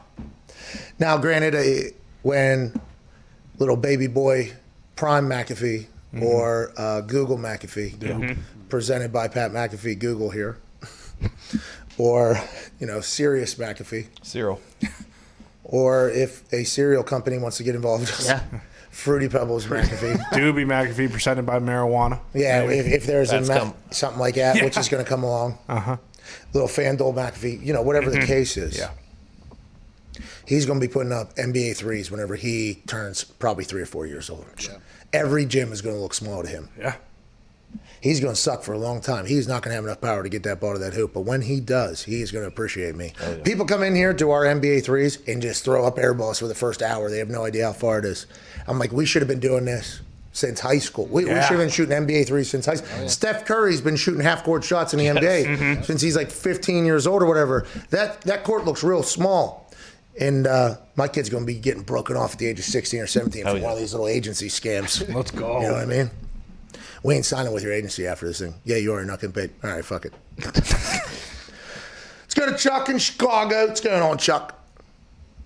Now, granted, when little baby boy Prime McAfee or Google McAfee, presented by Pat McAfee Google here, or Sirius McAfee, Cyril. Or if a cereal company wants to get involved, Fruity Pebbles McAfee. Doobie McAfee presented by marijuana. Yeah, if there's something like that, which is going to come along. Little FanDuel McAfee, whatever the case is. Yeah. He's going to be putting up NBA threes whenever he turns probably 3 or 4 years old. Yeah. Every gym is going to look small to him. Yeah. He's going to suck for a long time. He's not going to have enough power to get that ball to that hoop. But when he does, he's going to appreciate me. Oh, yeah. People come in here to our NBA threes and just throw up air balls for the first hour. They have no idea how far it is. I'm like, we should have been doing this since high school. We should have been shooting NBA threes since high school. Oh, yeah. Steph Curry's been shooting half-court shots in the NBA since he's like 15 years old or whatever. That court looks real small. And my kid's going to be getting broken off at the age of 16 or 17 from one of these little agency scams. Let's go. You know what I mean? We ain't signing with your agency after this thing. Yeah, you are. You're not getting paid. All right, fuck it. Let's go to Chuck in Chicago. What's going on, Chuck?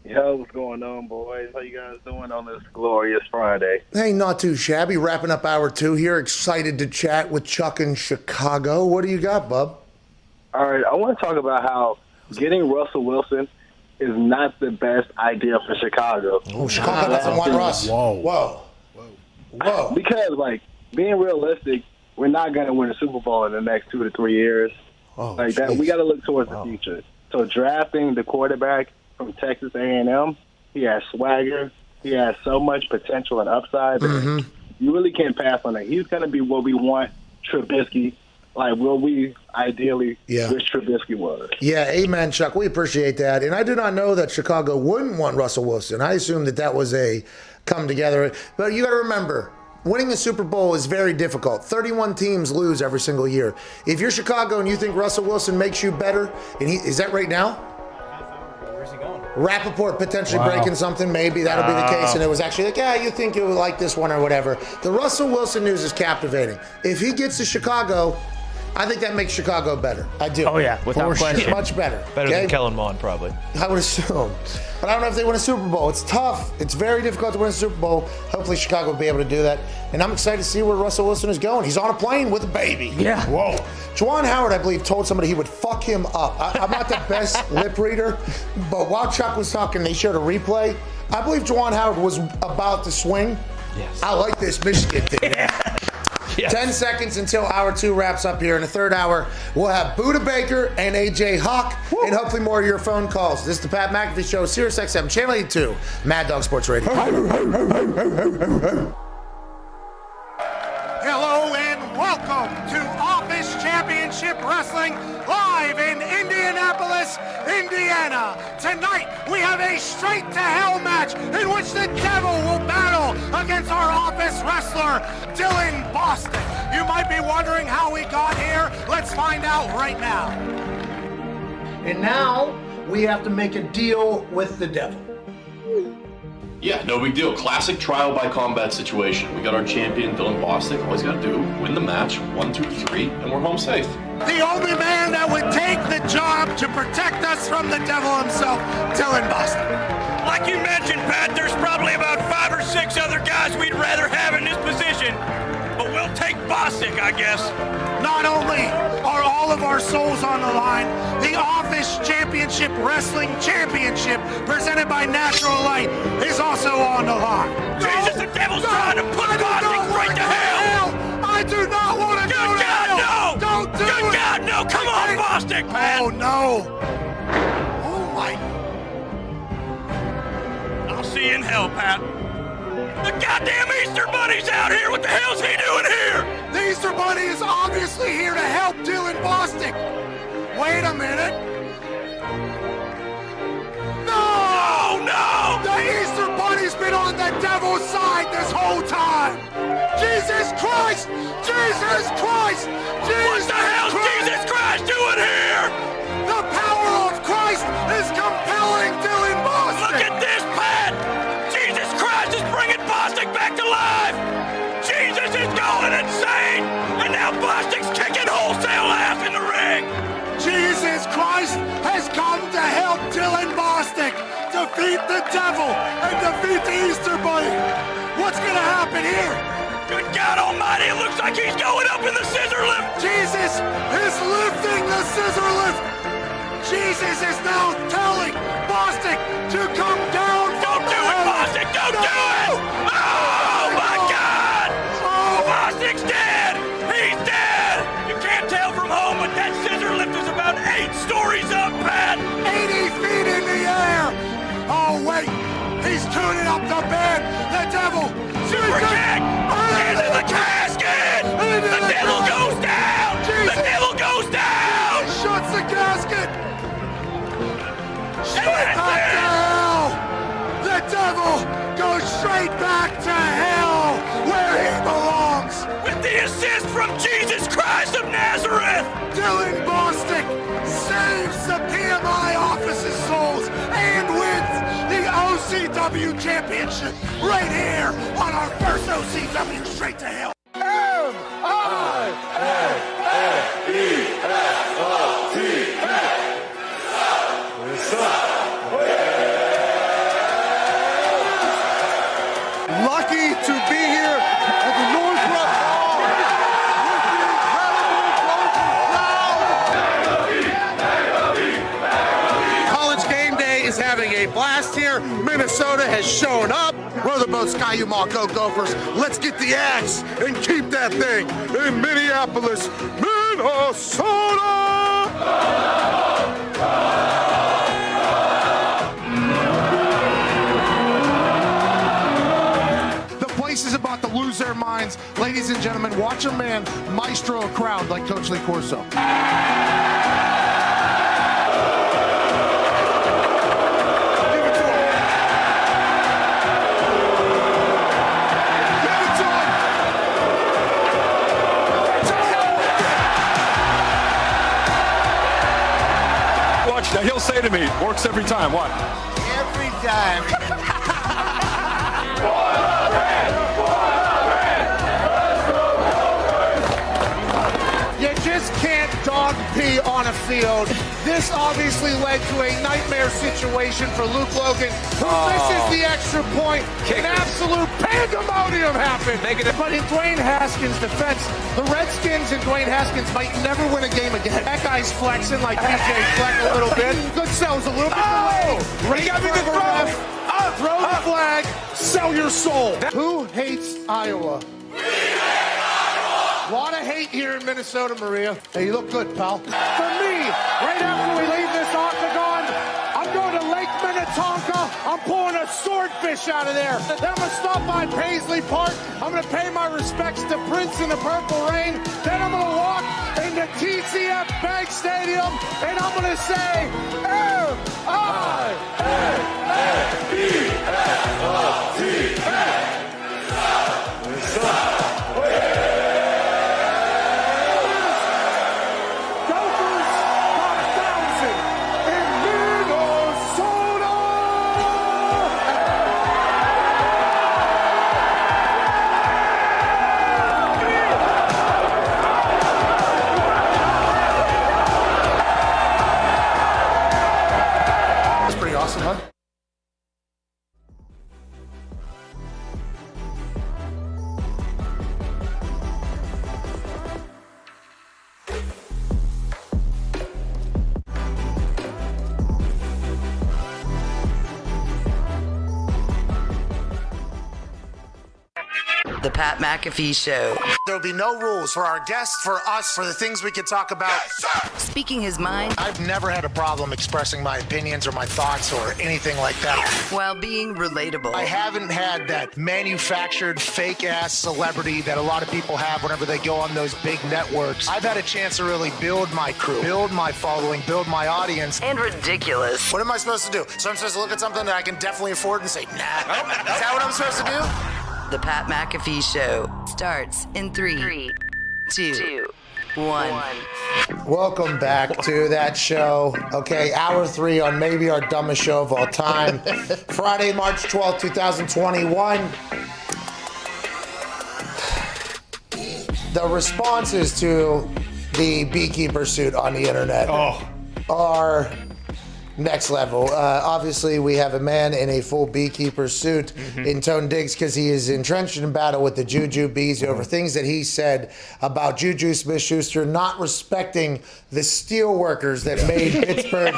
Yo, what's going on, boys? How you guys doing on this glorious Friday? Hey, not too shabby. Wrapping up hour 2 here. Excited to chat with Chuck in Chicago. What do you got, bub? All right, I want to talk about how getting Russell Wilson is not the best idea for Chicago. Oh, Chicago doesn't want Russ. Whoa. Because, being realistic, we're not going to win a Super Bowl in the next 2 to 3 years. That we got to look towards the future. So drafting the quarterback from Texas A&M, he has swagger. He has so much potential and upside that you really can't pass on that. He's going to be what we want Trubisky, what we ideally wish Trubisky was. Yeah, amen, Chuck. We appreciate that. And I do not know that Chicago wouldn't want Russell Wilson. I assume that was a come together. But you got to remember, winning the Super Bowl is very difficult. 31 teams lose every single year. If you're Chicago and you think Russell Wilson makes you better, and is that right now? Where's he going? Rapoport potentially breaking something, maybe that'll be the case. And it was actually you think you would like this one or whatever. The Russell Wilson news is captivating. If he gets to Chicago, I think that makes Chicago better. I do. Oh, yeah, without question. Much better. Better than Kellen Mond, probably. I would assume. But I don't know if they win a Super Bowl. It's tough. It's very difficult to win a Super Bowl. Hopefully Chicago will be able to do that. And I'm excited to see where Russell Wilson is going. He's on a plane with a baby. Yeah. Whoa. Juwan Howard, I believe, told somebody he would fuck him up. I'm not the best lip reader, but while Chuck was talking, they showed a replay. I believe Juwan Howard was about to swing. Yes. I like this Michigan thing. Yes. 10 seconds until hour 2 wraps up here. In the third hour, we'll have Buda Baker and AJ Hawk, and hopefully more of your phone calls. This is the Pat McAfee Show, Sirius XM, Channel 82, Mad Dog Sports Radio. Hello and welcome to Office Championship Wrestling live in Indianapolis, Indiana. Tonight we have a straight to hell match in which the Devil will battle against our office wrestler, Dylan Boston. You might be wondering how we got here. Let's find out right now. And now we have to make a deal with the Devil. Yeah, no big deal. Classic trial by combat situation. We got our champion, Dylan Bostic. All he's got to do, win the match, 1, 2, 3, and we're home safe. The only man that would take the job to protect us from the Devil himself, Dylan Boston. Like you mentioned, Pat, there's probably about 5 or 6 other guys we'd rather have in this position, but we'll take Bostic, I guess. Not only are all of our souls on the line, the Office Championship Wrestling Championship presented by Natural Light is also on the line. Jesus, the Devil's trying to put Bostic right to hell! I do not want to go to hell! No! Don't do it! Good God, no! Come on, Bostic, Pat! Oh, no! Oh, my... I'll see you in hell, Pat. The goddamn Easter Bunny's out here! What the hell's he doing here? The Easter Bunny is obviously here to help Dylan Bostic. Wait a minute. No! No! The Easter Bunny's been on the Devil's side this whole time. Jesus Christ! Jesus Christ! What the hell's Jesus Christ doing here? The power of Christ is compelling Dylan Bostic. Look at this, Pat! Jesus Christ is bringing Bostic back to life! Jesus is going insane! And now Bostic's kicking wholesale ass in the ring! Jesus Christ has come to help Dylan Bostic defeat the Devil and defeat the Easter Bunny. What's going to happen here? Good God Almighty, it looks like he's going up in the scissor lift! Jesus is lifting the scissor lift! Jesus is now telling Bostic to come down. Don't do it, Bostic! Don't do it! Oh my God! Oh, Bostic's dead! He's dead! You can't tell from home, but that scissor lift is about 8 stories up, Pat! 80 feet in the air! Oh, wait! He's tuning up the bed! The Devil! Super kick! Into the casket! The Devil goes down! The Devil goes down! He shuts the casket! Straight back to hell! The Devil goes straight back to hell, where he belongs! With the assist from Jesus Christ of Nazareth! Dylan Bostic saves the PMI office's souls and wins the OCW Championship right here on our first OCW Straight to Hell. Lucky to be here at the Northrop Hall with the incredible crowd. College Game Day is having a blast here. Minnesota has shown up. We're the most Go Gophers. Let's get the axe and keep that thing in Minneapolis, Minnesota. Is about to lose their minds. Ladies and gentlemen, watch a man maestro a crowd like Coach Lee Corso. Give it to him. Give it to him. Watch, now he'll say to me, works every time, what? Every time. You just can't dog pee on a field. This obviously led to a nightmare situation for Luke Logan, who misses the extra point. An absolute pandemonium happened. But in Dwayne Haskins' defense, the Redskins and Dwayne Haskins might never win a game again. That guy's flexing like PJ Fleck a little bit. Good sells a little bit delayed. He got me the throw. Throw the flag. Sell your soul. Who hates Iowa? A lot of hate here in Minnesota, Maria. Hey, you look good, pal. For me, right after we leave this octagon, I'm going to Lake Minnetonka. I'm pulling a swordfish out of there. Then I'm going to stop by Paisley Park. I'm going to pay my respects to Prince in the Purple Rain. Then I'm going to walk into TCF Bank Stadium, and I'm going to say, That's pretty awesome, huh? The Pat McAfee Show. There'll be no rules for our guests, for us, for the things we can talk about. Speaking his mind I've never had a problem expressing my opinions or my thoughts or anything like that. while being relatable. I haven't had that manufactured fake-ass celebrity that a lot of people have whenever they go on those big networks. I've had a chance to really build my crew, build my following, build my audience. And ridiculous. What am I supposed to do? So I'm supposed to look at something that I can definitely afford and say, nah. Is that what I'm supposed to do? The Pat McAfee Show starts in 3, 2, 1. Welcome back to that show. Okay, hour 3 on maybe our dumbest show of all time. Friday, March 12th, 2021. The responses to the beekeeper suit on the internet are next level. Obviously, we have a man in a full beekeeper suit in Tone Diggs because he is entrenched in battle with the Juju Bees over things that he said about Juju Smith-Schuster not respecting the steel workers that made Pittsburgh.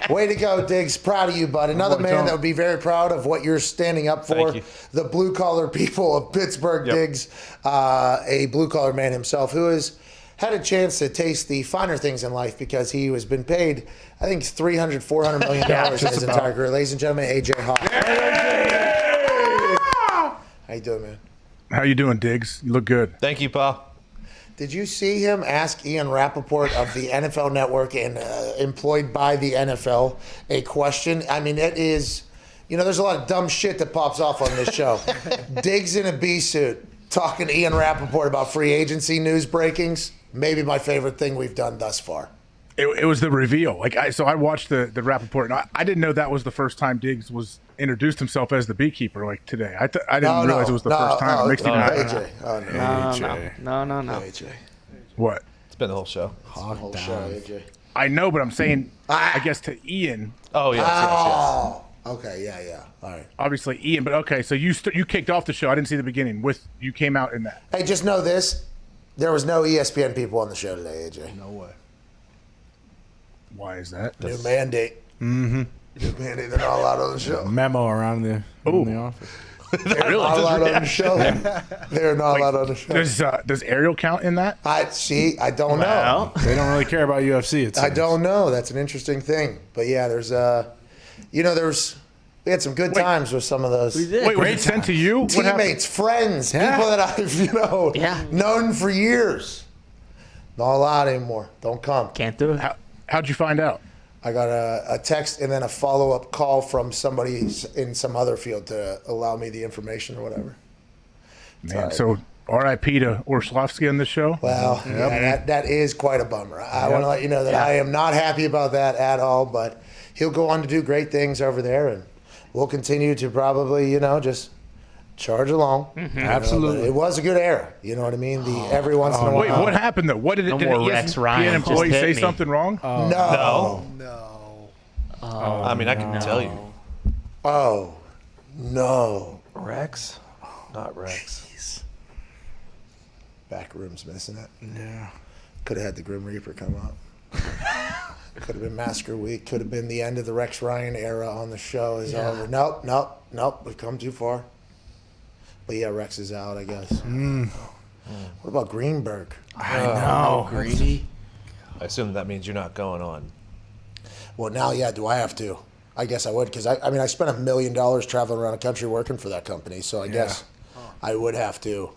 Way to go, Diggs. Proud of you, bud. Another man that would be very proud of what you're standing up for. The blue-collar people of Pittsburgh, Diggs. A blue-collar man himself who has had a chance to taste the finer things in life because he has been paid, I think, $300, $400 million in his entire career. Ladies and gentlemen, AJ Hawk. How you doing, man? How you doing, Diggs? You look good. Thank you, pal. Did you see him ask Ian Rapoport of the NFL Network and employed by the NFL a question? I mean, it is, you know, there's a lot of dumb shit that pops off on this show. Diggs in a bee suit talking to Ian Rapoport about free agency news breakings. Maybe my favorite thing we've done thus far. It was the reveal. So I watched the Rapoport, and I didn't know that was the first time Diggs was introduced himself as the beekeeper like today. I didn't realize it was the first time. It makes me mad. AJ. No. AJ. What? It's been the whole show. Whole show, AJ. I know, but I'm saying, I guess to Ian. Oh, yes. Okay, yeah. All right. Obviously, Ian, but okay, so you kicked off the show. I didn't see the beginning. You came out in that. Hey, just know this. There was no ESPN people on the show today, AJ. No way. Why is that? New mandate. Mm-hmm. New mandate. They're not allowed on the show. Memo around the office. They're not allowed on the show. They're not allowed on the show. Does Ariel count in that? I don't know. They don't really care about UFC. I don't know. That's an interesting thing. But yeah, we had some good times with some of those. We did. Wait, was it sent to you? Teammates, friends, people that I've known for years. Not allowed anymore. Don't come. Can't do it. How'd you find out? I got a text and then a follow-up call from somebody in some other field to allow me the information or whatever. Man, so R.I.P. to Orlovsky on this show. Well, that is quite a bummer. I want to let you know that I am not happy about that at all, but he'll go on to do great things over there, and we'll continue to probably, just Charge along. Absolutely. It was a good era. You know what I mean? Every once in a while. Wait, what happened though? What did No did more an Rex Ryan. ESPN employee Just hit say me. something wrong? No. I mean, I can tell you. Oh, no. Rex? Not Rex. Back room's missing it. Yeah. Could have had the Grim Reaper come up. Could have been Massacre Week. Could have been the end of the Rex Ryan era on the show is over. Nope. We've come too far. But yeah, Rex is out, I guess. What about Greenberg? I know. Greedy. I assume that means you're not going on. Well, now, yeah, do I have to? I guess I would, because I mean, I spent $1 million traveling around the country working for that company, so I guess I would have to.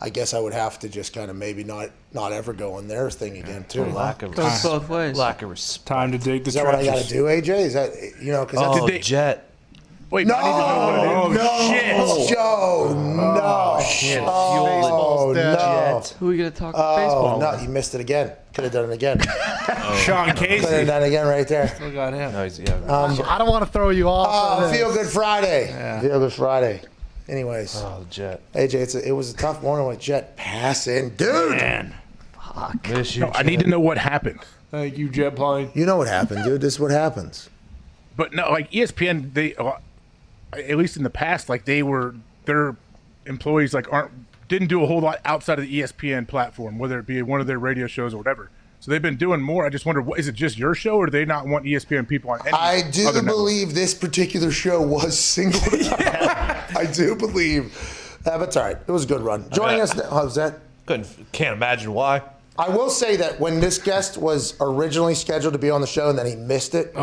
I guess I would have to just kind of maybe not ever go on their thing again, too. Lack of Goes both ways. Lack of respect. Time to dig the Is that what I got trenches. to do, AJ? Is that, because Oh, that's Jet. Wait, No! I need to know what it is. No! Joe, no! Shit. Oh, no! Who are we gonna talk Oh, baseball no, with? you missed it again. Could have done it again. Sean Could have Casey. done it again right there. Still got him. No, I don't want to throw you off. Oh, Feel Good Friday. Feel Good Friday. Anyways, Oh, Jet. AJ, it was a tough morning with Jet passing. Dude! Man, Miss you, no, I need to know what happened. Thank you, Jet Plane. You know what happened, dude. This is what happens. But no, like ESPN, they at least in the past, like their employees like didn't do a whole lot outside of the ESPN platform, whether it be one of their radio shows or whatever. So they've been doing more. I just wonder, is it just your show, or do they not want ESPN people on any I do other network? believe this particular show was singled out. I do believe. But it's all right. It was a good run. Joining us now, how's that? Can't imagine why. I will say that when this guest was originally scheduled to be on the show and then he missed it,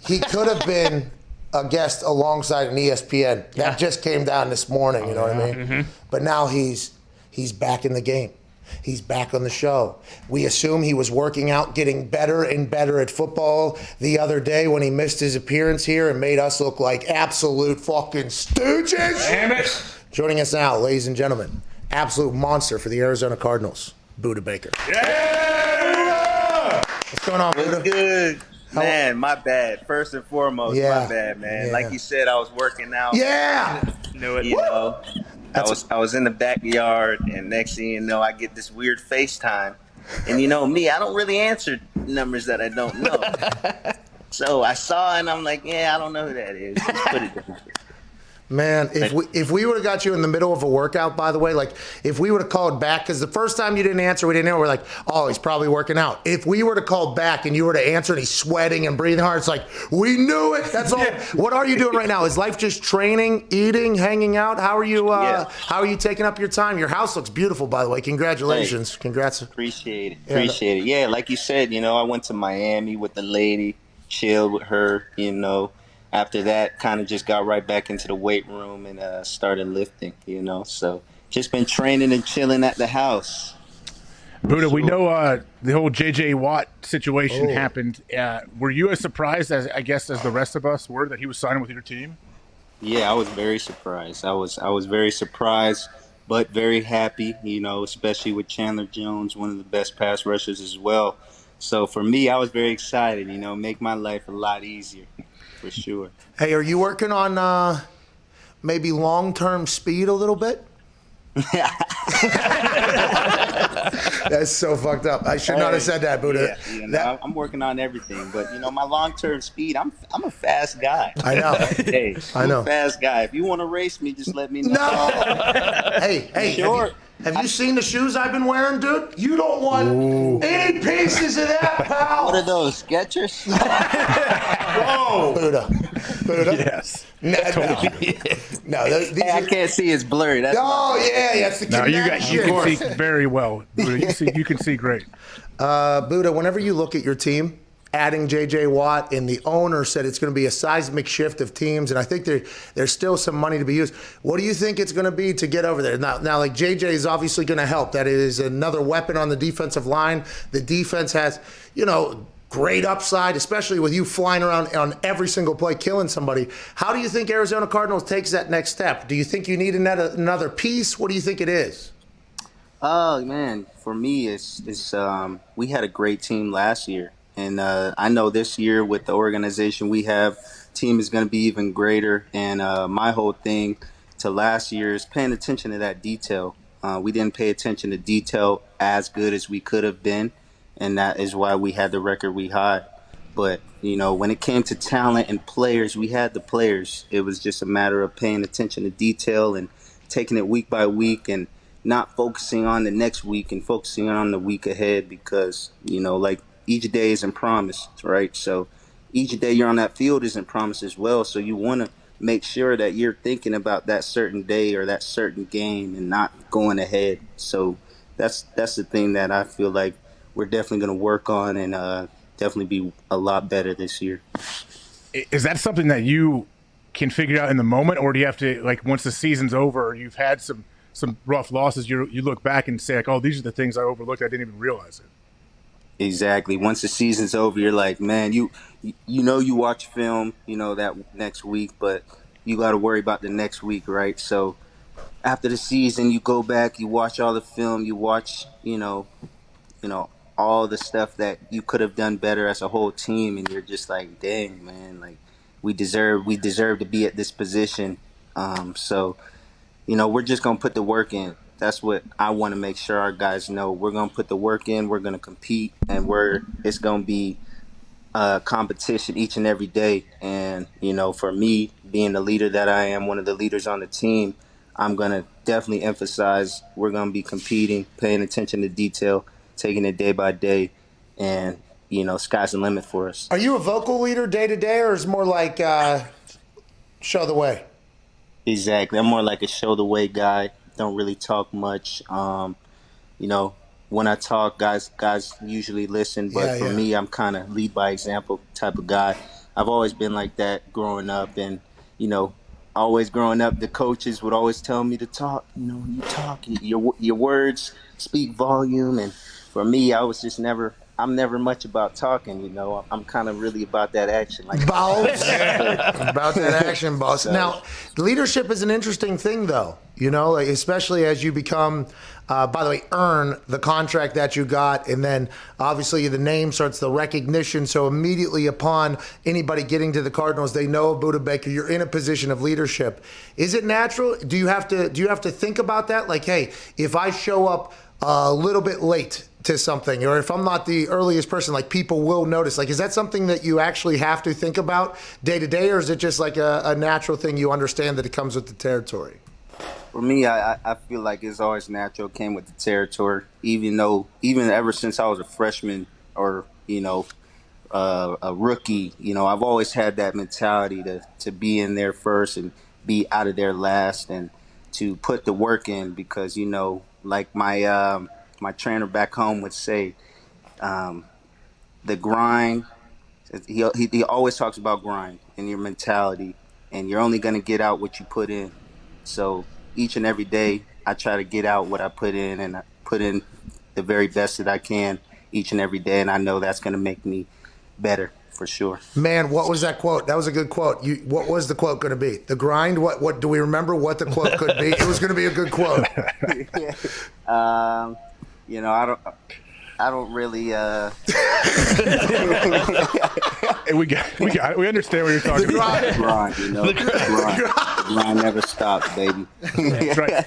he could have been a guest alongside an ESPN. That just came down this morning, you know what I mean? But now he's back in the game. He's back on the show. We assume he was working out, getting better and better at football the other day when he missed his appearance here and made us look like absolute fucking stooges. Damn it. Joining us now, ladies and gentlemen, absolute monster for the Arizona Cardinals, Buda Baker. Yeah! What's going on, Buda? What's good? Man, my bad. First and foremost, my bad, man. Yeah. Like you said, I was working out. Yeah! Knew it. You know, I was in the backyard, and next thing you know, I get this weird FaceTime. And you know me, I don't really answer numbers that I don't know. So I saw it, and I'm like, yeah, I don't know who that is. Just put it down. Man, if we would have got you in the middle of a workout, by the way, like if we would have called back, because the first time you didn't answer, we didn't know. We're like, oh, he's probably working out. If we were to call back and you were to answer and he's sweating and breathing hard, it's like, we knew it. That's all. What are you doing right now? Is life just training, eating, hanging out? How are you? How are you taking up your time? Your house looks beautiful, by the way. Congratulations. Congrats. Appreciate it. Yeah, like you said, you know, I went to Miami with the lady, chilled with her, you know. After that, kind of just got right back into the weight room and started lifting, you know. So just been training and chilling at the house. Buda, we know the whole J.J. Watt situation happened. Were you as surprised as the rest of us were that he was signing with your team? Yeah, I was very surprised. I was very surprised, but very happy, you know, especially with Chandler Jones, one of the best pass rushers as well. So for me, I was very excited, you know, make my life a lot easier. For sure. Hey, are you working on maybe long-term speed a little bit? That's so fucked up. I should not have said that, Buda. Yeah, you know, I'm working on everything, but you know, my long-term speed, I'm a fast guy. I know. Hey, I'm a fast guy. If you want to race me, just let me know. No. Hey, sure. Have you seen the shoes I've been wearing, dude? You don't want any pieces of that, pal. What are those, Skechers? Whoa. Buda. Yes. No. Hey, I can't see. It's blurry. That's that's the No, you connection. can see very well. Buda. You can see great. Buda, whenever you look at your team, adding J.J. Watt, and the owner said it's going to be a seismic shift of teams, and I think there's still some money to be used. What do you think it's going to be to get over there? Now, like J.J. is obviously going to help. That is another weapon on the defensive line. The defense has, you know, great upside, especially with you flying around on every single play, killing somebody. How do you think Arizona Cardinals takes that next step? Do you think you need another piece? What do you think it is? Oh man, for me, it's we had a great team last year, And I know this year with the organization we have, team is going to be even greater. And my whole thing to last year is paying attention to that detail. We didn't pay attention to detail as good as we could have been, and that is why we had the record we had. But, when it came to talent and players, we had the players. It was just a matter of paying attention to detail and taking it week by week and not focusing on the next week and focusing on the week ahead because, like each day isn't promised, right? So each day you're on that field isn't promised as well. So you want to make sure that you're thinking about that certain day or that certain game and not going ahead. So that's the thing that I feel like we're definitely going to work on and definitely be a lot better this year. Is that something that you can figure out in the moment, or do you have to, like, once the season's over, you've had some rough losses, you look back and say, like, oh, these are the things I overlooked, I didn't even realize it? Exactly. Once the season's over, you're like, man, you watch film, that next week, but you got to worry about the next week, right? So after the season, you go back, you watch all the film, you watch, all the stuff that you could have done better as a whole team, and you're just like, dang, man, like we deserve to be at this position. So, we're just gonna put the work in. That's what I want to make sure our guys know. We're gonna put the work in. We're gonna compete, and it's gonna be competition each and every day. And for me, being the leader that I am, one of the leaders on the team, I'm gonna definitely emphasize we're gonna be competing, paying attention to detail, taking it day by day, and sky's the limit for us. Are you a vocal leader day to day, or is it more like show the way? Exactly. I'm more like a show the way guy. Don't really talk much. When I talk, guys usually listen, but for me, I'm kind of lead by example type of guy. I've always been like that growing up, and always growing up, the coaches would always tell me to talk. You talk, your words speak volume, and for me, I'm never much about talking, I'm kind of really about that action. Like boss. About that action, boss. So, now, leadership is an interesting thing, though, especially as you become, by the way, earn the contract that you got, and then obviously the name starts the recognition. So immediately upon anybody getting to the Cardinals, they know of Buda Baker. You're in a position of leadership. Is it natural? Do you have to think about that? Like, hey, if I show up a little bit late to something, or if I'm not the earliest person, like people will notice. Like, is that something that you actually have to think about day to day, or is it just like a natural thing you understand that it comes with the territory? For me, I feel like it's always natural, came with the territory, even ever since I was a freshman or, a rookie, I've always had that mentality to be in there first and be out of there last and to put the work in because, like my trainer back home would say, the grind, he always talks about grind and your mentality, and you're only going to get out what you put in. So each and every day, I try to get out what I put in, and I put in the very best that I can each and every day, and I know that's going to make me better for sure. Man, what was that quote? That was a good quote. What was the quote going to be? The grind? What do we remember what the quote could be? It was going to be a good quote. I don't really. We understand what you're talking about. The grind, the grind never stops, baby. That's right.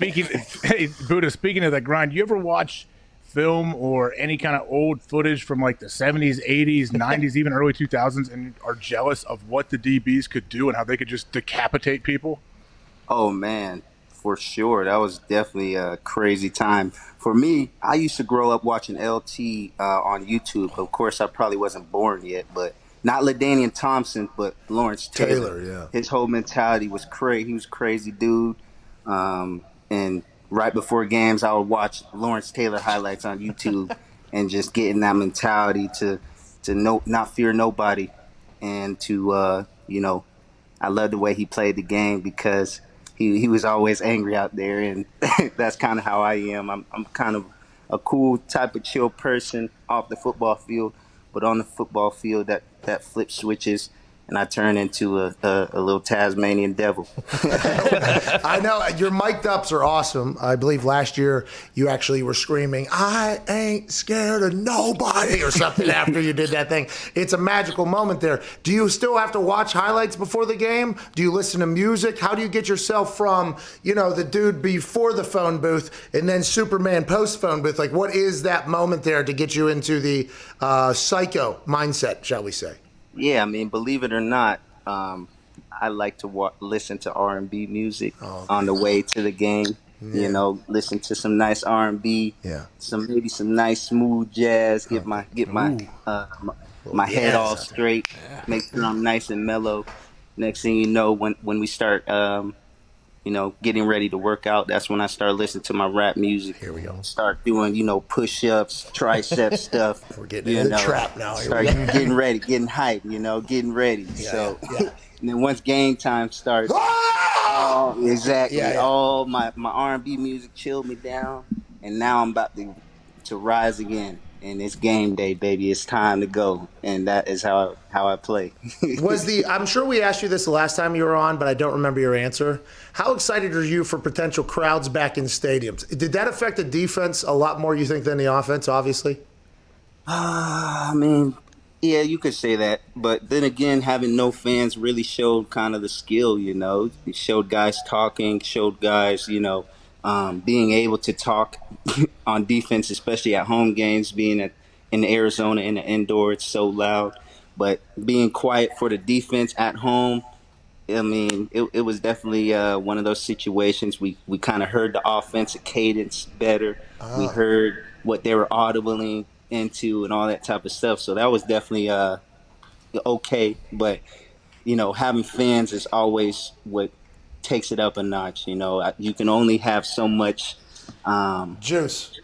Buddha, speaking of that grind, you ever watch film or any kind of old footage from like the 70s, 80s, 90s, even early 2000s, and are jealous of what the DBs could do and how they could just decapitate people? Oh man, for sure. That was definitely a crazy time. For me, I used to grow up watching LT on YouTube. Of course, I probably wasn't born yet, but not LaDainian Thompson, but Lawrence Taylor. Yeah. His whole mentality was crazy. He was a crazy dude. And right before games, I would watch Lawrence Taylor highlights on YouTube and just getting that mentality to not fear nobody. And to, I love the way he played the game because he was always angry out there, and that's kind of how I am. I'm kind of a cool type of chill person off the football field, but on the football field, that flip switches, and I turn into a little Tasmanian devil. I know your mic'd ups are awesome. I believe last year you actually were screaming, "I ain't scared of nobody" or something after you did that thing. It's a magical moment there. Do you still have to watch highlights before the game? Do you listen to music? How do you get yourself from, the dude before the phone booth and then Superman post phone booth? Like, what is that moment there to get you into the psycho mindset, shall we say? Yeah, I mean, believe it or not, I like to listen to R&B music on the way to the game. Yeah. Listen to some nice R&B, maybe some nice smooth jazz. Get my head all straight. Make sure I'm nice and mellow. Next thing you know, when we start, getting ready to work out, that's when I start listening to my rap music. Here we go. Start doing, push-ups, tricep stuff. We're getting into the trap now. Start getting ready, getting hyped, getting ready. And then once game time starts, exactly. Yeah. All my R&B music chilled me down, and now I'm about to rise again. And it's game day, baby. It's time to go, and that is how I play. I'm sure we asked you this the last time you were on, but I don't remember your answer. How excited are you for potential crowds back in stadiums? Did that affect the defense a lot more, you think, than the offense, obviously? I mean, yeah, you could say that. But then again, having no fans really showed kind of the skill, It showed guys talking, showed guys, being able to talk on defense, especially at home games, being in Arizona in the indoor, it's so loud. But being quiet for the defense at home, I mean, it was definitely one of those situations. We kind of heard the offensive cadence better. We heard what they were audibly into and all that type of stuff. So that was definitely okay. But, having fans is always what takes it up a notch. You can only have so much juice.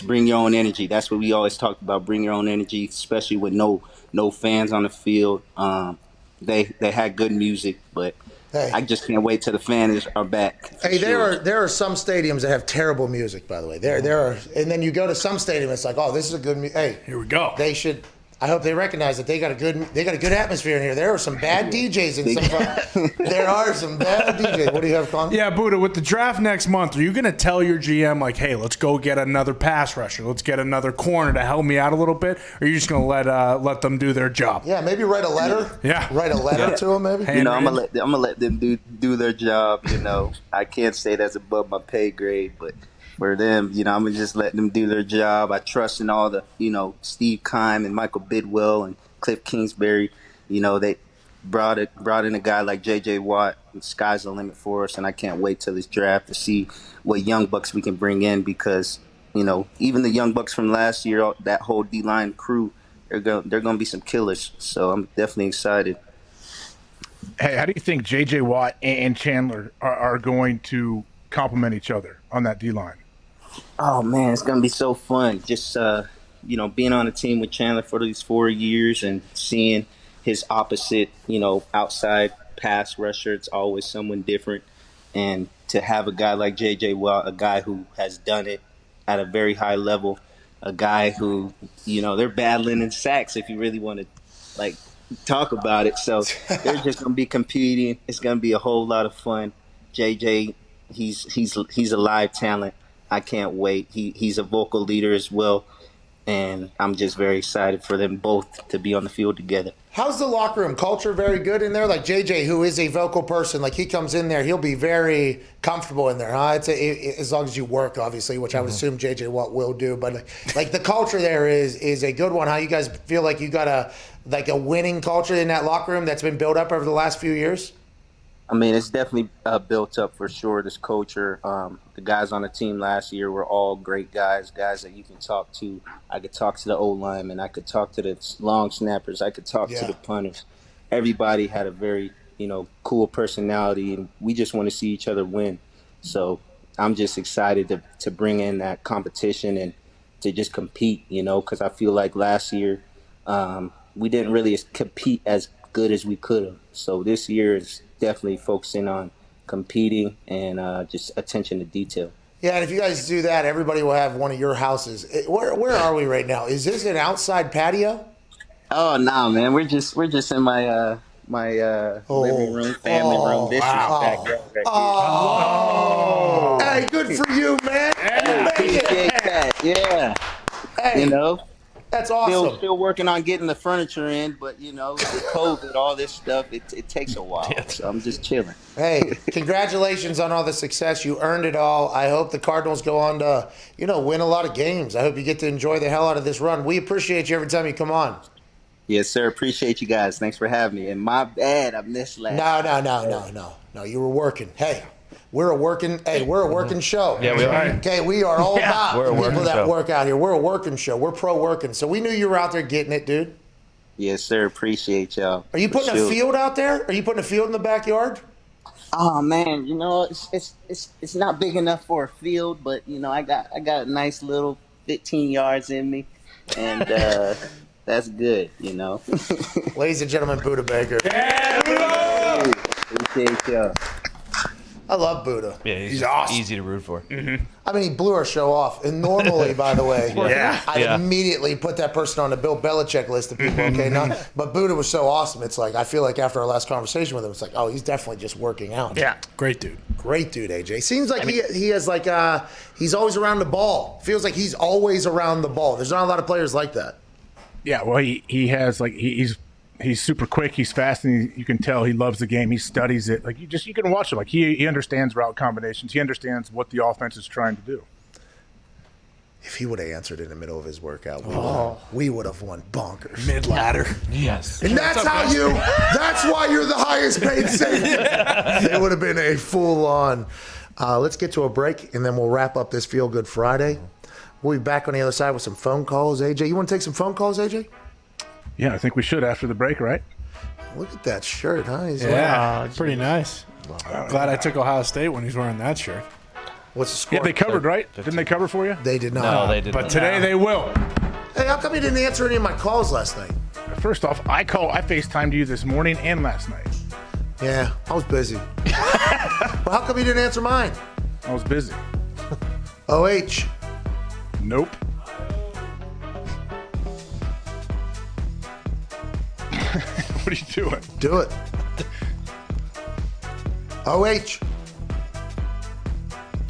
Bring your own energy. That's what we always talked about. Bring your own energy, especially with no fans on the field. They had good music, but I just can't wait till the fans are back. Hey, there are some stadiums that have terrible music, by the way. There are, and then you go to some stadium, it's like, oh, this is a good. Hey, here we go. They should. I hope they recognize that they got a good atmosphere in here. There are some bad DJs in some. There are some bad DJs. What do you have, Con? Yeah, Buddha, with the draft next month, are you going to tell your GM, like, hey, let's go get another pass rusher, let's get another corner to help me out a little bit? Or are you just going to let them do their job? Yeah, maybe write a letter. Yeah. Write a letter to them, maybe. I'm gonna let them do their job. I can't say that's above my pay grade, but for them, I'm gonna just let them do their job. I trust in all the, Steve Keim and Michael Bidwell and Cliff Kingsbury. They brought in a guy like J.J. Watt. The sky's the limit for us, and I can't wait till this draft to see what young bucks we can bring in because, even the young bucks from last year, that whole D-line crew, they're gonna be some killers. So I'm definitely excited. Hey, how do you think J.J. Watt and Chandler are going to complement each other on that D-line? Oh, man, it's going to be so fun. Just, being on a team with Chandler for these 4 years and seeing his opposite, outside pass rusher, it's always someone different. And to have a guy like J.J. Watt, a guy who has done it at a very high level, a guy who, they're battling in sacks if you really want to, talk about it. So they're just going to be competing. It's going to be a whole lot of fun. J.J., he's a live talent. I can't wait. He's a vocal leader as well, and I'm just very excited for them both to be on the field together. How's the locker room culture? Very good in there. Like JJ, who is a vocal person, like he comes in there, he'll be very comfortable in there. Huh? As long as you work, obviously, which I would assume JJ Watt will do. But like the culture there is a good one. How you guys feel like you got a winning culture in that locker room that's been built up over the last few years? I mean, it's definitely built up for sure, this culture. The guys on the team last year were all great guys that you can talk to. I could talk to the O-linemen. I could talk to the long snappers. I could talk to the punters. Everybody had a very, cool personality, and we just want to see each other win. So I'm just excited to bring in that competition and to just compete, because I feel like last year we didn't really compete as good as we could have. So this year is definitely focusing on competing and just attention to detail. Yeah, and if you guys do that, everybody will have one of your houses. Where are we right now? Is this an outside patio? Oh no, man. We're just in my living room, family room. This is backyard right Oh, hey, good for you, man. here. Appreciate that. Yeah. Hey, You know, that's awesome. still working on getting the furniture in, but with COVID, all this stuff, it takes a while. So I'm just chilling. Hey, congratulations on all the success. You earned it all. I hope the Cardinals go on to, win a lot of games. I hope you get to enjoy the hell out of this run. We appreciate you every time you come on. Yes, sir. Appreciate you guys. Thanks for having me. And my bad, I missed last. No. You were working. Hey, we're a working show. Yeah, we are. Okay, we are all about We're a people working that show. work out here. We're a working show. We're pro working. So we knew you were out there getting it, dude. Yes, sir. Appreciate y'all. Are you putting a field out there? Are you putting a field in the backyard? Oh man, it's not big enough for a field, but I got a nice little 15 yards in me, and that's good, Ladies and gentlemen, Buddha Baker. Appreciate y'all. I love Buddha. Yeah, he's awesome. Easy to root for. I mean, he blew our show off. And normally, by the way, I'd immediately put that person on the Bill Belichick list of people, okay? But Buddha was so awesome. It's like, I feel like after our last conversation with him, it's like, oh, he's definitely just working out. Yeah. Great dude. Great dude, AJ. Seems like he has like, he's always around the ball. Feels like he's always around the ball. There's not a lot of players like that. Yeah, well, he has like he's super quick, he's fast, and you can tell he loves the game. He studies it. Like you can watch him. Like he understands route combinations. He understands what the offense is trying to do. If he would have answered in the middle of his workout, we would have won bonkers. Mid ladder. Yes. And that's why you're the highest paid safety. It would have been a full on. Let's get to a break, and then we'll wrap up this Feel Good Friday. We'll be back on the other side with some phone calls. AJ, you want to take some phone calls, AJ? Yeah, I think we should after the break, right? Look at that shirt, huh? It's pretty nice. Glad I took Ohio State when he's wearing that shirt. What's the score? Yeah, they covered, right? Didn't they cover for you? They did not. No, they didn't. But today they will. Hey, how come you didn't answer any of my calls last night? First off, I FaceTimed you this morning and last night. Yeah, I was busy. Well, how come you didn't answer mine? I was busy. OH. Nope. What are you doing? Do it. OH.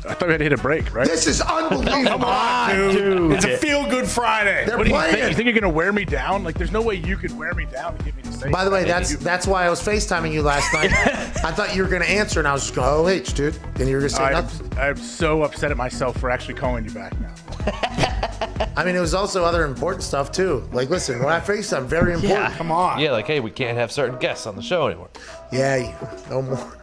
I thought we had to hit a break, right? This is unbelievable. Come on, dude. It's a Feel Good Friday. They're What do you playing. think? You think you're gonna wear me down? Like, there's no way you could wear me down to get me to say. By the way, something. that's why I was FaceTiming you last night. I thought you were going to answer, and I was just going, OH, dude. And you were going to say nothing. I'm so upset at myself for actually calling you back now. I mean, it was also other important stuff, too. Like, listen, when I FaceTime, very important. Yeah, come on. Yeah, like, hey, we can't have certain guests on the show anymore. Yeah, no more.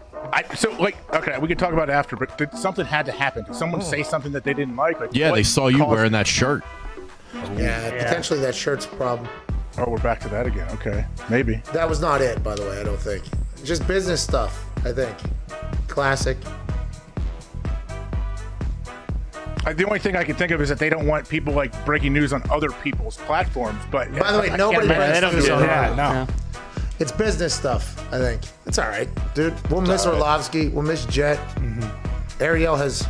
Okay, we can talk about it after, but something had to happen. Did someone say something that they didn't like? Yeah, they saw you wearing that shirt. Yeah, potentially that shirt's a problem. Oh, we're back to that again. Okay, maybe. That was not it, by the way, I don't think. Just business stuff, I think. Classic. The only thing I can think of is that they don't want people like breaking news on other people's platforms. But By the way, nobody breaks news on that. no. It's business stuff, I think. It's all right, dude. We'll miss Orlovsky. We'll miss Jet. Ariel has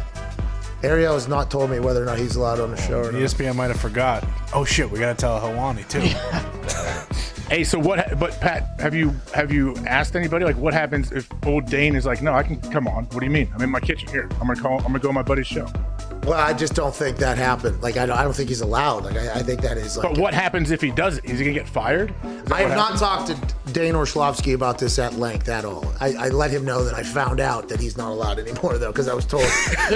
not told me whether or not he's allowed on the show or not. ESPN might have forgot. Oh shit, we gotta tell Helwani too. Hey, so what? But Pat, have you asked anybody like what happens if old Dane is like, no, I can come on? What do you mean? I'm in my kitchen here. I'm gonna go on my buddy's show. Well, I just don't think that happened. Like, I don't think he's allowed. Like, I think that is like. But what happens if he does it? Is he gonna get fired? I have not talked to Dane Orlovsky about this at length at all. I let him know that I found out that he's not allowed anymore, though, because I was told.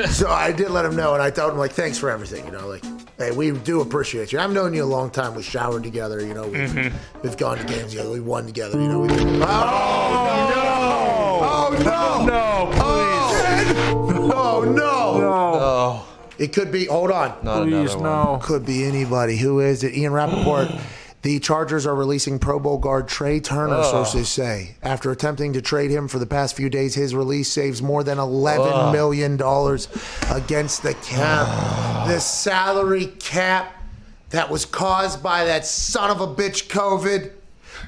So I did let him know, and I told him, like, thanks for everything, like, hey, we do appreciate you. I've known you a long time. We showered together, we've gone to games together. We won together, No, No. It could be, hold on. Please, no. Could be anybody. Who is it? Ian Rapoport. The Chargers are releasing Pro Bowl guard Trey Turner, sources say. After attempting to trade him for the past few days, his release saves more than $11 million against the cap. The salary cap that was caused by that son of a bitch COVID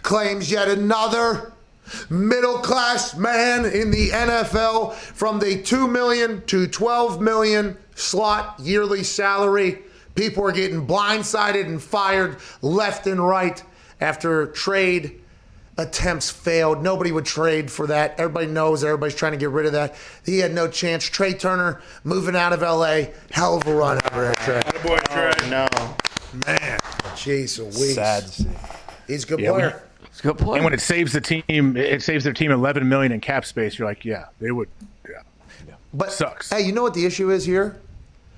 claims yet another middle-class man in the NFL from the $2 million to $12 million slot yearly salary. People are getting blindsided and fired left and right after trade attempts failed. Nobody would trade for that. Everybody knows. Everybody's trying to get rid of that. He had no chance. Trey Turner moving out of L.A. Hell of a run over there, Trey. Boy, Trey. No. Man. Jeez Louise. Sad to see. He's a good player. It's a good player. And when it saves the team, it saves their team $11 million in cap space. You're like, yeah, they would. Yeah. But sucks. Hey, you know what the issue is here?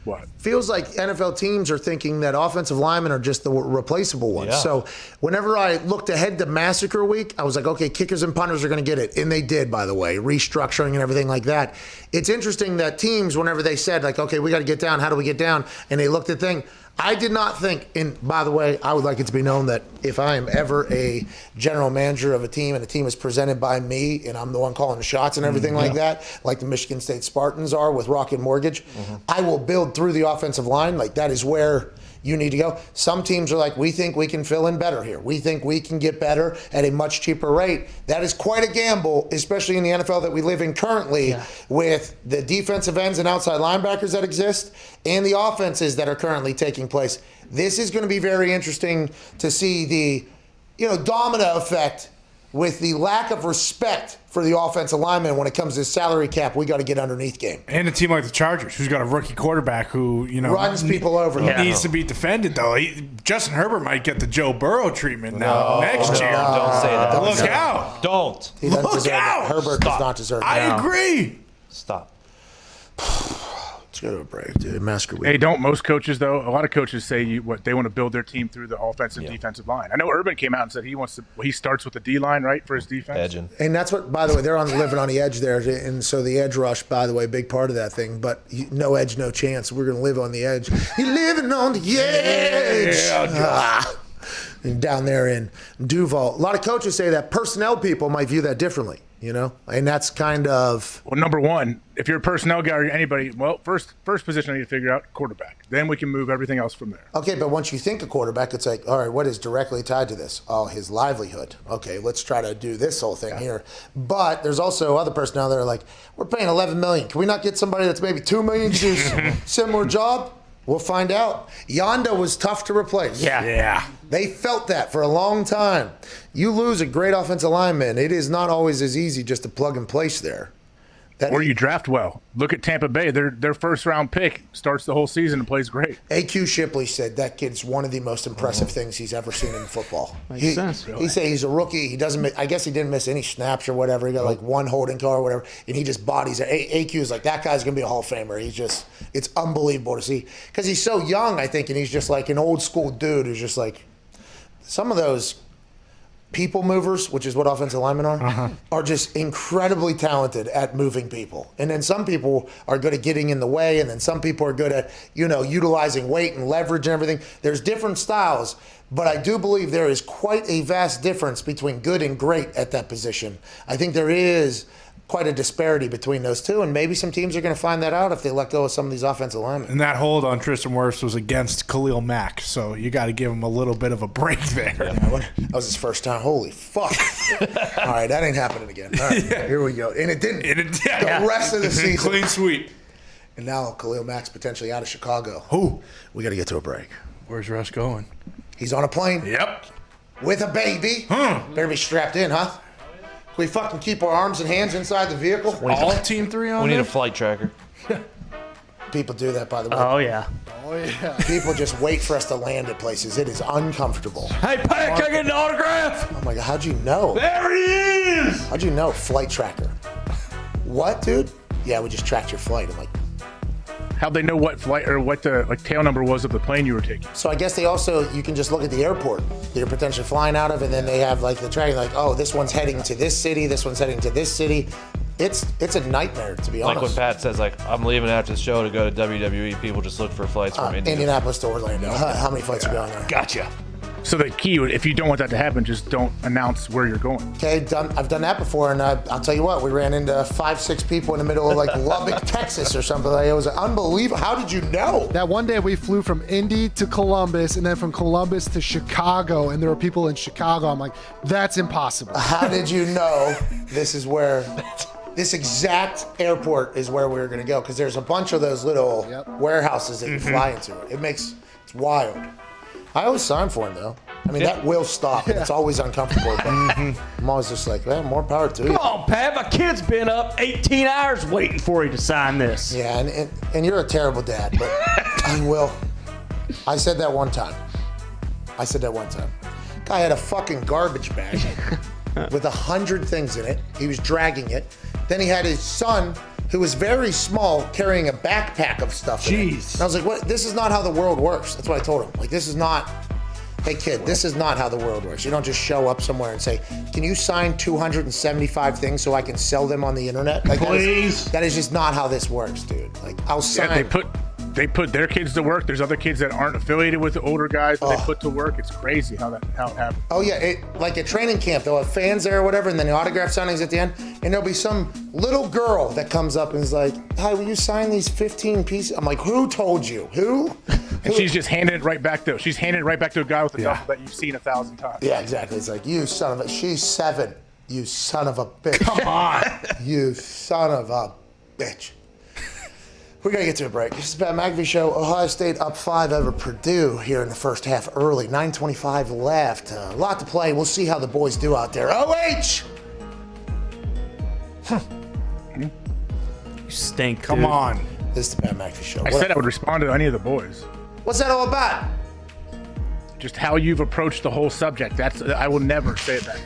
What? Feels like NFL teams are thinking that offensive linemen are just the replaceable ones. Yeah. So whenever I looked ahead to Massacre week, I was like, okay, kickers and punters are going to get it. And they did, by the way, restructuring and everything like that. It's interesting that teams, whenever they said, like, okay, we got to get down, how do we get down? And they looked at thing. I did not think, and by the way, I would like it to be known that if I am ever a general manager of a team and the team is presented by me and I'm the one calling the shots and everything like that, like the Michigan State Spartans are with Rocket Mortgage, I will build through the offensive line. Like that is where you need to go. Some teams are like, we think we can fill in better here. We think we can get better at a much cheaper rate. That is quite a gamble, especially in the NFL that we live in currently with the defensive ends and outside linebackers that exist and the offenses that are currently taking place. This is going to be very interesting to see the, domino effect with the lack of respect for the offensive lineman when it comes to salary cap. We got to get underneath game. And a team like the Chargers, who's got a rookie quarterback who, runs people over. Needs to be defended, though. Justin Herbert might get the Joe Burrow treatment now next year. Don't say that. Look out. Don't. He doesn't Look deserve out. it. Herbert does not deserve it. I agree. Stop. Let's go to a break, dude. Massacre week. Hey, don't most coaches though? A lot of coaches say what they want to build their team through the offensive defensive line. I know Urban came out and said he starts with the D line, right, for his defense. Edging. And that's what, by the way, they're living on the edge there, and so the edge rush, by the way, big part of that thing. But no edge, no chance. We're gonna live on the edge. You're living on the edge. And down there in Duval, a lot of coaches say that personnel people might view that differently. And that's kind of... Well, number one, if you're a personnel guy or anybody, well, first position I need to figure out, quarterback. Then we can move everything else from there. Okay, but once you think a quarterback, it's like, all right, what is directly tied to this? Oh, his livelihood. Okay, let's try to do this whole thing here. But there's also other personnel that are like, we're paying $11 million. Can we not get somebody that's maybe $2 million to do a similar job? We'll find out. Yonda was tough to replace. Yeah. They felt that for a long time. You lose a great offensive lineman, it is not always as easy just to plug and place there. Or you draft well. Look at Tampa Bay. Their first-round pick starts the whole season and plays great. A.Q. Shipley said that kid's one of the most impressive things he's ever seen in football. Makes sense. He said he's a rookie. He doesn't. I guess he didn't miss any snaps or whatever. He got like one holding call or whatever, and he just bodies it. A.Q. is like, that guy's going to be a Hall of Famer. It's unbelievable to see. Because he's so young, I think, and he's just like an old-school dude who's just like, some of those people movers, which is what offensive linemen are just incredibly talented at moving people. And then some people are good at getting in the way, and then some people are good at, utilizing weight and leverage and everything. There's different styles, but I do believe there is quite a vast difference between good and great at that position. I think there is quite a disparity between those two, and maybe some teams are going to find that out if they let go of some of these offensive linemen. And that hold on Tristan Wirfs was against Khalil Mack, so you got to give him a little bit of a break there. That was his first time. Holy fuck. All right, that ain't happening again. All right, here we go. And it didn't. The rest of the season. Clean sweep. And now Khalil Mack's potentially out of Chicago. We got to get to a break. Where's Russ going? He's on a plane. Yep. With a baby. Better be strapped in, huh? We fucking keep our arms and hands inside the vehicle. All team 3 on We need there? a flight tracker. People do that, by the way. Oh, yeah. People just wait for us to land at places. It is uncomfortable. Hey, Pat, can I get an autograph? Oh, my God. How'd you know? There he is! How'd you know? Flight tracker. What, dude? Yeah, we just tracked your flight. I'm like, How'd they know what flight or what the tail number was of the plane you were taking? so I guess they also, you can just look at the airport that you're potentially flying out of, and then they have like the tracking, like, oh, this one's heading to this city, this one's heading to this city. It's a nightmare, to be honest. Like when Pat says, I'm leaving after the show to go to WWE, people just look for flights from India. Indianapolis to Orlando. How many flights are going there? Gotcha. So the key, if you don't want that to happen, just don't announce where you're going. Okay, I've done that before, and I'll tell you what, we ran into 5-6 people in the middle of like Lubbock, Texas or something. Like, it was unbelievable. How did you know? That one day we flew from Indy to Columbus, and then from Columbus to Chicago, and there were people in Chicago. I'm like, that's impossible. How did you know this is where... This exact airport is where we were going to go, because there's a bunch of those little warehouses that you fly into. It's wild. I always sign for him, though. I mean, that will stop. And it's always uncomfortable. But I'm always just like, well, more power to you. Come on, Pat. My kid's been up 18 hours waiting for you to sign this. Yeah, and you're a terrible dad, but I will. I said that one time. Guy had a fucking garbage bag with 100 things in it. He was dragging it. Then he had his son, who was very small, carrying a backpack of stuff. Jeez. And I was like, what? This is not how the world works. That's what I told him. Like, this is not, hey kid, this is not how the world works. You don't just show up somewhere and say, can you sign 275 things so I can sell them on the internet? Like, Please. That is just not how this works, dude. Like, I'll sign. Yeah, they put their kids to work. There's other kids that aren't affiliated with the older guys that they put to work. It's crazy how it happens. Oh yeah, like at training camp, they'll have fans there or whatever, and then the autograph signings at the end, and there'll be some little girl that comes up and is like, "Hi, will you sign these 15 pieces?" I'm like, "Who told you? Who?" And she's just handing it right back to. She's handing it right back to a guy with a duffel that you've seen 1,000 times. Yeah, exactly. It's like, you son of a. She's 7. You son of a bitch. Come on. You son of a bitch. We got to get to a break. This is the Pat McAfee Show. Ohio State up 5 over Purdue here in the first half early. 9:25 left. A lot to play. We'll see how the boys do out there. OH! You stink, Come dude. on. This is the Pat McAfee Show. I said I would respond to any of the boys. What's that all about? Just how you've approached the whole subject. I will never say that.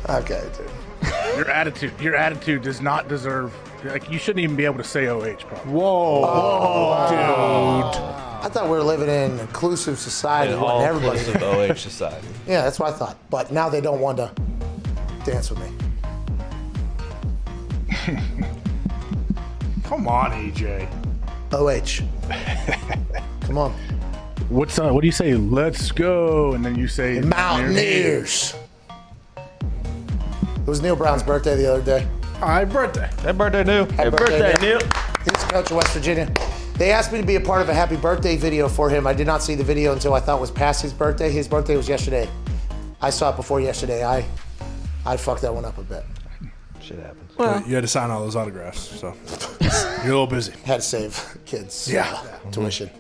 Okay, dude. Your attitude does not deserve. Like, you shouldn't even be able to say OH, probably. Whoa, dude. I thought we were living in an inclusive society. All Everybody. inclusive OH society. Yeah, that's what I thought. But now they don't want to dance with me. Come on, AJ. OH. Come on. What do you say? Let's go, and then you say Mountaineers. It was Neil Brown's birthday the other day. Happy birthday. Happy birthday, Neil. Happy birthday, Neil. He's coach of West Virginia. They asked me to be a part of a happy birthday video for him. I did not see the video until I thought it was past his birthday. His birthday was yesterday. I saw it before yesterday. I fucked that one up a bit. Shit happens. Well, you had to sign all those autographs, so you're a little busy. Had to save kids' tuition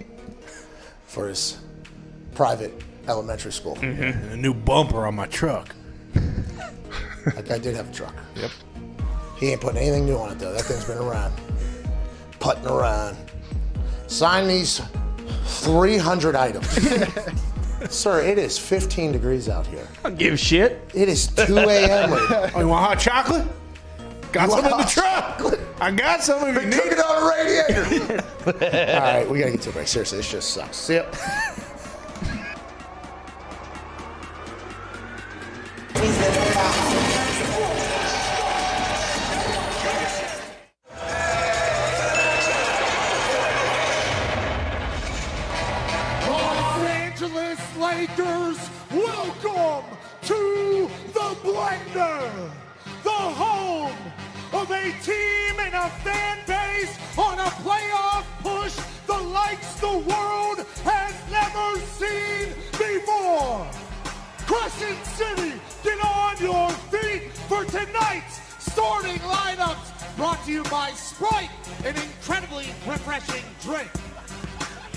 for his private elementary school. And a new bumper on my truck. That guy did have a truck. Yep. He ain't putting anything new on it, though. That thing's been around. Putting around. Sign these 300 items. Sir, it is 15 degrees out here. I don't give a shit. It is 2 a.m. right now. Oh, you want hot chocolate? Got some in the truck. I got some if you need Cook it on a radiator. All right, we got to get to a break. Seriously, this just sucks. See ya. Lakers, welcome to the Blender, the home of a team and a fan base on a playoff push the likes the world has never seen before. Crescent City, get on your feet for tonight's starting lineups, brought to you by Sprite, an incredibly refreshing drink.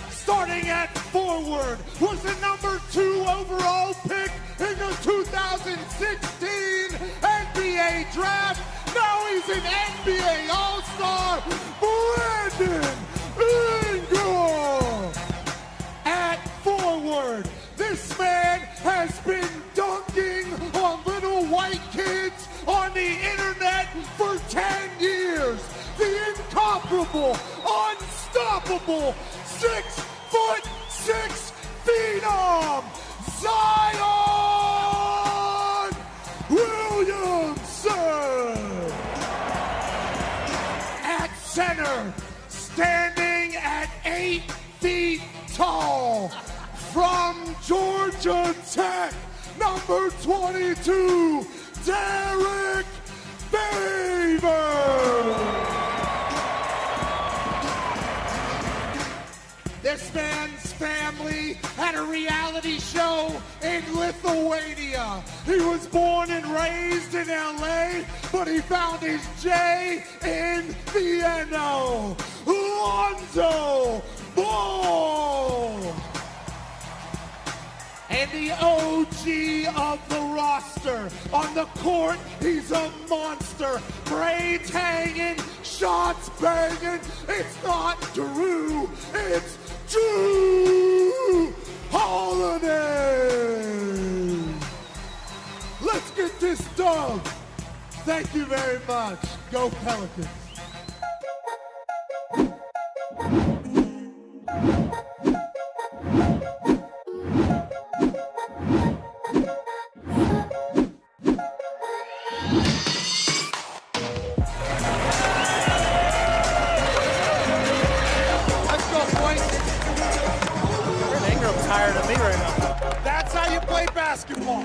Starting at forward was the number 2 overall pick in the 2016 NBA draft. Now he's an NBA All-Star, Brandon Ingram. At forward, this man has been dunking on little white kids on the internet for 10 years. The incomparable, unstoppable, 6'6" phenom, Zion Williamson. At center, standing at 8 feet tall, from Georgia Tech, number 22, Derek Favors. This man's family had a reality show in Lithuania. He was born and raised in LA, but he found his J in the N-O. Lonzo Ball. And the OG of the roster. On the court, he's a monster. Braids hanging, shots banging. It's not Drew, it's Drew Holiday. Let's get this done. Thank you very much. Go Pelicans. Tired of me right now. That's how you play basketball.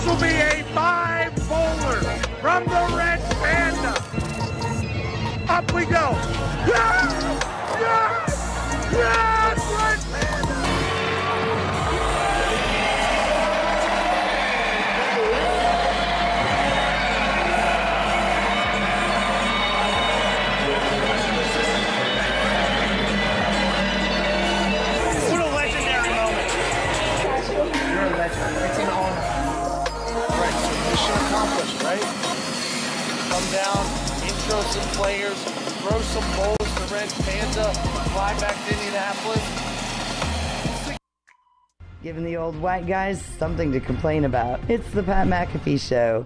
Will be a 5-bowler from the red Panda. Up we go. Yes! Yes! Yes! Red Panda! What a legendary moment. You're a legend. It's an honor. Mission accomplished, right? Come down, intro some players, throw some bowls to Red Panda, fly back to Indianapolis. Giving the old white guys something to complain about. It's the Pat McAfee Show.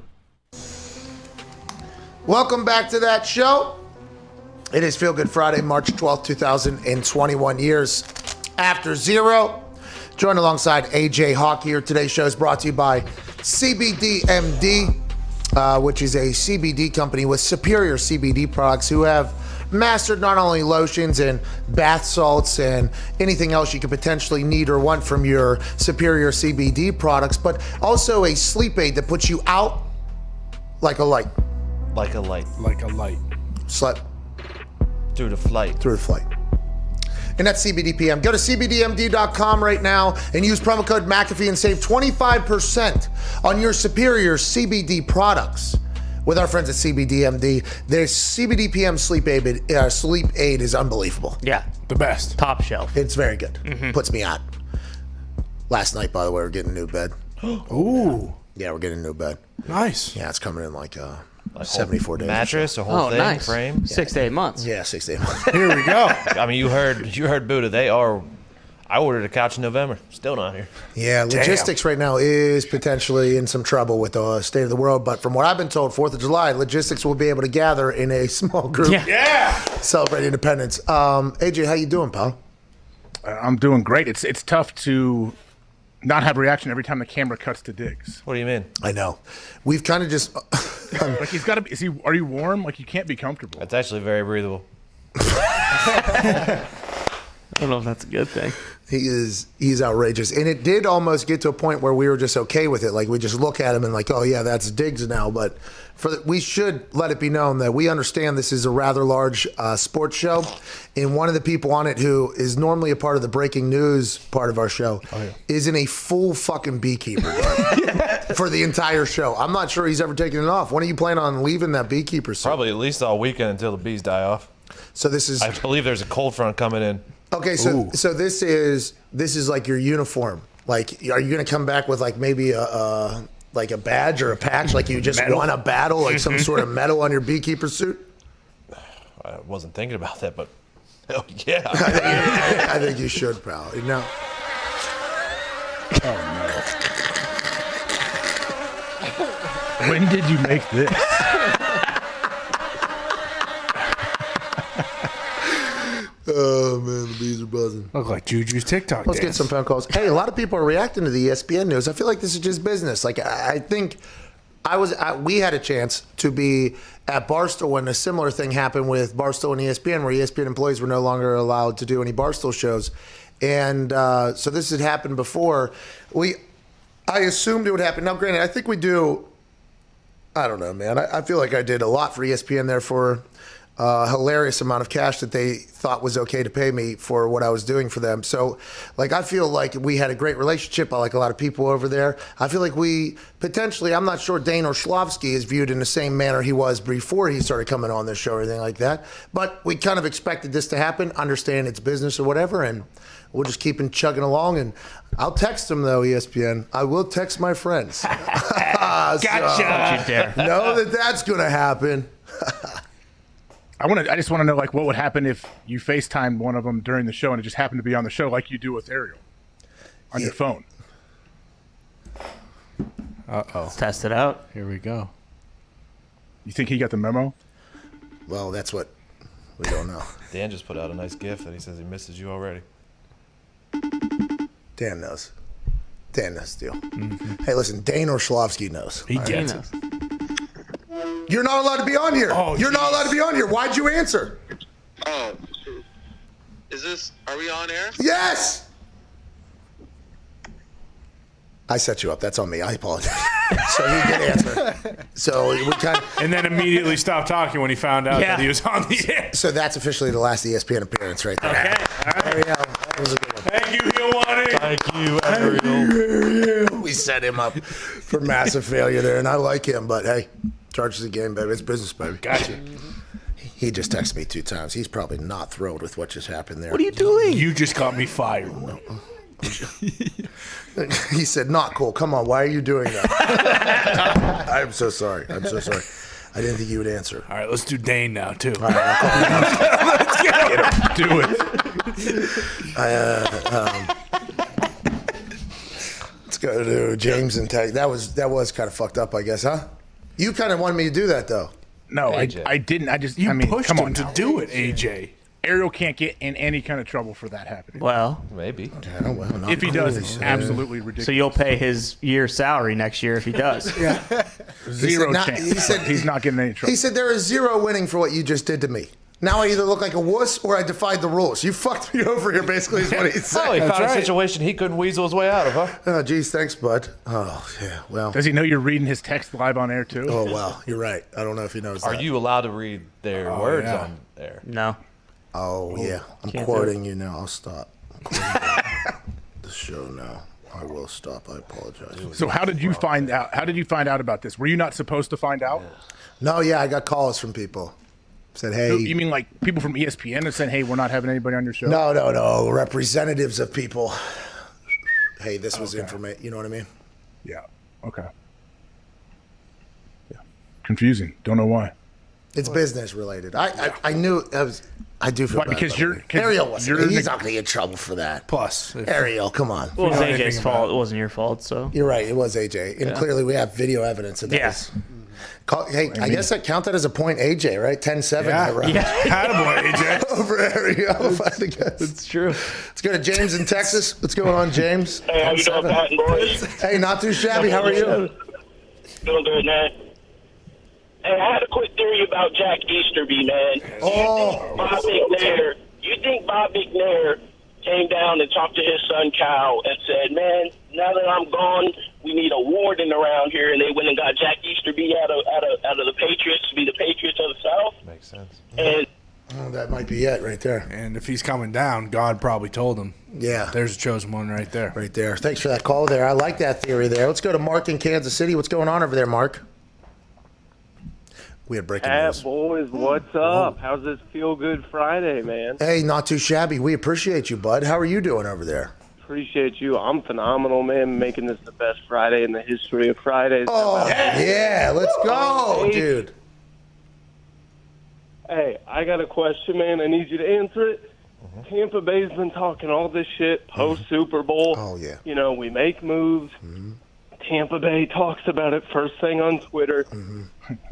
Welcome back to that show. It is Feel Good Friday, March 12th, 2021, years after zero. Joined alongside AJ Hawk here. Today's show is brought to you by CBDMD, which is a CBD company with superior CBD products who have mastered not only lotions and bath salts and anything else you could potentially need or want from your superior CBD products, but also a sleep aid that puts you out like a light. Like a light. Like a light. Slept. Through the flight. Through the flight. And that's CBDPM. Go to CBDMD.com right now and use promo code McAfee and save 25% on your superior CBD products with our friends at CBDMD. Their CBDPM sleep aid is unbelievable. Yeah. The best. Top shelf. It's very good. Puts me out. Last night, by the way, we're getting a new bed. Ooh. Yeah, we're getting a new bed. Nice. Yeah, it's coming in like 74 days. Mattress, a whole thing, nice. frame. 6 to 8 months. Yeah, 6 to 8 months. Here we go. I mean, you heard Buddha. I ordered a couch in November. Still not here. Yeah, logistics right now is potentially in some trouble with the state of the world. But from what I've been told, 4th of July, logistics will be able to gather in a small group. Yeah. Celebrate independence. AJ, how you doing, pal? I'm doing great. It's tough to not have reaction every time the camera cuts to Diggs. What do you mean? I know. We've kind of just like he's got to be. Are you warm? Like you can't be comfortable. It's actually very breathable. I don't know if that's a good thing. He's outrageous. And it did almost get to a point where we were just okay with it. Like we just look at him and like, oh yeah, that's Diggs now. But we should let it be known that we understand this is a rather large sports show. And one of the people on it who is normally a part of the breaking news part of our show is in a full fucking beekeeper for the entire show. I'm not sure he's ever taken it off. When are you planning on leaving that beekeeper suit? Probably at least all weekend until the bees die off. So this is. I believe there's a cold front coming in. Okay, so this is like your uniform. Like, are you gonna come back with like maybe a badge or a patch? Like you just won a battle, like some sort of medal on your beekeeper suit? I wasn't thinking about that, but hell yeah. I think you should, pal. No. Oh no. When did you make this? Oh man, the bees are buzzing. Look like Juju's TikTok. Let's get some phone calls. Hey, a lot of people are reacting to the ESPN news. I feel like this is just business. Like I think we had a chance to be at Barstool when a similar thing happened with Barstool and ESPN, where ESPN employees were no longer allowed to do any Barstool shows. And so this had happened before. I assumed it would happen. Now, granted, I think we do. I don't know, man. I feel like I did a lot for ESPN there for a hilarious amount of cash that they thought was okay to pay me for what I was doing for them. So, like, I feel like we had a great relationship. I like a lot of people over there. I feel like we potentially, I'm not sure Dane Orlovsky is viewed in the same manner he was before he started coming on this show or anything like that. But we kind of expected this to happen, understand it's business or whatever, and we'll just keep chugging along. And I'll text them, though, ESPN. I will text my friends. Gotcha. Know that's going to happen. I just want to know, like, what would happen if you FaceTimed one of them during the show and it just happened to be on the show, like you do with Ariel on your phone. Let's test it out. Here we go. You think he got the memo? Well, that's what we don't know. Dan just put out a nice GIF that he says he misses you already. Dan knows. Dan knows the deal. Hey, listen, Dane Orlovsky knows. He gets it. You're not allowed to be on here. You're not allowed to be on here. Why'd you answer? Oh, are we on air? Yes! I set you up. That's on me. I apologize. So you did answer. So we kind of, and then immediately stopped talking when he found out that he was on the air. So that's officially the last ESPN appearance right there. Okay. All right. There we go. That was a good one. Thank you, Hilwani. Thank you, Ariel. We set him up for massive failure there, and I like him, but hey, charges the game, baby. It's business, baby. Gotcha. He just texted me 2 times. He's probably not thrilled with what just happened there. What are you doing? You just got me fired. He said, not cool. Come on, why are you doing that? I'm so sorry. I'm so sorry. I didn't think you would answer. All right, let's do Dane now, too. All right, let's go. Do it. Let's go to James and Tech. That was kind of fucked up, I guess, huh? You kind of wanted me to do that, though. No, I didn't. You mean, pushed come him on to now. do it, AJ. Ariel can't get in any kind of trouble for that happening. Well, maybe. Yeah, well, not If he does, it's cool. absolutely ridiculous. so you'll pay his year's salary next year if he does. Zero not- chance. he said- He's not getting any trouble. He said there is 0 winning for what you just did to me. Now I either look like a wuss or I defied the rules. You fucked me over here, basically, is what he said. Oh, he found a situation he couldn't weasel his way out of, huh? Oh, geez, thanks, bud. Oh, yeah, well. Does he know you're reading his text live on air, too? Oh, well, you're right. I don't know if he knows Are that. you allowed to read their words yeah. on there? No. Oh, yeah. I'm Can't quoting you now. I'll stop. The show now. I will stop. I apologize. So how did you find out? How did you find out about this? Were you not supposed to find out? No, yeah, I got calls from people. Said, hey. You mean like people from ESPN that said, hey, we're not having anybody on your show? No. Representatives of people. Hey, this was information. You know what I mean? Yeah. Okay. Yeah. Confusing. Don't know why. It's business related. I knew I do feel Why? bad. Because about it. Ariel wasn't. He's not going to get in trouble for that. Plus, Ariel, come on. Well, it was AJ's fault. It wasn't your fault, so. You're right. It was AJ, and clearly we have video evidence of that. Yes. Hey, I guess I count that as a point, AJ, right? 10-7. Yeah. Attaboy, AJ. Over Ariel, I guess. It's true. Let's go to James in Texas. What's going on, James? Hey, how you doing, Pat and boys? Hey, not too shabby. How are you? Doing good, man. Hey, I had a quick theory about Jack Easterby, man. You think Bob McNair came down and talked to his son Cal and said, man, now that I'm gone, we need a warden around here, and they went and got Jack Easterby out of the Patriots to be the Patriots of the South? Makes sense. And that might be it right there. And if he's coming down, God probably told him. Yeah. There's a chosen one right there. Right there. Thanks for that call there. I like that theory there. Let's go to Mark in Kansas City. What's going on over there, Mark? We had breaking news. Boys, what's up? How's this Feel Good Friday, man? Hey, not too shabby. We appreciate you, bud. How are you doing over there? Appreciate you. I'm phenomenal, man. Making this the best Friday in the history of Fridays. Oh, yeah. Let's go, dude. Hey, I got a question, man. I need you to answer it. Tampa Bay's been talking all this shit post-Super Bowl. Oh, yeah. You know, we make moves. Tampa Bay talks about it first thing on Twitter.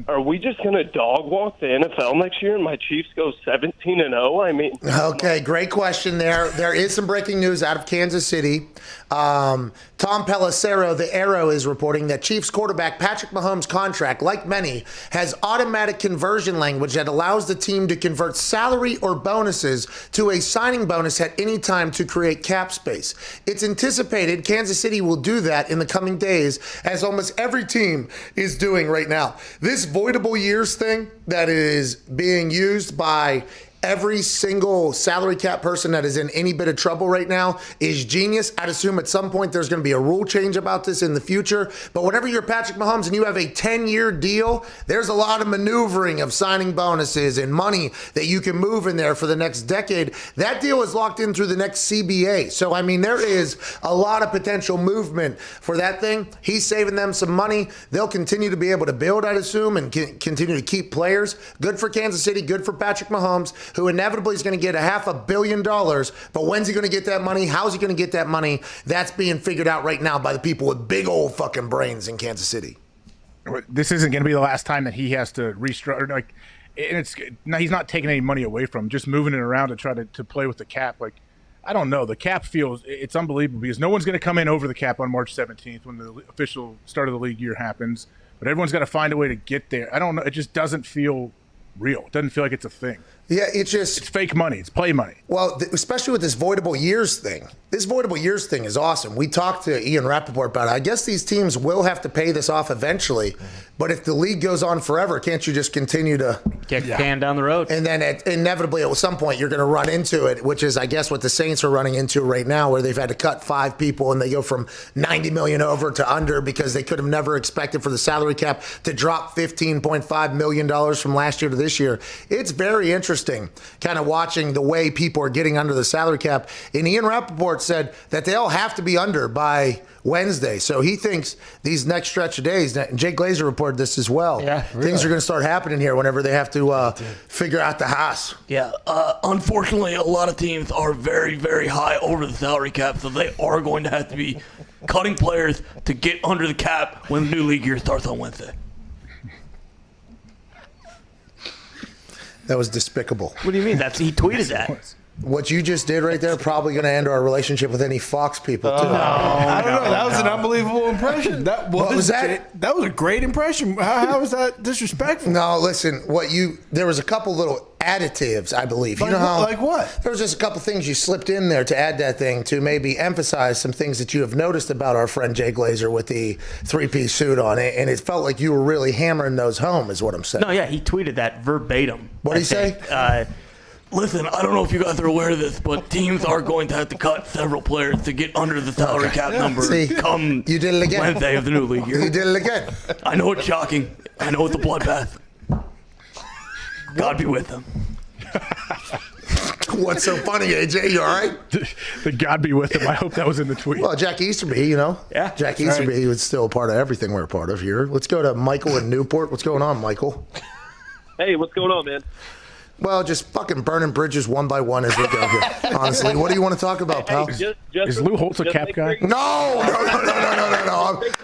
Are we just going to dog walk the NFL next year and my Chiefs go 17-0? I mean, Okay, great question there. There is some breaking news out of Kansas City. Tom Pelissero, the Arrow, is reporting that Chiefs quarterback Patrick Mahomes' contract, like many, has automatic conversion language that allows the team to convert salary or bonuses to a signing bonus at any time to create cap space. It's anticipated Kansas City will do that in the coming days, as almost every team is doing right now. This voidable years thing that is being used by every single salary cap person that is in any bit of trouble right now is genius. I'd assume at some point there's going to be a rule change about this in the future. But whenever you're Patrick Mahomes and you have a 10-year deal, there's a lot of maneuvering of signing bonuses and money that you can move in there for the next decade. That deal is locked in through the next CBA. So, I mean, there is a lot of potential movement for that thing. He's saving them some money. They'll continue to be able to build, I'd assume, and continue to keep players. Good for Kansas City, good for Patrick Mahomes, who inevitably is going to get $500 million. But when's he going to get that money? How's he going to get that money? That's being figured out right now by the people with big old fucking brains in Kansas City. This isn't going to be the last time that he has to restructure. Like, and he's not taking any money away from him, just moving it around to try to play with the cap. Like, I don't know. The cap feels it's unbelievable because no one's going to come in over the cap on March 17th when the official start of the league year happens. But everyone's got to find a way to get there. I don't know. It just doesn't feel real. It doesn't feel like it's a thing. Yeah, it's fake money. It's play money. Well, especially with this voidable years thing. This voidable years thing is awesome. We talked to Ian Rapoport about it. I guess these teams will have to pay this off eventually. But if the league goes on forever, can't you just continue to kick the can down the road? And then inevitably at some point you're going to run into it, which is, I guess, what the Saints are running into right now, where they've had to cut 5 people and they go from $90 million over to under because they could have never expected for the salary cap to drop $15.5 million from last year to this year. It's very interesting kind of watching the way people are getting under the salary cap. And Ian Rapoport said that they all have to be under by Wednesday. So he thinks these next stretch of days, and Jake Glazer reported this as well, things are going to start happening here whenever they have to figure out the house. Yeah, unfortunately, a lot of teams are very, very high over the salary cap, so they are going to have to be cutting players to get under the cap when the new league year starts on Wednesday. That was despicable. What do you mean? He tweeted that. What you just did right there probably going to end our relationship with any Fox people, too. I don't know. That was an unbelievable impression. What was that? That was a great impression. How was that disrespectful? No, listen. There was a couple little additives, I believe. Like what? There was just a couple things you slipped in there to add that thing to maybe emphasize some things that you have noticed about our friend Jay Glazer with the 3-piece suit on it, and it felt like you were really hammering those home, is what I'm saying. No, yeah, he tweeted that verbatim. What did he say? Listen, I don't know if you guys are aware of this, but teams are going to have to cut several players to get under the salary cap number come you did it again. Wednesday of the new league year. You did it again. I know it's shocking. I know it's a bloodbath. God be with them. What's so funny, AJ? You all right? The God be with him. I hope that was in the tweet. Well, Jack Easterby, Yeah. Jack Easterby was still a part of everything we're a part of here. Let's go to Michael in Newport. What's going on, Michael? Hey, what's going on, man? Well, just fucking burning bridges one by one as we go here. Honestly, what do you want to talk about, pal? Is Lou Holtz a cap guy? No.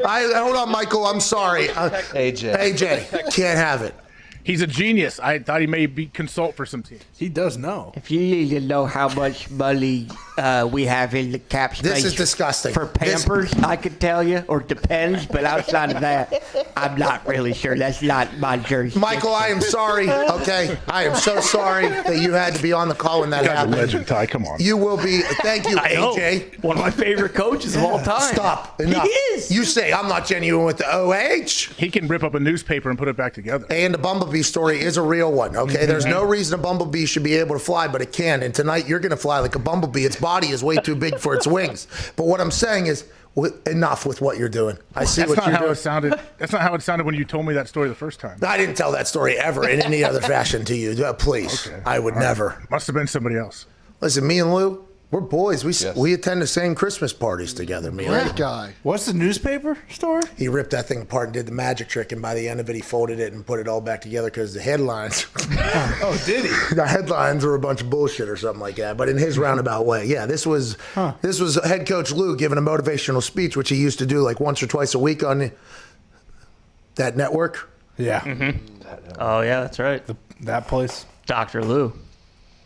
Hold on, Michael. I'm sorry. AJ, can't have it. He's a genius. I thought he may be consult for some teams. He does know. If you need to know how much money we have in the cap space, This is disgusting. For Pampers, I could tell you, or depends, but outside of that, I'm not really sure. That's not my jersey. Michael, I am sorry. Okay, I am so sorry that you had to be on the call when that happened. A legend, Ty. Come on. You will be. Thank you, AJ. One of my favorite coaches of all time. Stop. Enough. He is. You say I'm not genuine with the OH. He can rip up a newspaper and put it back together. And the Bumblebee story is a real one. Okay, there's no reason a bumblebee should be able to fly, but it can. And tonight you're going to fly like a bumblebee. Its body is way too big for its wings. But what I'm saying is, enough with what you're doing. I see what you're doing. That's not how it sounded when you told me that story the first time. I didn't tell that story ever in any other fashion to you. Please, okay. I would never. Must have been somebody else. Listen, me and Lou, we're boys. We attend the same Christmas parties together. Me and Great guy. What's the newspaper story? He ripped that thing apart and did the magic trick, and by the end of it, he folded it and put it all back together because the headlines. Oh, did he? The headlines were a bunch of bullshit or something like that. But in his roundabout way, yeah. This was head coach Lou giving a motivational speech, which he used to do like once or twice a week on that network. Yeah. Oh, yeah, that's right. That place. Dr. Lou.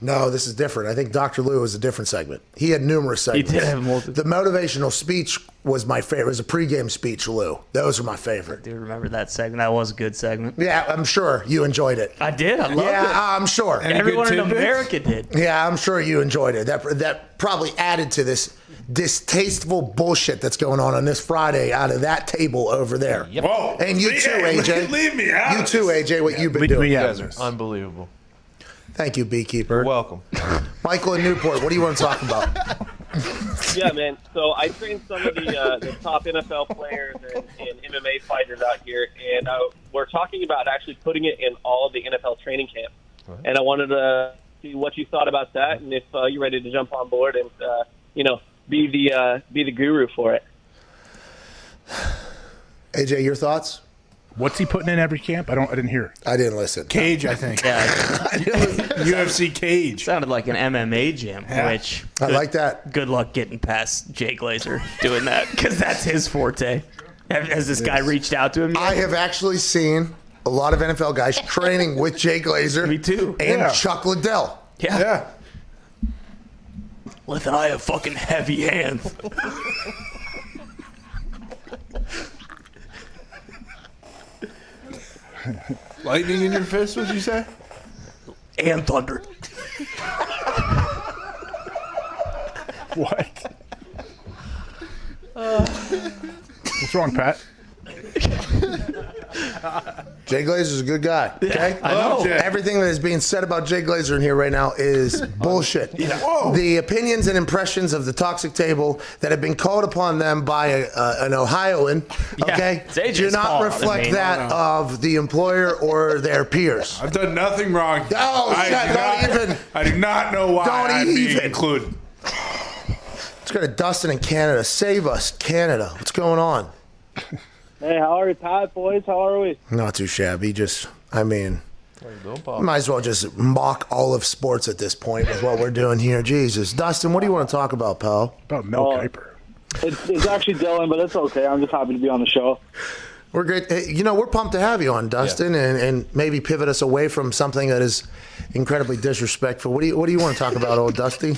No, this is different. I think Dr. Lou was a different segment. He had numerous segments. He did have multiple. The motivational speech was my favorite. It was a pregame speech, Lou. Those were my favorite. I do remember that segment. That was a good segment. Yeah, I'm sure you enjoyed it. I did. I loved it. Yeah, I'm sure. Everyone in America did. Yeah, I'm sure you enjoyed it. That probably added to this distasteful bullshit that's going on this Friday out of that table over there. Whoa. And you too, AJ. Leave me out. You too, AJ, what you've been doing. You guys are unbelievable. Thank you, Beekeeper. You're welcome. Michael in Newport, what do you want to talk about? Yeah, man. So I trained some of the top NFL players and MMA fighters out here, and we're talking about actually putting it in all of the NFL training camps. Right. And I wanted to see what you thought about that, and if you're ready to jump on board and be the guru for it. AJ, your thoughts? What's he putting in every camp? I didn't hear. I didn't listen. Cage, I think. Yeah. UFC cage. Sounded like an MMA gym, which I like that. Good luck getting past Jay Glazer doing that, because that's his forte. Has this guy reached out to him yet? I have actually seen a lot of NFL guys training with Jay Glazer. Me too. And Chuck Liddell. Yeah. Listen, I have fucking heavy hands. Lightning in your fist, what'd you say? And thunder. What? What's wrong, Pat? Jay Glazer's a good guy. Okay, I know. Everything that is being said about Jay Glazer in here right now is bullshit. Whoa. The opinions and impressions of the toxic table that have been called upon them by an Ohioan, okay, it's AJ's do not fault. reflect I mean, that of the employer or their peers. I've done nothing wrong. I do not know why I'd be even. included. Let's go to Dustin in Canada. Save us, Canada. What's going on? Hey, how are you, Pat, boys? How are we? Not too shabby. Might as well just mock all of sports at this point with what we're doing here. Jesus. Dustin, what do you want to talk about, pal? About Mel Kiper. It's actually Dylan, but it's okay. I'm just happy to be on the show. We're great. Hey, we're pumped to have you on, Dustin, and maybe pivot us away from something that is incredibly disrespectful. What do you want to talk about, old Dusty?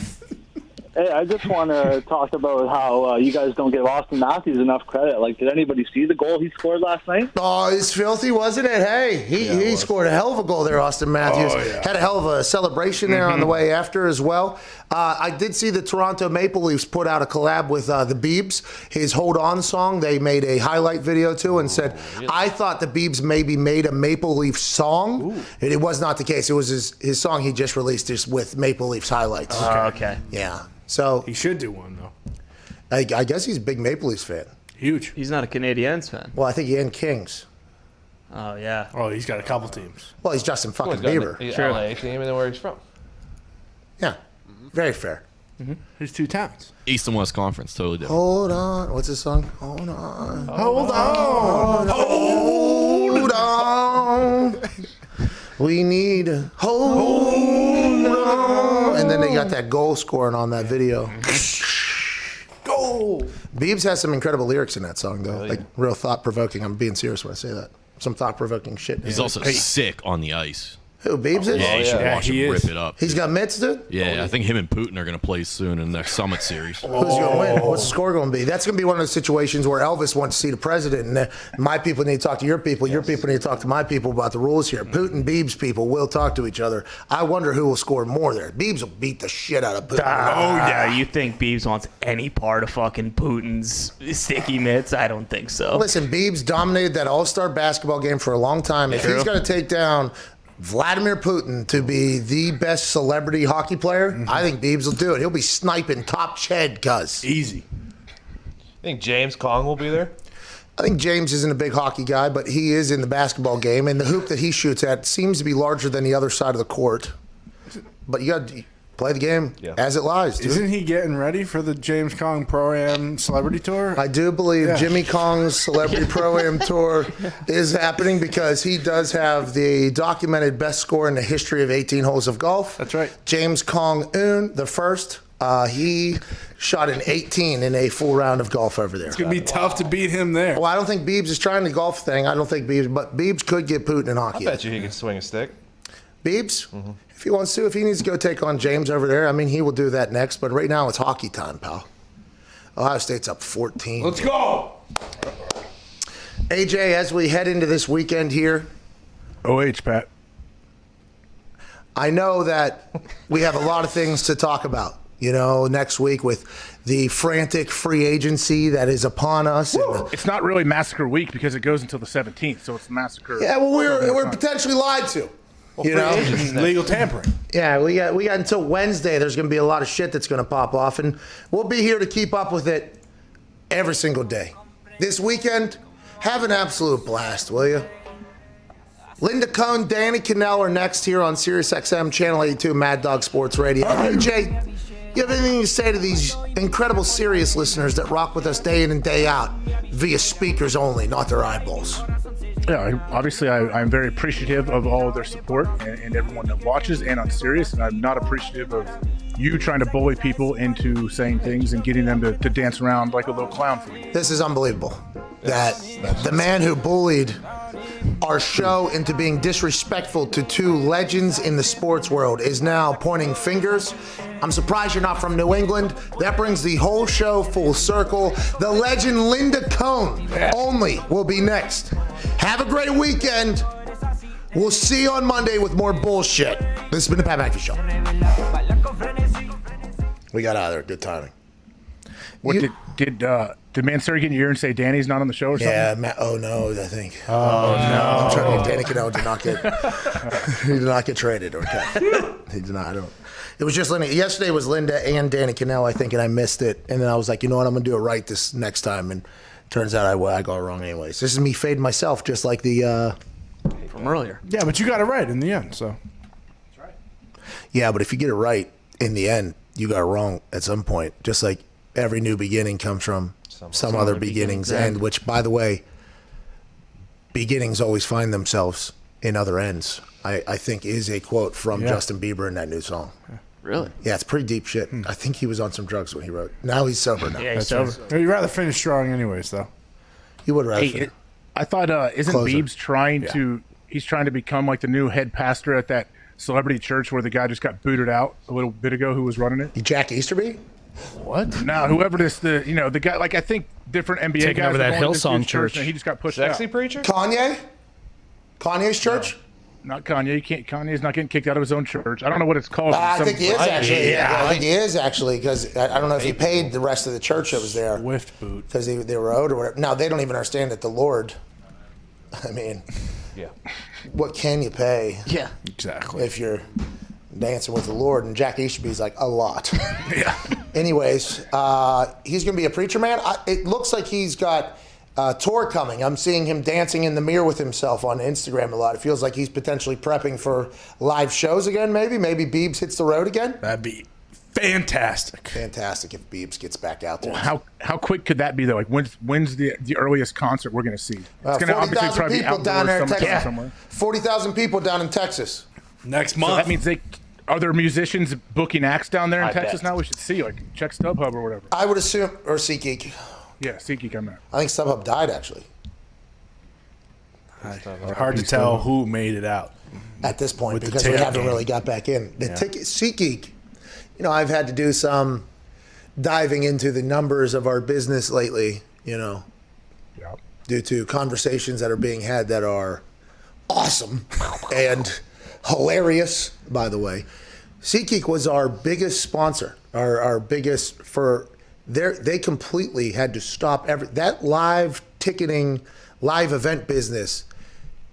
Hey, I just want to talk about how you guys don't give Austin Matthews enough credit. Like, did anybody see the goal he scored last night? Oh, it's filthy, wasn't it? Hey, he scored a hell of a goal there, Austin Matthews. Oh, yeah. Had a hell of a celebration there on the way after as well. I did see the Toronto Maple Leafs put out a collab with the Beebs. His Hold On song, they made a highlight video to and said, I thought the Beebs maybe made a Maple Leaf song. It was not the case. It was his song he just released just with Maple Leafs highlights. Okay. Yeah. So he should do one, though. I guess he's a big Maple Leafs fan. Huge. He's not a Canadiens fan. Well, I think he and Kings. Oh, yeah. Oh, he's got a couple teams. Well, he's Justin fucking Bieber. He's got an LA team, and then where he's from. Yeah. Very fair. There's two towns. East and West Conference, totally different. Hold on. What's his song? Hold on. Hold on. Hold on. We need to hold on. And then they got that goal scoring on that video. Goal. Biebs has some incredible lyrics in that song, though. Like, real thought-provoking. I'm being serious when I say that. Some thought-provoking shit. He's also sick on the ice. Who, Biebs is? Yeah, you should watch him rip it up. He's got mitts, dude? Yeah, I think him and Putin are going to play soon in their Summit Series. Who's going to win? What's the score going to be? That's going to be one of those situations where Elvis wants to see the president, and my people need to talk to your people. Your people need to talk to my people about the rules here. Putin, Biebs people will talk to each other. I wonder who will score more there. Biebs will beat the shit out of Putin. Oh, yeah. You think Biebs wants any part of fucking Putin's sticky mitts? I don't think so. Listen, Biebs dominated that all-star basketball game for a long time. If he's going to take down Vladimir Putin to be the best celebrity hockey player, I think Biebs will do it. He'll be sniping top ched, cuz. Easy. I think James Kong will be there. I think James isn't a big hockey guy, but he is in the basketball game, and the hoop that he shoots at seems to be larger than the other side of the court. But you got to play the game as it lies, dude. Isn't he getting ready for the James Kong Pro-Am Celebrity Tour? I do believe Jimmy Kong's Celebrity Pro-Am Tour is happening because he does have the documented best score in the history of 18 holes of golf. That's right. James Kong Un, the first He shot an 18 in a full round of golf over there. It's going to be tough to beat him there. Well, I don't think Biebs is trying the golf thing. I don't think Biebs, but Biebs could get Putin in hockey. I bet you he can swing a stick. Biebs, if he wants to, if he needs to go take on James over there, I mean, he will do that next. But right now, it's hockey time, pal. Ohio State's up 14. Let's go. AJ, as we head into this weekend here. OH, Pat. I know that we have a lot of things to talk about, next week with the frantic free agency that is upon us. It's not really Massacre week because it goes until the 17th, so it's Massacre. Yeah, well, we're potentially lied to. Legal tampering. Yeah, we got until Wednesday. There's going to be a lot of shit that's going to pop off, and we'll be here to keep up with it every single day. This weekend, have an absolute blast, will you? Linda Cohn, Danny Cannell are next here on SiriusXM Channel 82, Mad Dog Sports Radio. AJ, you have anything to say to these incredible Sirius listeners that rock with us day in and day out via speakers only, not their eyeballs? Yeah, obviously I'm very appreciative of all of their support and everyone that watches and on Sirius, and I'm not appreciative of you trying to bully people into saying things and getting them to dance around like a little clown for you. This is unbelievable. That the man who bullied our show into being disrespectful to two legends in the sports world is now pointing fingers. I'm surprised you're not from New England. That brings the whole show full circle. The legend Linda Cohn only will be next. Have a great weekend. We'll see you on Monday with more bullshit. This has been the Pat McAfee Show. We got out of there. Good timing. What did Mansur get in your ear and say Danny's not on the show or something? Yeah, oh no, I think. Oh no. I'm trying to get Danny Cannell did not get traded or cut. He did not. It was just Linda. Yesterday was Linda and Danny Cannell, I think, and I missed it. And then I was like, you know what, I'm gonna do it right this next time. And turns out I got it wrong anyways. This is me fading myself, just like the from earlier. Yeah, but you got it right in the end, so. That's right. Yeah, but if you get it right in the end, you got it wrong at some point. Just like every new beginning comes from some other beginnings end, which, by the way, beginnings always find themselves in other ends. I think is a quote from Justin Bieber in that new song. Really? Yeah, it's pretty deep shit. I think he was on some drugs when he wrote. Now he's sober now. Yeah, he's sober. You'd rather finish strong anyways, though. You would rather. I thought, isn't Closer. Biebs trying to? He's trying to become like the new head pastor at that celebrity church where the guy just got booted out a little bit ago. Who was running it? Jack Easterby. What? No, whoever the guy, like I think different NBA Taking guys over that are going to this Hillsong dude's church. and he just got pushed Sexy out. preacher? Kanye's church? Not Kanye. You can't. Kanye's not getting kicked out of his own church. I don't know what it's called. I think he is actually. Yeah. I think he is actually because I don't know if he paid the rest of the church that was there. Swift boot. Because they were owed or whatever. Now, they don't even understand that the Lord, I mean, Yeah. what can you pay? Yeah. Exactly. If you're dancing with the Lord, and Jack Easterby's like a lot. Yeah. Anyways, he's going to be a preacher man. It looks like he's got a tour coming. I'm seeing him dancing in the mirror with himself on Instagram a lot. It feels like he's potentially prepping for live shows again, maybe. Maybe Biebs hits the road again. That'd be fantastic. Fantastic if Biebs gets back out there. How quick could that be though? Like when's the earliest concert we're going to see? It's going to obviously 40,000 probably be people down there in outdoors Texas. somewhere. 40,000 people down in Texas. Next So month. that means are there musicians booking acts down there in I Texas bet. now? We should see, like, check StubHub or whatever. I would assume, or SeatGeek. Yeah, SeatGeek, I meant. I think StubHub died, actually. Hard to tell who made it out. At this point, With the because we ticket haven't game. really got back in. The Yeah. ticket, SeatGeek, I've had to do some diving into the numbers of our business lately, due to conversations that are being had that are awesome and hilarious, by the way. SeatGeek was our biggest sponsor, our biggest they completely had to stop that live ticketing, live event business.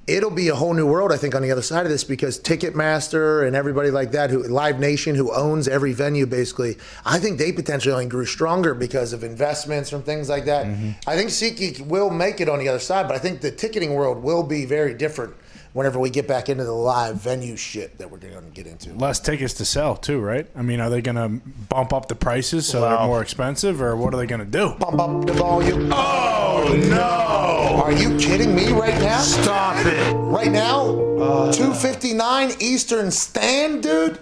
It'll be a whole new world, I think, on the other side of this because Ticketmaster and everybody like that, Live Nation, who owns every venue, basically, I think they potentially only grew stronger because of investments from things like that. Mm-hmm. I think SeatGeek will make it on the other side, but I think the ticketing world will be very different whenever we get back into the live venue shit that we're going to get into. Less tickets to sell, too, right? I mean, are they going to bump up the prices so they're more expensive, or what are they going to do? Bump up the volume. Oh, no! Are you kidding me right now? Stop it. Right now, 2:59 Eastern Stand, dude.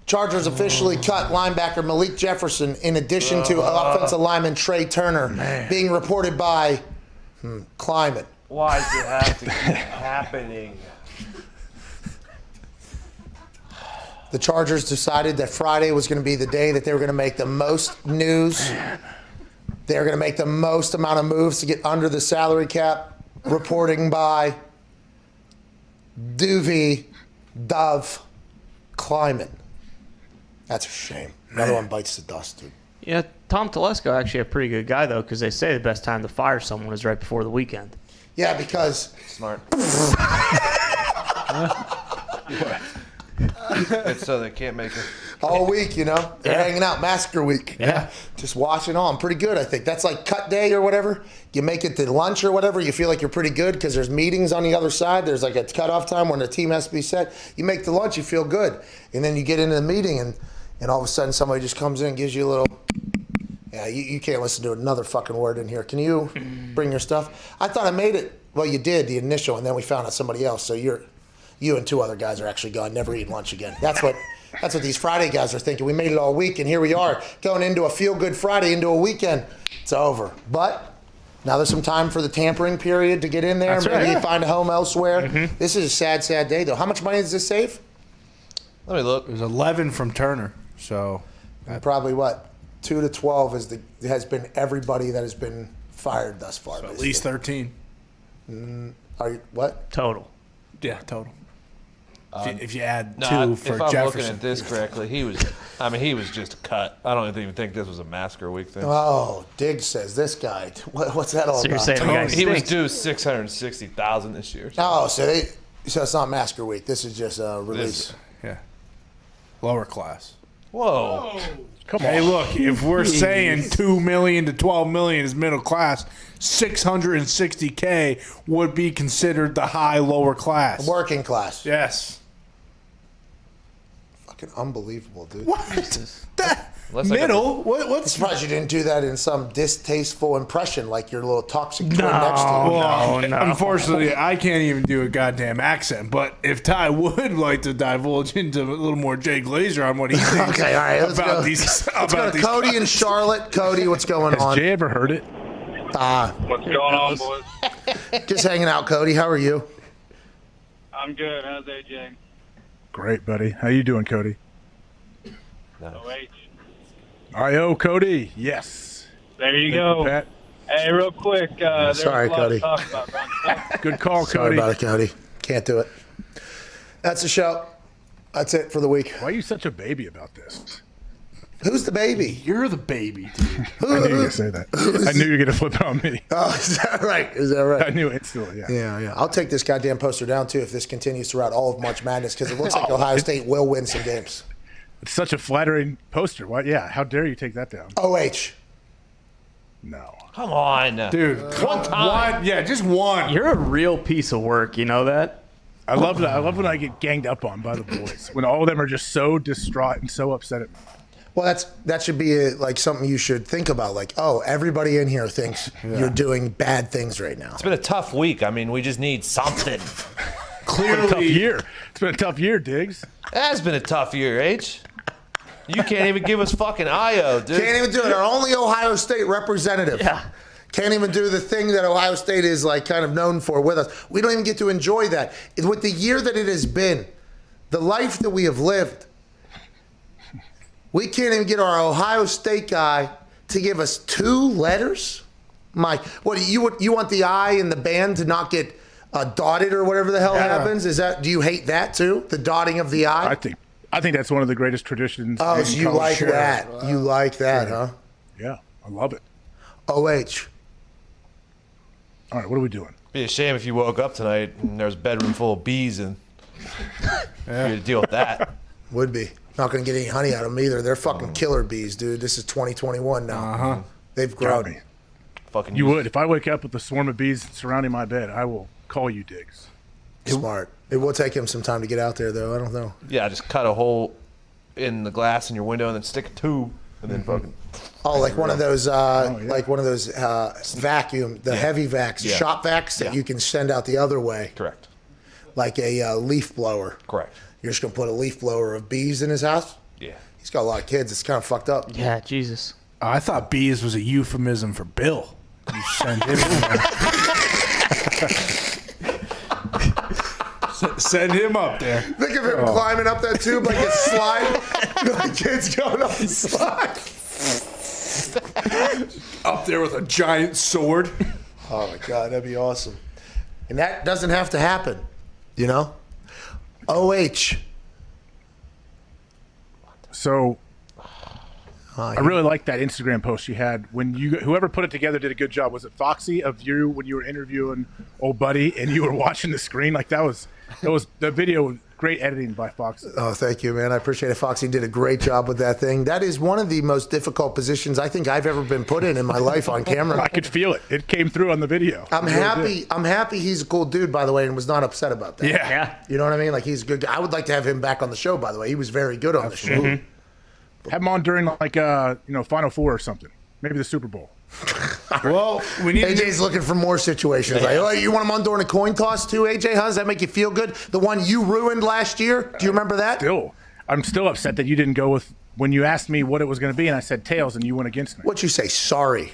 Chargers officially cut linebacker Malik Jefferson in addition to offensive lineman Trey Turner, being reported by Climate. Why does it have to keep happening? The Chargers decided that Friday was going to be the day that they were going to make the most news. They were going to make the most amount of moves to get under the salary cap. Reporting by Dove Climate. That's a shame. Another one bites the dust, dude. Yeah, Tom Telesco actually a pretty good guy though, because they say the best time to fire someone is right before the weekend. Yeah, because smart. It's so they can't make it all week, They're hanging out, Massacre week. Yeah. Just watching on. Pretty good, I think. That's like cut day or whatever. You make it to lunch or whatever. You feel like you're pretty good because there's meetings on the other side. There's like a cutoff time when the team has to be set. You make the lunch, you feel good. And then you get into the meeting and all of a sudden somebody just comes in and gives you a little, you can't listen to another fucking word in here. Can you bring your stuff? I thought I made it. Well, you did, the initial, and then we found out somebody else. So you and two other guys are actually gone, never eating lunch again. That's what these Friday guys are thinking. We made it all week, and here we are going into a feel-good Friday, into a weekend. It's over. But now there's some time for the tampering period to get in there. That's Maybe right. you find a home elsewhere. This is a sad, sad day, though. How much money does this save? Let me look. It was 11 from Turner. So And probably what? 2 to 12 has been everybody that has been fired thus far. at least 13. Are you, what? Total. Yeah, total. If you add No, two if for I'm Jefferson. looking at this correctly, he was just cut. I don't even think this was a Massacre week thing. Oh, Diggs says this guy. What's that all So you're about? saying the guy He was stinks. due $660,000 this year. Oh, so it's not Massacre week. This is just a release. Yeah. Lower class. Whoa. Come on. Hey, look, if we're saying $2 million to $12 million is middle class, $660K would be considered the high lower class. Working class. Yes. Fucking unbelievable, dude. What? That Unless I got middle? I'm What's surprised you didn't do that in some distasteful impression like your little toxic twin No. next to you. Well, no. unfortunately, I can't even do a goddamn accent. But if Ty would like to divulge into a little more Jay Glazer on what he thinks Okay, all right. Let's about go. these, Let's go to Cody and Charlotte. Cody, what's going Has on? Jay ever heard it? What's going on, boys? Just hanging out, Cody. How are you? I'm good. How's AJ? Great, buddy. How you doing, Cody? OH. I.O. Cody. Yes. There you Thank go. you, Pat. Hey, real quick. There's Sorry, a lot Cody. to talk about. Ron. Good call, Sorry Cody. about it, Cody. Can't do it. That's the show. That's it for the week. Why are you such a baby about this? Who's the baby? You're the baby, dude. I knew you were going to say that. I knew you were going to flip it on me. Oh, is that right? Is that right? I knew instantly, yeah. Yeah. I'll take this goddamn poster down, too, if this continues throughout all of March Madness, because it looks like Ohio State will win some games. It's such a flattering poster. Why? Yeah, how dare you take that down? OH. No. Come on. Dude, One time. one, yeah, just one. You're a real piece of work. You know that? I love that. I love when I get ganged up on by the boys. When all of them are just so distraught and so upset at me. Well, that should be like something you should think about. Like, oh, everybody in here thinks you're doing bad things right now. It's been a tough week. I mean, we just need something. It's been a tough year. It's been a tough year, Diggs. It has been a tough year, H. You can't even give us fucking IO, dude. Can't even do it. Our only Ohio State representative. Yeah. Can't even do the thing that Ohio State is like kind of known for with us. We don't even get to enjoy that. With the year that it has been, the life that we have lived, we can't even get our Ohio State guy to give us 2 letters? Mike, what you want the I in the band to not get dotted or whatever the hell happens? Do you hate that too? The dotting of the I? I think that's one of the greatest traditions. Oh, in so you college. like that? You like that, huh? Yeah, I love it. OH. All right, what are we doing? Be a shame if you woke up tonight and there's a bedroom full of bees and you had to deal with that. Would be. Not going to get any honey out of them either. They're fucking killer bees, dude. This is 2021 now. Uh-huh. They've Got grown. me. Fucking You would. If I wake up with a swarm of bees surrounding my bed, I will call you, Diggs. Smart. It will take him some time to get out there, though. I don't know. Yeah, just cut a hole in the glass in your window and then stick a tube and then fucking. Oh, like one of those, like one of those vacuum, the heavy vacs, Yeah. shop vacs that you can send out the other way. Correct. Like a leaf blower. Correct. You're just gonna put a leaf blower of bees in his house? Yeah. He's got a lot of kids. It's kind of fucked up. Yeah, Jesus. I thought bees was a euphemism for Bill. You send him in there. Send him up there. Think of him climbing up that tube like a slide. Like kids going up the slide. Up there with a giant sword. Oh my God, that'd be awesome. And that doesn't have to happen, you know? OH. So I really like that Instagram post you had when whoever put it together did a good job. Was it Foxy of you when you were interviewing old buddy and you were watching the screen? Like that was the video. Great editing by Foxy. Oh, thank you, man. I appreciate it. Foxy did a great job with that thing. That is one of the most difficult positions I think I've ever been put in my life on camera. I could feel it. It came through on the video. I'm happy he's a cool dude, by the way, and was not upset about that. Yeah. You know what I mean? Like, he's a good guy. I would like to have him back on the show, by the way. He was very good on the show. Mm-hmm. Have him on during like Final Four or something. Maybe the Super Bowl. Well, we need AJ's looking for more situations. Like, oh, you want him on during a coin toss too, AJ? How does that make you feel good? The one you ruined last year? Do you remember that? I'm still upset that you didn't go with when you asked me what it was going to be, and I said tails, and you went against me. What'd you say? Sorry.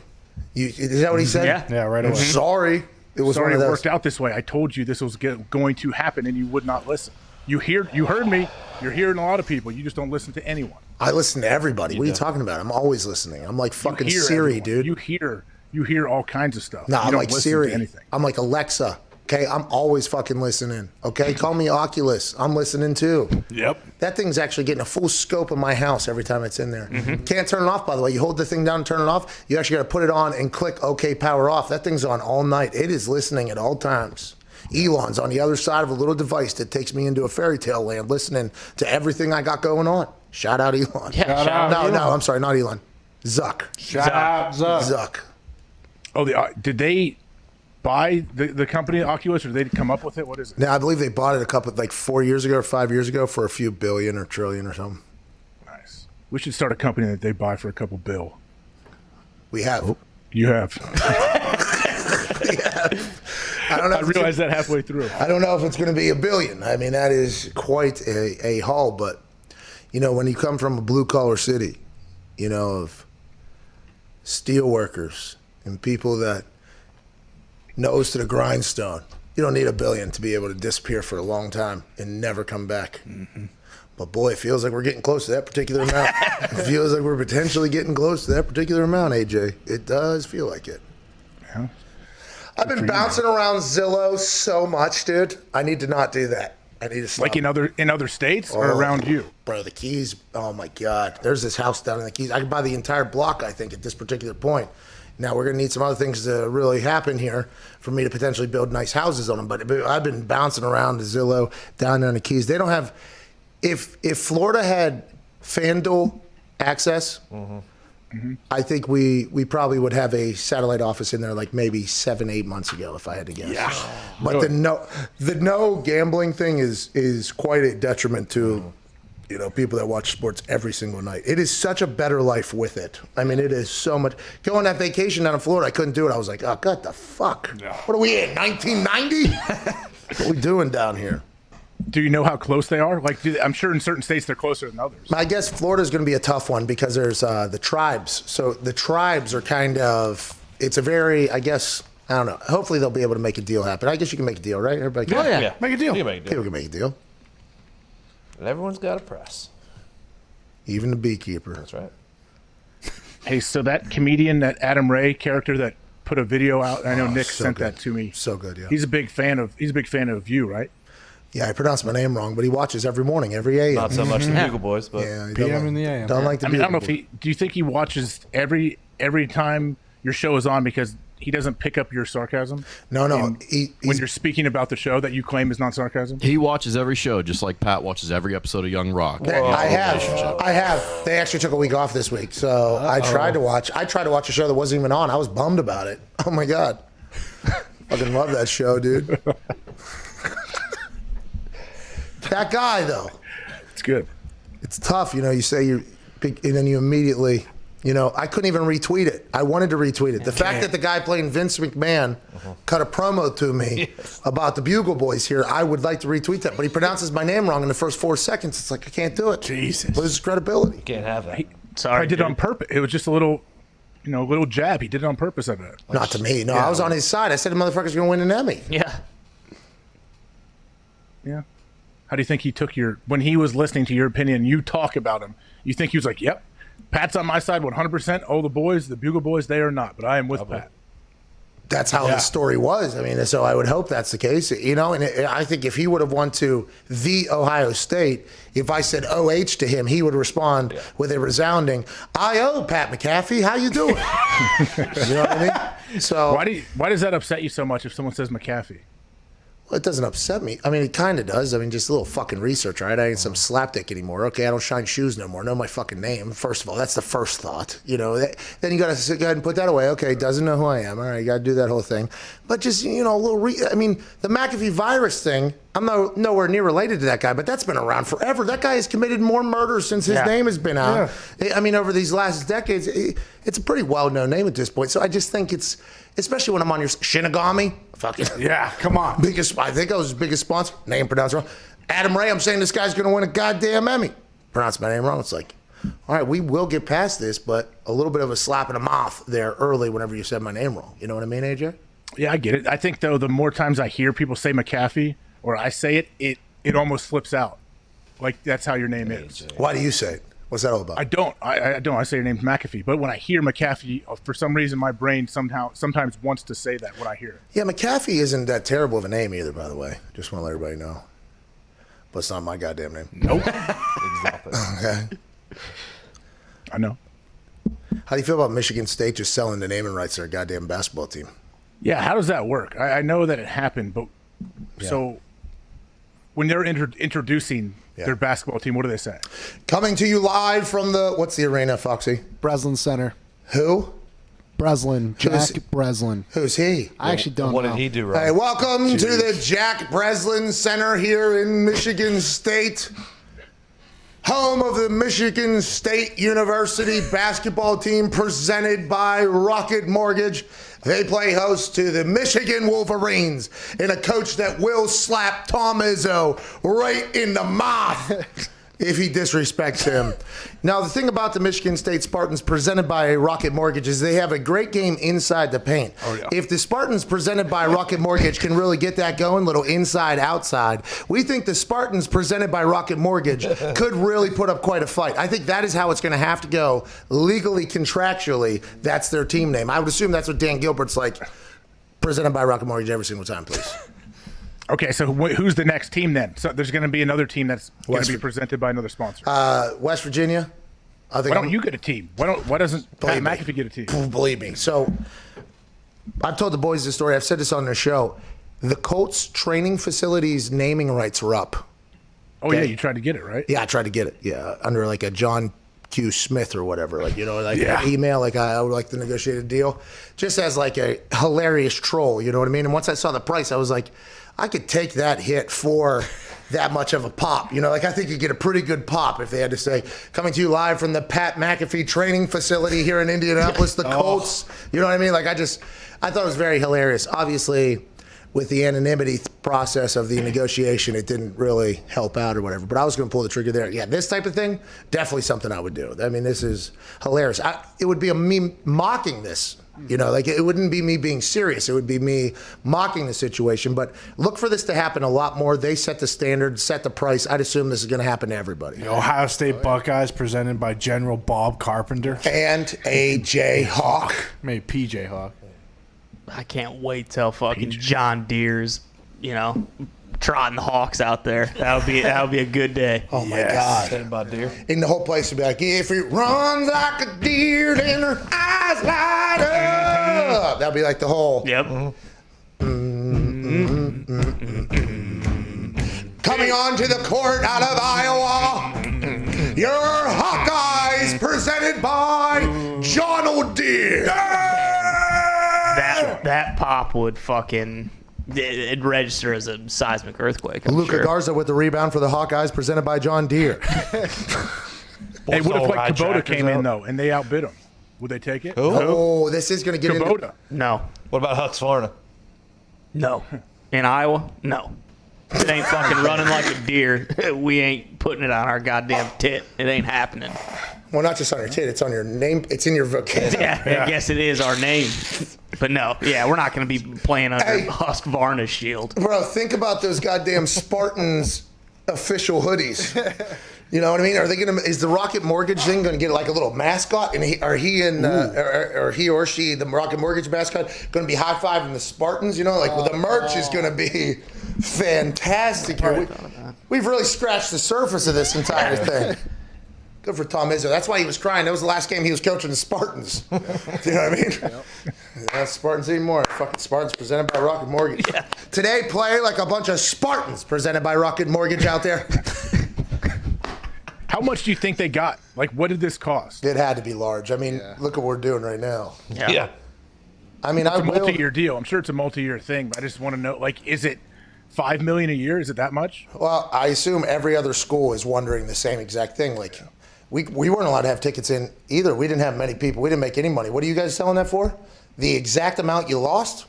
Is that what he said? Yeah, right away. Sorry. It was Sorry one of it those. worked out this way. I told you this was going to happen, and you would not listen. You heard me. You're hearing a lot of people. You just don't listen to anyone. I listen to everybody. What are you talking about? I'm always listening. I'm like fucking Siri, dude. You hear all kinds of stuff. No, You I'm don't like listen Siri. to anything. I'm like Alexa. Okay, I'm always fucking listening. Okay, call me Oculus. I'm listening too. Yep. That thing's actually getting a full scope of my house every time it's in there. Can't turn it off, by the way. You hold the thing down and turn it off. You actually got to put it on and click OK, power off. That thing's on all night. It is listening at all times. Elon's on the other side of a little device that takes me into a fairy tale land, listening to everything I got going on. Shout out Elon. Yeah, shout out Elon. No, I'm sorry, not Elon. Zuck. Shout out Zuck. Zuck. Oh, did they buy the company Oculus, or did they come up with it? What is it? No, I believe they bought it like 4 years ago or 5 years ago for a few billion or trillion or something. Nice. We should start a company that they buy for a couple bill. We have. You have. I don't know. I realized that halfway through. I don't know if it's going to be a billion. I mean, that is quite a haul. But, you know, when you come from a blue-collar city, you know, of steel workers and people that nose to the grindstone, you don't need a billion to be able to disappear for a long time and never come back. But, boy, it feels like we're getting close to that particular amount. It feels like we're potentially getting close to that particular amount, AJ. It does feel like it. Yeah. I've been bouncing around Zillow so much, dude. I need to not do that. I need to stop. Like in other states or around you? Bro, the Keys, oh my God. There's this house down in the Keys. I could buy the entire block, I think, at this particular point. Now, we're going to need some other things to really happen here for me to potentially build nice houses on them. But I've been bouncing around to Zillow down there in the Keys. They don't have, if Florida had FanDuel access, I think we probably would have a satellite office in there like maybe 7-8 months ago, if I had to guess. Yeah. But the no gambling thing is quite a detriment to people that watch sports every single night. It is such a better life with it. I mean, it is so much. Going on vacation down in Florida, I couldn't do it. I was like, oh, what the fuck? What are we in, 1990? What are we doing down here? Do you know how close they are? Like, I'm sure in certain states they're closer than others. I guess Florida's going to be a tough one because there's the tribes. So the tribes are kind of, it's a very, I guess, I don't know. Hopefully they'll be able to make a deal happen. I guess you can make a deal, right? Everybody can. Oh, yeah. Make a deal. You can make a deal. People can make a deal. And everyone's got a price. Even the beekeeper. That's right. Hey, so that comedian, that Adam Ray character that put a video out, I know Nick sent that to me. So good, yeah. He's a big fan of you, right? Yeah, I pronounced my name wrong, but he watches every morning, every AM. Not so much the Bugle Boys, but yeah, he PM in the AM. Don't like the I mean, I don't know Bugle if do you think he watches every time your show is on because he doesn't pick up your sarcasm? No. When you're speaking about the show that you claim is not sarcasm? He watches every show, just like Pat watches every episode of Young Rock. I have. They actually took a week off this week, so I tried to watch a show that wasn't even on. I was bummed about it. Oh my God. Fucking love that show, dude. That guy, though. It's good. It's tough, you say you're, and then you immediately, You know, I couldn't even retweet it. I wanted to retweet it. The fact that the guy playing Vince McMahon cut a promo to me about the Bugle Boys here, I would like to retweet that. But he pronounces my name wrong in the first 4 seconds. It's like, I can't do it. Jesus. Loses credibility. Can't have that. Sorry, I did it on purpose. It was just a little, little jab. He did it on purpose, I bet. Not to me. No, I was on his side. I said the motherfucker's going to win an Emmy. Yeah. Yeah. How do you think he took when he was listening to your opinion, you talk about him, you think he was like, yep, Pat's on my side 100%. Oh, the Bugle Boys, they are not, but I am with Pat. That's how the story was. I mean, so I would hope that's the case. You know, and I think if he would have won to the Ohio State, if I said OH to him, he would respond with a resounding, I-O, Pat McAfee, how you doing? You know what I mean? So why does that upset you so much if someone says McAfee? Well, it doesn't upset me. I mean, it kind of does. I mean, just a little fucking research, right? I ain't some slapdick anymore. Okay, I don't shine shoes no more. Know my fucking name. First of all, that's the first thought. You know, then you got to go ahead and put that away. Okay, doesn't know who I am. All right, you got to do that whole thing. But just, a little I mean, the McAfee virus thing, I'm nowhere near related to that guy, but that's been around forever. That guy has committed more murders since his name has been out. Yeah. I mean, over these last decades, it's a pretty well-known name at this point. So I just think it's, especially when I'm on your Shinigami, fucking come on, I think I was his biggest sponsor. Name pronounced wrong. Adam Ray. I'm saying this guy's going to win a goddamn Emmy. Pronounce my name wrong. It's like, all right, we will get past this, but a little bit of a slap in the mouth there early whenever you said my name wrong. You know what I mean, AJ? Yeah, I get it. I think though, the more times I hear people say McAfee or I say it, it almost slips out. Like that's how your name is. Why do you say it? What's that all about? I don't. I don't. I say your name's McAfee. But when I hear McAfee, for some reason, my brain sometimes wants to say that when I hear it. Yeah, McAfee isn't that terrible of a name either, by the way. Just want to let everybody know. But it's not my goddamn name. Nope. Exactly. Okay. I know. How do you feel about Michigan State just selling the naming rights to their goddamn basketball team? Yeah, how does that work? I know that it happened, but so when they're introducing their basketball team, what do they say? Coming to you live from what's the arena, Foxy? Breslin Center. Who? Breslin. Jack Breslin. Who's he? I actually don't know. What did he do wrong? Hey, welcome to the Jack Breslin Center here in Michigan State. Home of the Michigan State University basketball team presented by Rocket Mortgage. They play host to the Michigan Wolverines and a coach that will slap Tom Izzo right in the mouth if he disrespects him. Now, the thing about the Michigan State Spartans presented by Rocket Mortgage is they have a great game inside the paint. Oh, yeah. If the Spartans presented by Rocket Mortgage can really get that going, little inside, outside, we think the Spartans presented by Rocket Mortgage could really put up quite a fight. I think that is how it's going to have to go legally, contractually. That's their team name. I would assume that's what Dan Gilbert's like, presented by Rocket Mortgage every single time, please. Okay, so who's the next team then? So there's going to be another team that's going to be presented by another sponsor. West Virginia. Why don't you get a team? Why doesn't Pat McAfee get a team? Believe me. So I've told the boys this story. I've said this on their show. The Colts training facilities naming rights are up. Oh, yeah, you tried to get it, right? Yeah, I tried to get it. Yeah, under like a John Q. Smith or whatever. Like, an email, like I would like to negotiate a deal. Just as like a hilarious troll, you know what I mean? And once I saw the price, I was like, I could take that hit for that much of a pop. I think you'd get a pretty good pop if they had to say, coming to you live from the Pat McAfee training facility here in Indianapolis, the Colts. You know what I mean? I thought it was very hilarious. Obviously, with the anonymity process of the negotiation, it didn't really help out or whatever. But I was going to pull the trigger there. Yeah, this type of thing, definitely something I would do. I mean, this is hilarious. It would be me mocking this. It wouldn't be me being serious. It would be me mocking the situation. But look for this to happen a lot more. They set the standard, set the price. I'd assume this is going to happen to everybody. The Ohio State Buckeyes presented by General Bob Carpenter. And A.J. Hawk. Maybe P.J. Hawk. I can't wait till fucking John Deere's, trotting the Hawks out there. That would be a good day. Oh my God! Said about deer. And the whole place would be like, if it runs like a deer, then her eyes light up. That'd be like the whole. Yep. Coming on to the court out of Iowa, your Hawkeyes presented by John O'Deere. That pop would fucking. It'd register as a seismic earthquake. Luka Garza with the rebound for the Hawkeyes, presented by John Deere. Hey, what if Kubota came in though and they outbid him? Would they take it? Oh, this is going to get Kubota. into... No. What about Husqvarna? No. In Iowa? No. If it ain't fucking running like a deer, we ain't putting it on our goddamn tit. It ain't happening. Well, not just on your tit. It's on your name. It's in your vocabulary. Yeah, I guess it is our name. But no, yeah, we're not going to be playing under Husqvarna's shield. Bro, think about those goddamn Spartans official hoodies. You know what I mean? Are they gonna? Is the Rocket Mortgage thing gonna get like a little mascot? And he or she, the Rocket Mortgage mascot, gonna be high fiving the Spartans? You know, like the merch is gonna be fantastic here. We've really scratched the surface of this entire thing. Good for Tom Izzo. That's why he was crying. That was the last game he was coaching the Spartans. Do you know what I mean? Yep. Not Spartans anymore. Fucking Spartans presented by Rocket Mortgage. Yeah. Today, play like a bunch of Spartans presented by Rocket Mortgage out there. How much do you think they got? Like, what did this cost? It had to be large. I mean, look at what we're doing right now. Yeah. I mean, it's a multi-year deal. I'm sure it's a multi-year thing, but I just want to know, like, is it $5 million a year? Is it that much? Well, I assume every other school is wondering the same exact thing. Like, we weren't allowed to have tickets in either. We didn't have many people. We didn't make any money. What are you guys selling that for? The exact amount you lost?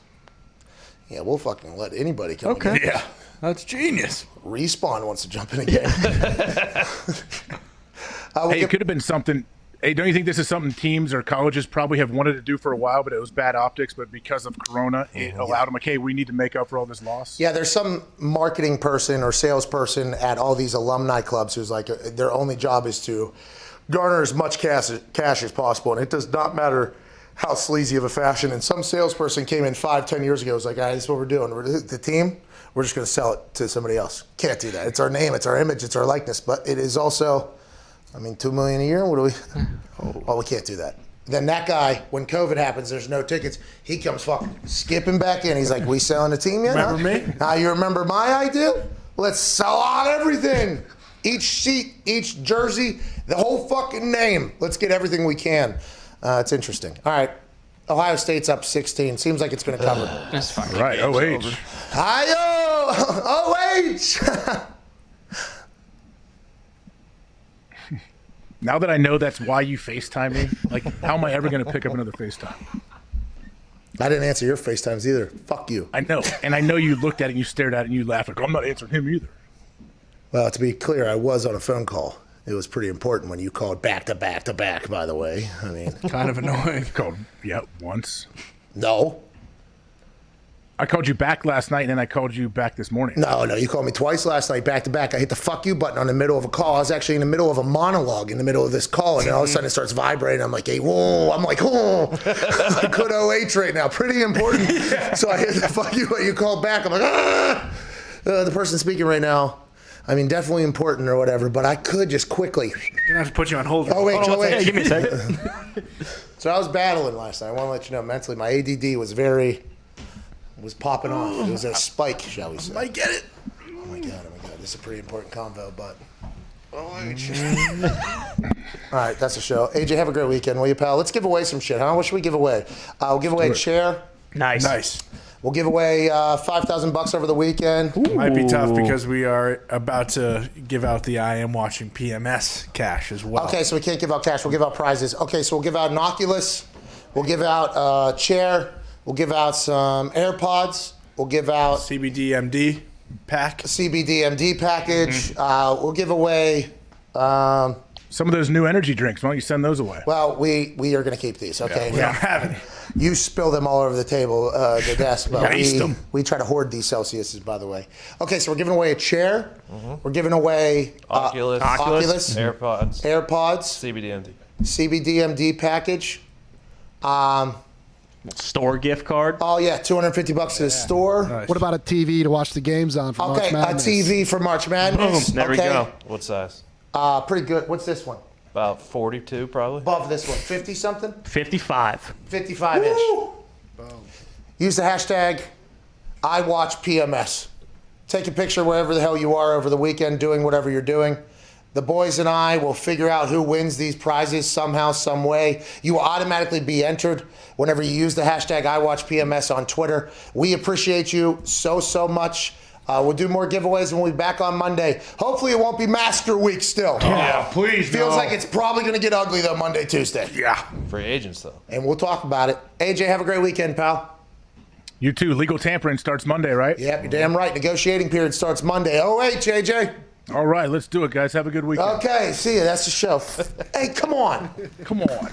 Yeah, we'll fucking let anybody come in. Yeah, that's genius. Respawn wants to jump in again. Hey, it could have been something. Hey, don't you think this is something teams or colleges probably have wanted to do for a while, but it was bad optics, but because of Corona, it allowed them, like, hey, we need to make up for all this loss? Yeah, there's some marketing person or salesperson at all these alumni clubs who's like, their only job is to garner as much cash as possible, and it does not matter how sleazy of a fashion. And some salesperson came in 5-10 years ago, was like, all right, this is what we're doing. The team, we're just going to sell it to somebody else. Can't do that. It's our name, it's our image, it's our likeness, but it is also, I mean, $2 million a year. What do we? Oh, we can't do that. Then that guy, when COVID happens, there's no tickets. He comes fucking skipping back in. He's like, "We selling the team yet? Remember me? Now you remember my idea? Let's sell out everything. Each seat, each jersey, the whole fucking name. Let's get everything we can." It's interesting. All right, Ohio State's up 16. Seems like it's going to cover. That's fucking right. OH. OH. Now that I know that's why you FaceTime me, like, how am I ever going to pick up another FaceTime? I didn't answer your FaceTimes either. Fuck you. I know. And I know you looked at it and you stared at it and you laughed. Like, I'm not answering him either. Well, to be clear, I was on a phone call. It was pretty important when you called back to back to back, by the way. I mean, kind of annoying. Called, once. No. I called you back last night and then I called you back this morning. No, you called me twice last night, back to back. I hit the fuck you button on the middle of a call. I was actually in the middle of a monologue in the middle of this call, and then all of a sudden it starts vibrating. I'm like, hey, whoa. I'm like, whoa. I could OH right now. Pretty important. So I hit the fuck you button. You called back. I'm like, the person speaking right now, I mean, definitely important or whatever, but I could just quickly. Gonna have to put you on hold. Oh, wait. Yeah, give me a second. So I was battling last night. I want to let you know, mentally, my ADD was was popping off. It was a spike, shall we say. I might get it. Oh my god. This is a pretty important convo, but. All right, that's the show. AJ, have a great weekend, will you, pal? Let's give away some shit, huh? What should we give away? We'll give away a chair. Nice. We'll give away $5,000 over the weekend. It might be tough because we are about to give out the I Am Watching PMS cash as well. Okay, so we can't give out cash. We'll give out prizes. Okay, so we'll give out an Oculus. We'll give out a chair. We'll give out some AirPods. We'll give out CBDMD pack. CBDMD package. We'll give away some of those new energy drinks. Why don't you send those away? Well, we are going to keep these. Okay, we don't have any. You spill them all over the table, the desk. But we try to hoard these Celsiuses, by the way. Okay, so we're giving away a chair. Mm-hmm. We're giving away Oculus, AirPods, CBDMD package. Store gift card. Oh yeah, $250 to the store. Nice. What about a TV to watch the games on for March Madness? Okay, a TV for March Madness. Boom. There we go. What size? Pretty good. What's this one? About 42, probably. Above this one, 50 something. 55. 55 inch. Boom. Use the hashtag #IWatchPMS. Take a picture wherever the hell you are over the weekend, doing whatever you're doing. The boys and I will figure out who wins these prizes somehow, some way. You will automatically be entered whenever you use the hashtag #IWatchPMS on Twitter. We appreciate you so much. We'll do more giveaways and we'll be back on Monday. Hopefully it won't be Massacre week still. Yeah, please. Feels like it's probably going to get ugly though Monday, Tuesday. Yeah. Free agents though. And we'll talk about it. AJ, have a great weekend, pal. You too. Legal tampering starts Monday, right? Yep, you're damn right. Negotiating period starts Monday. AJ. All right, let's do it, guys. Have a good weekend. Okay, see you. That's the show. Hey, come on. Come on.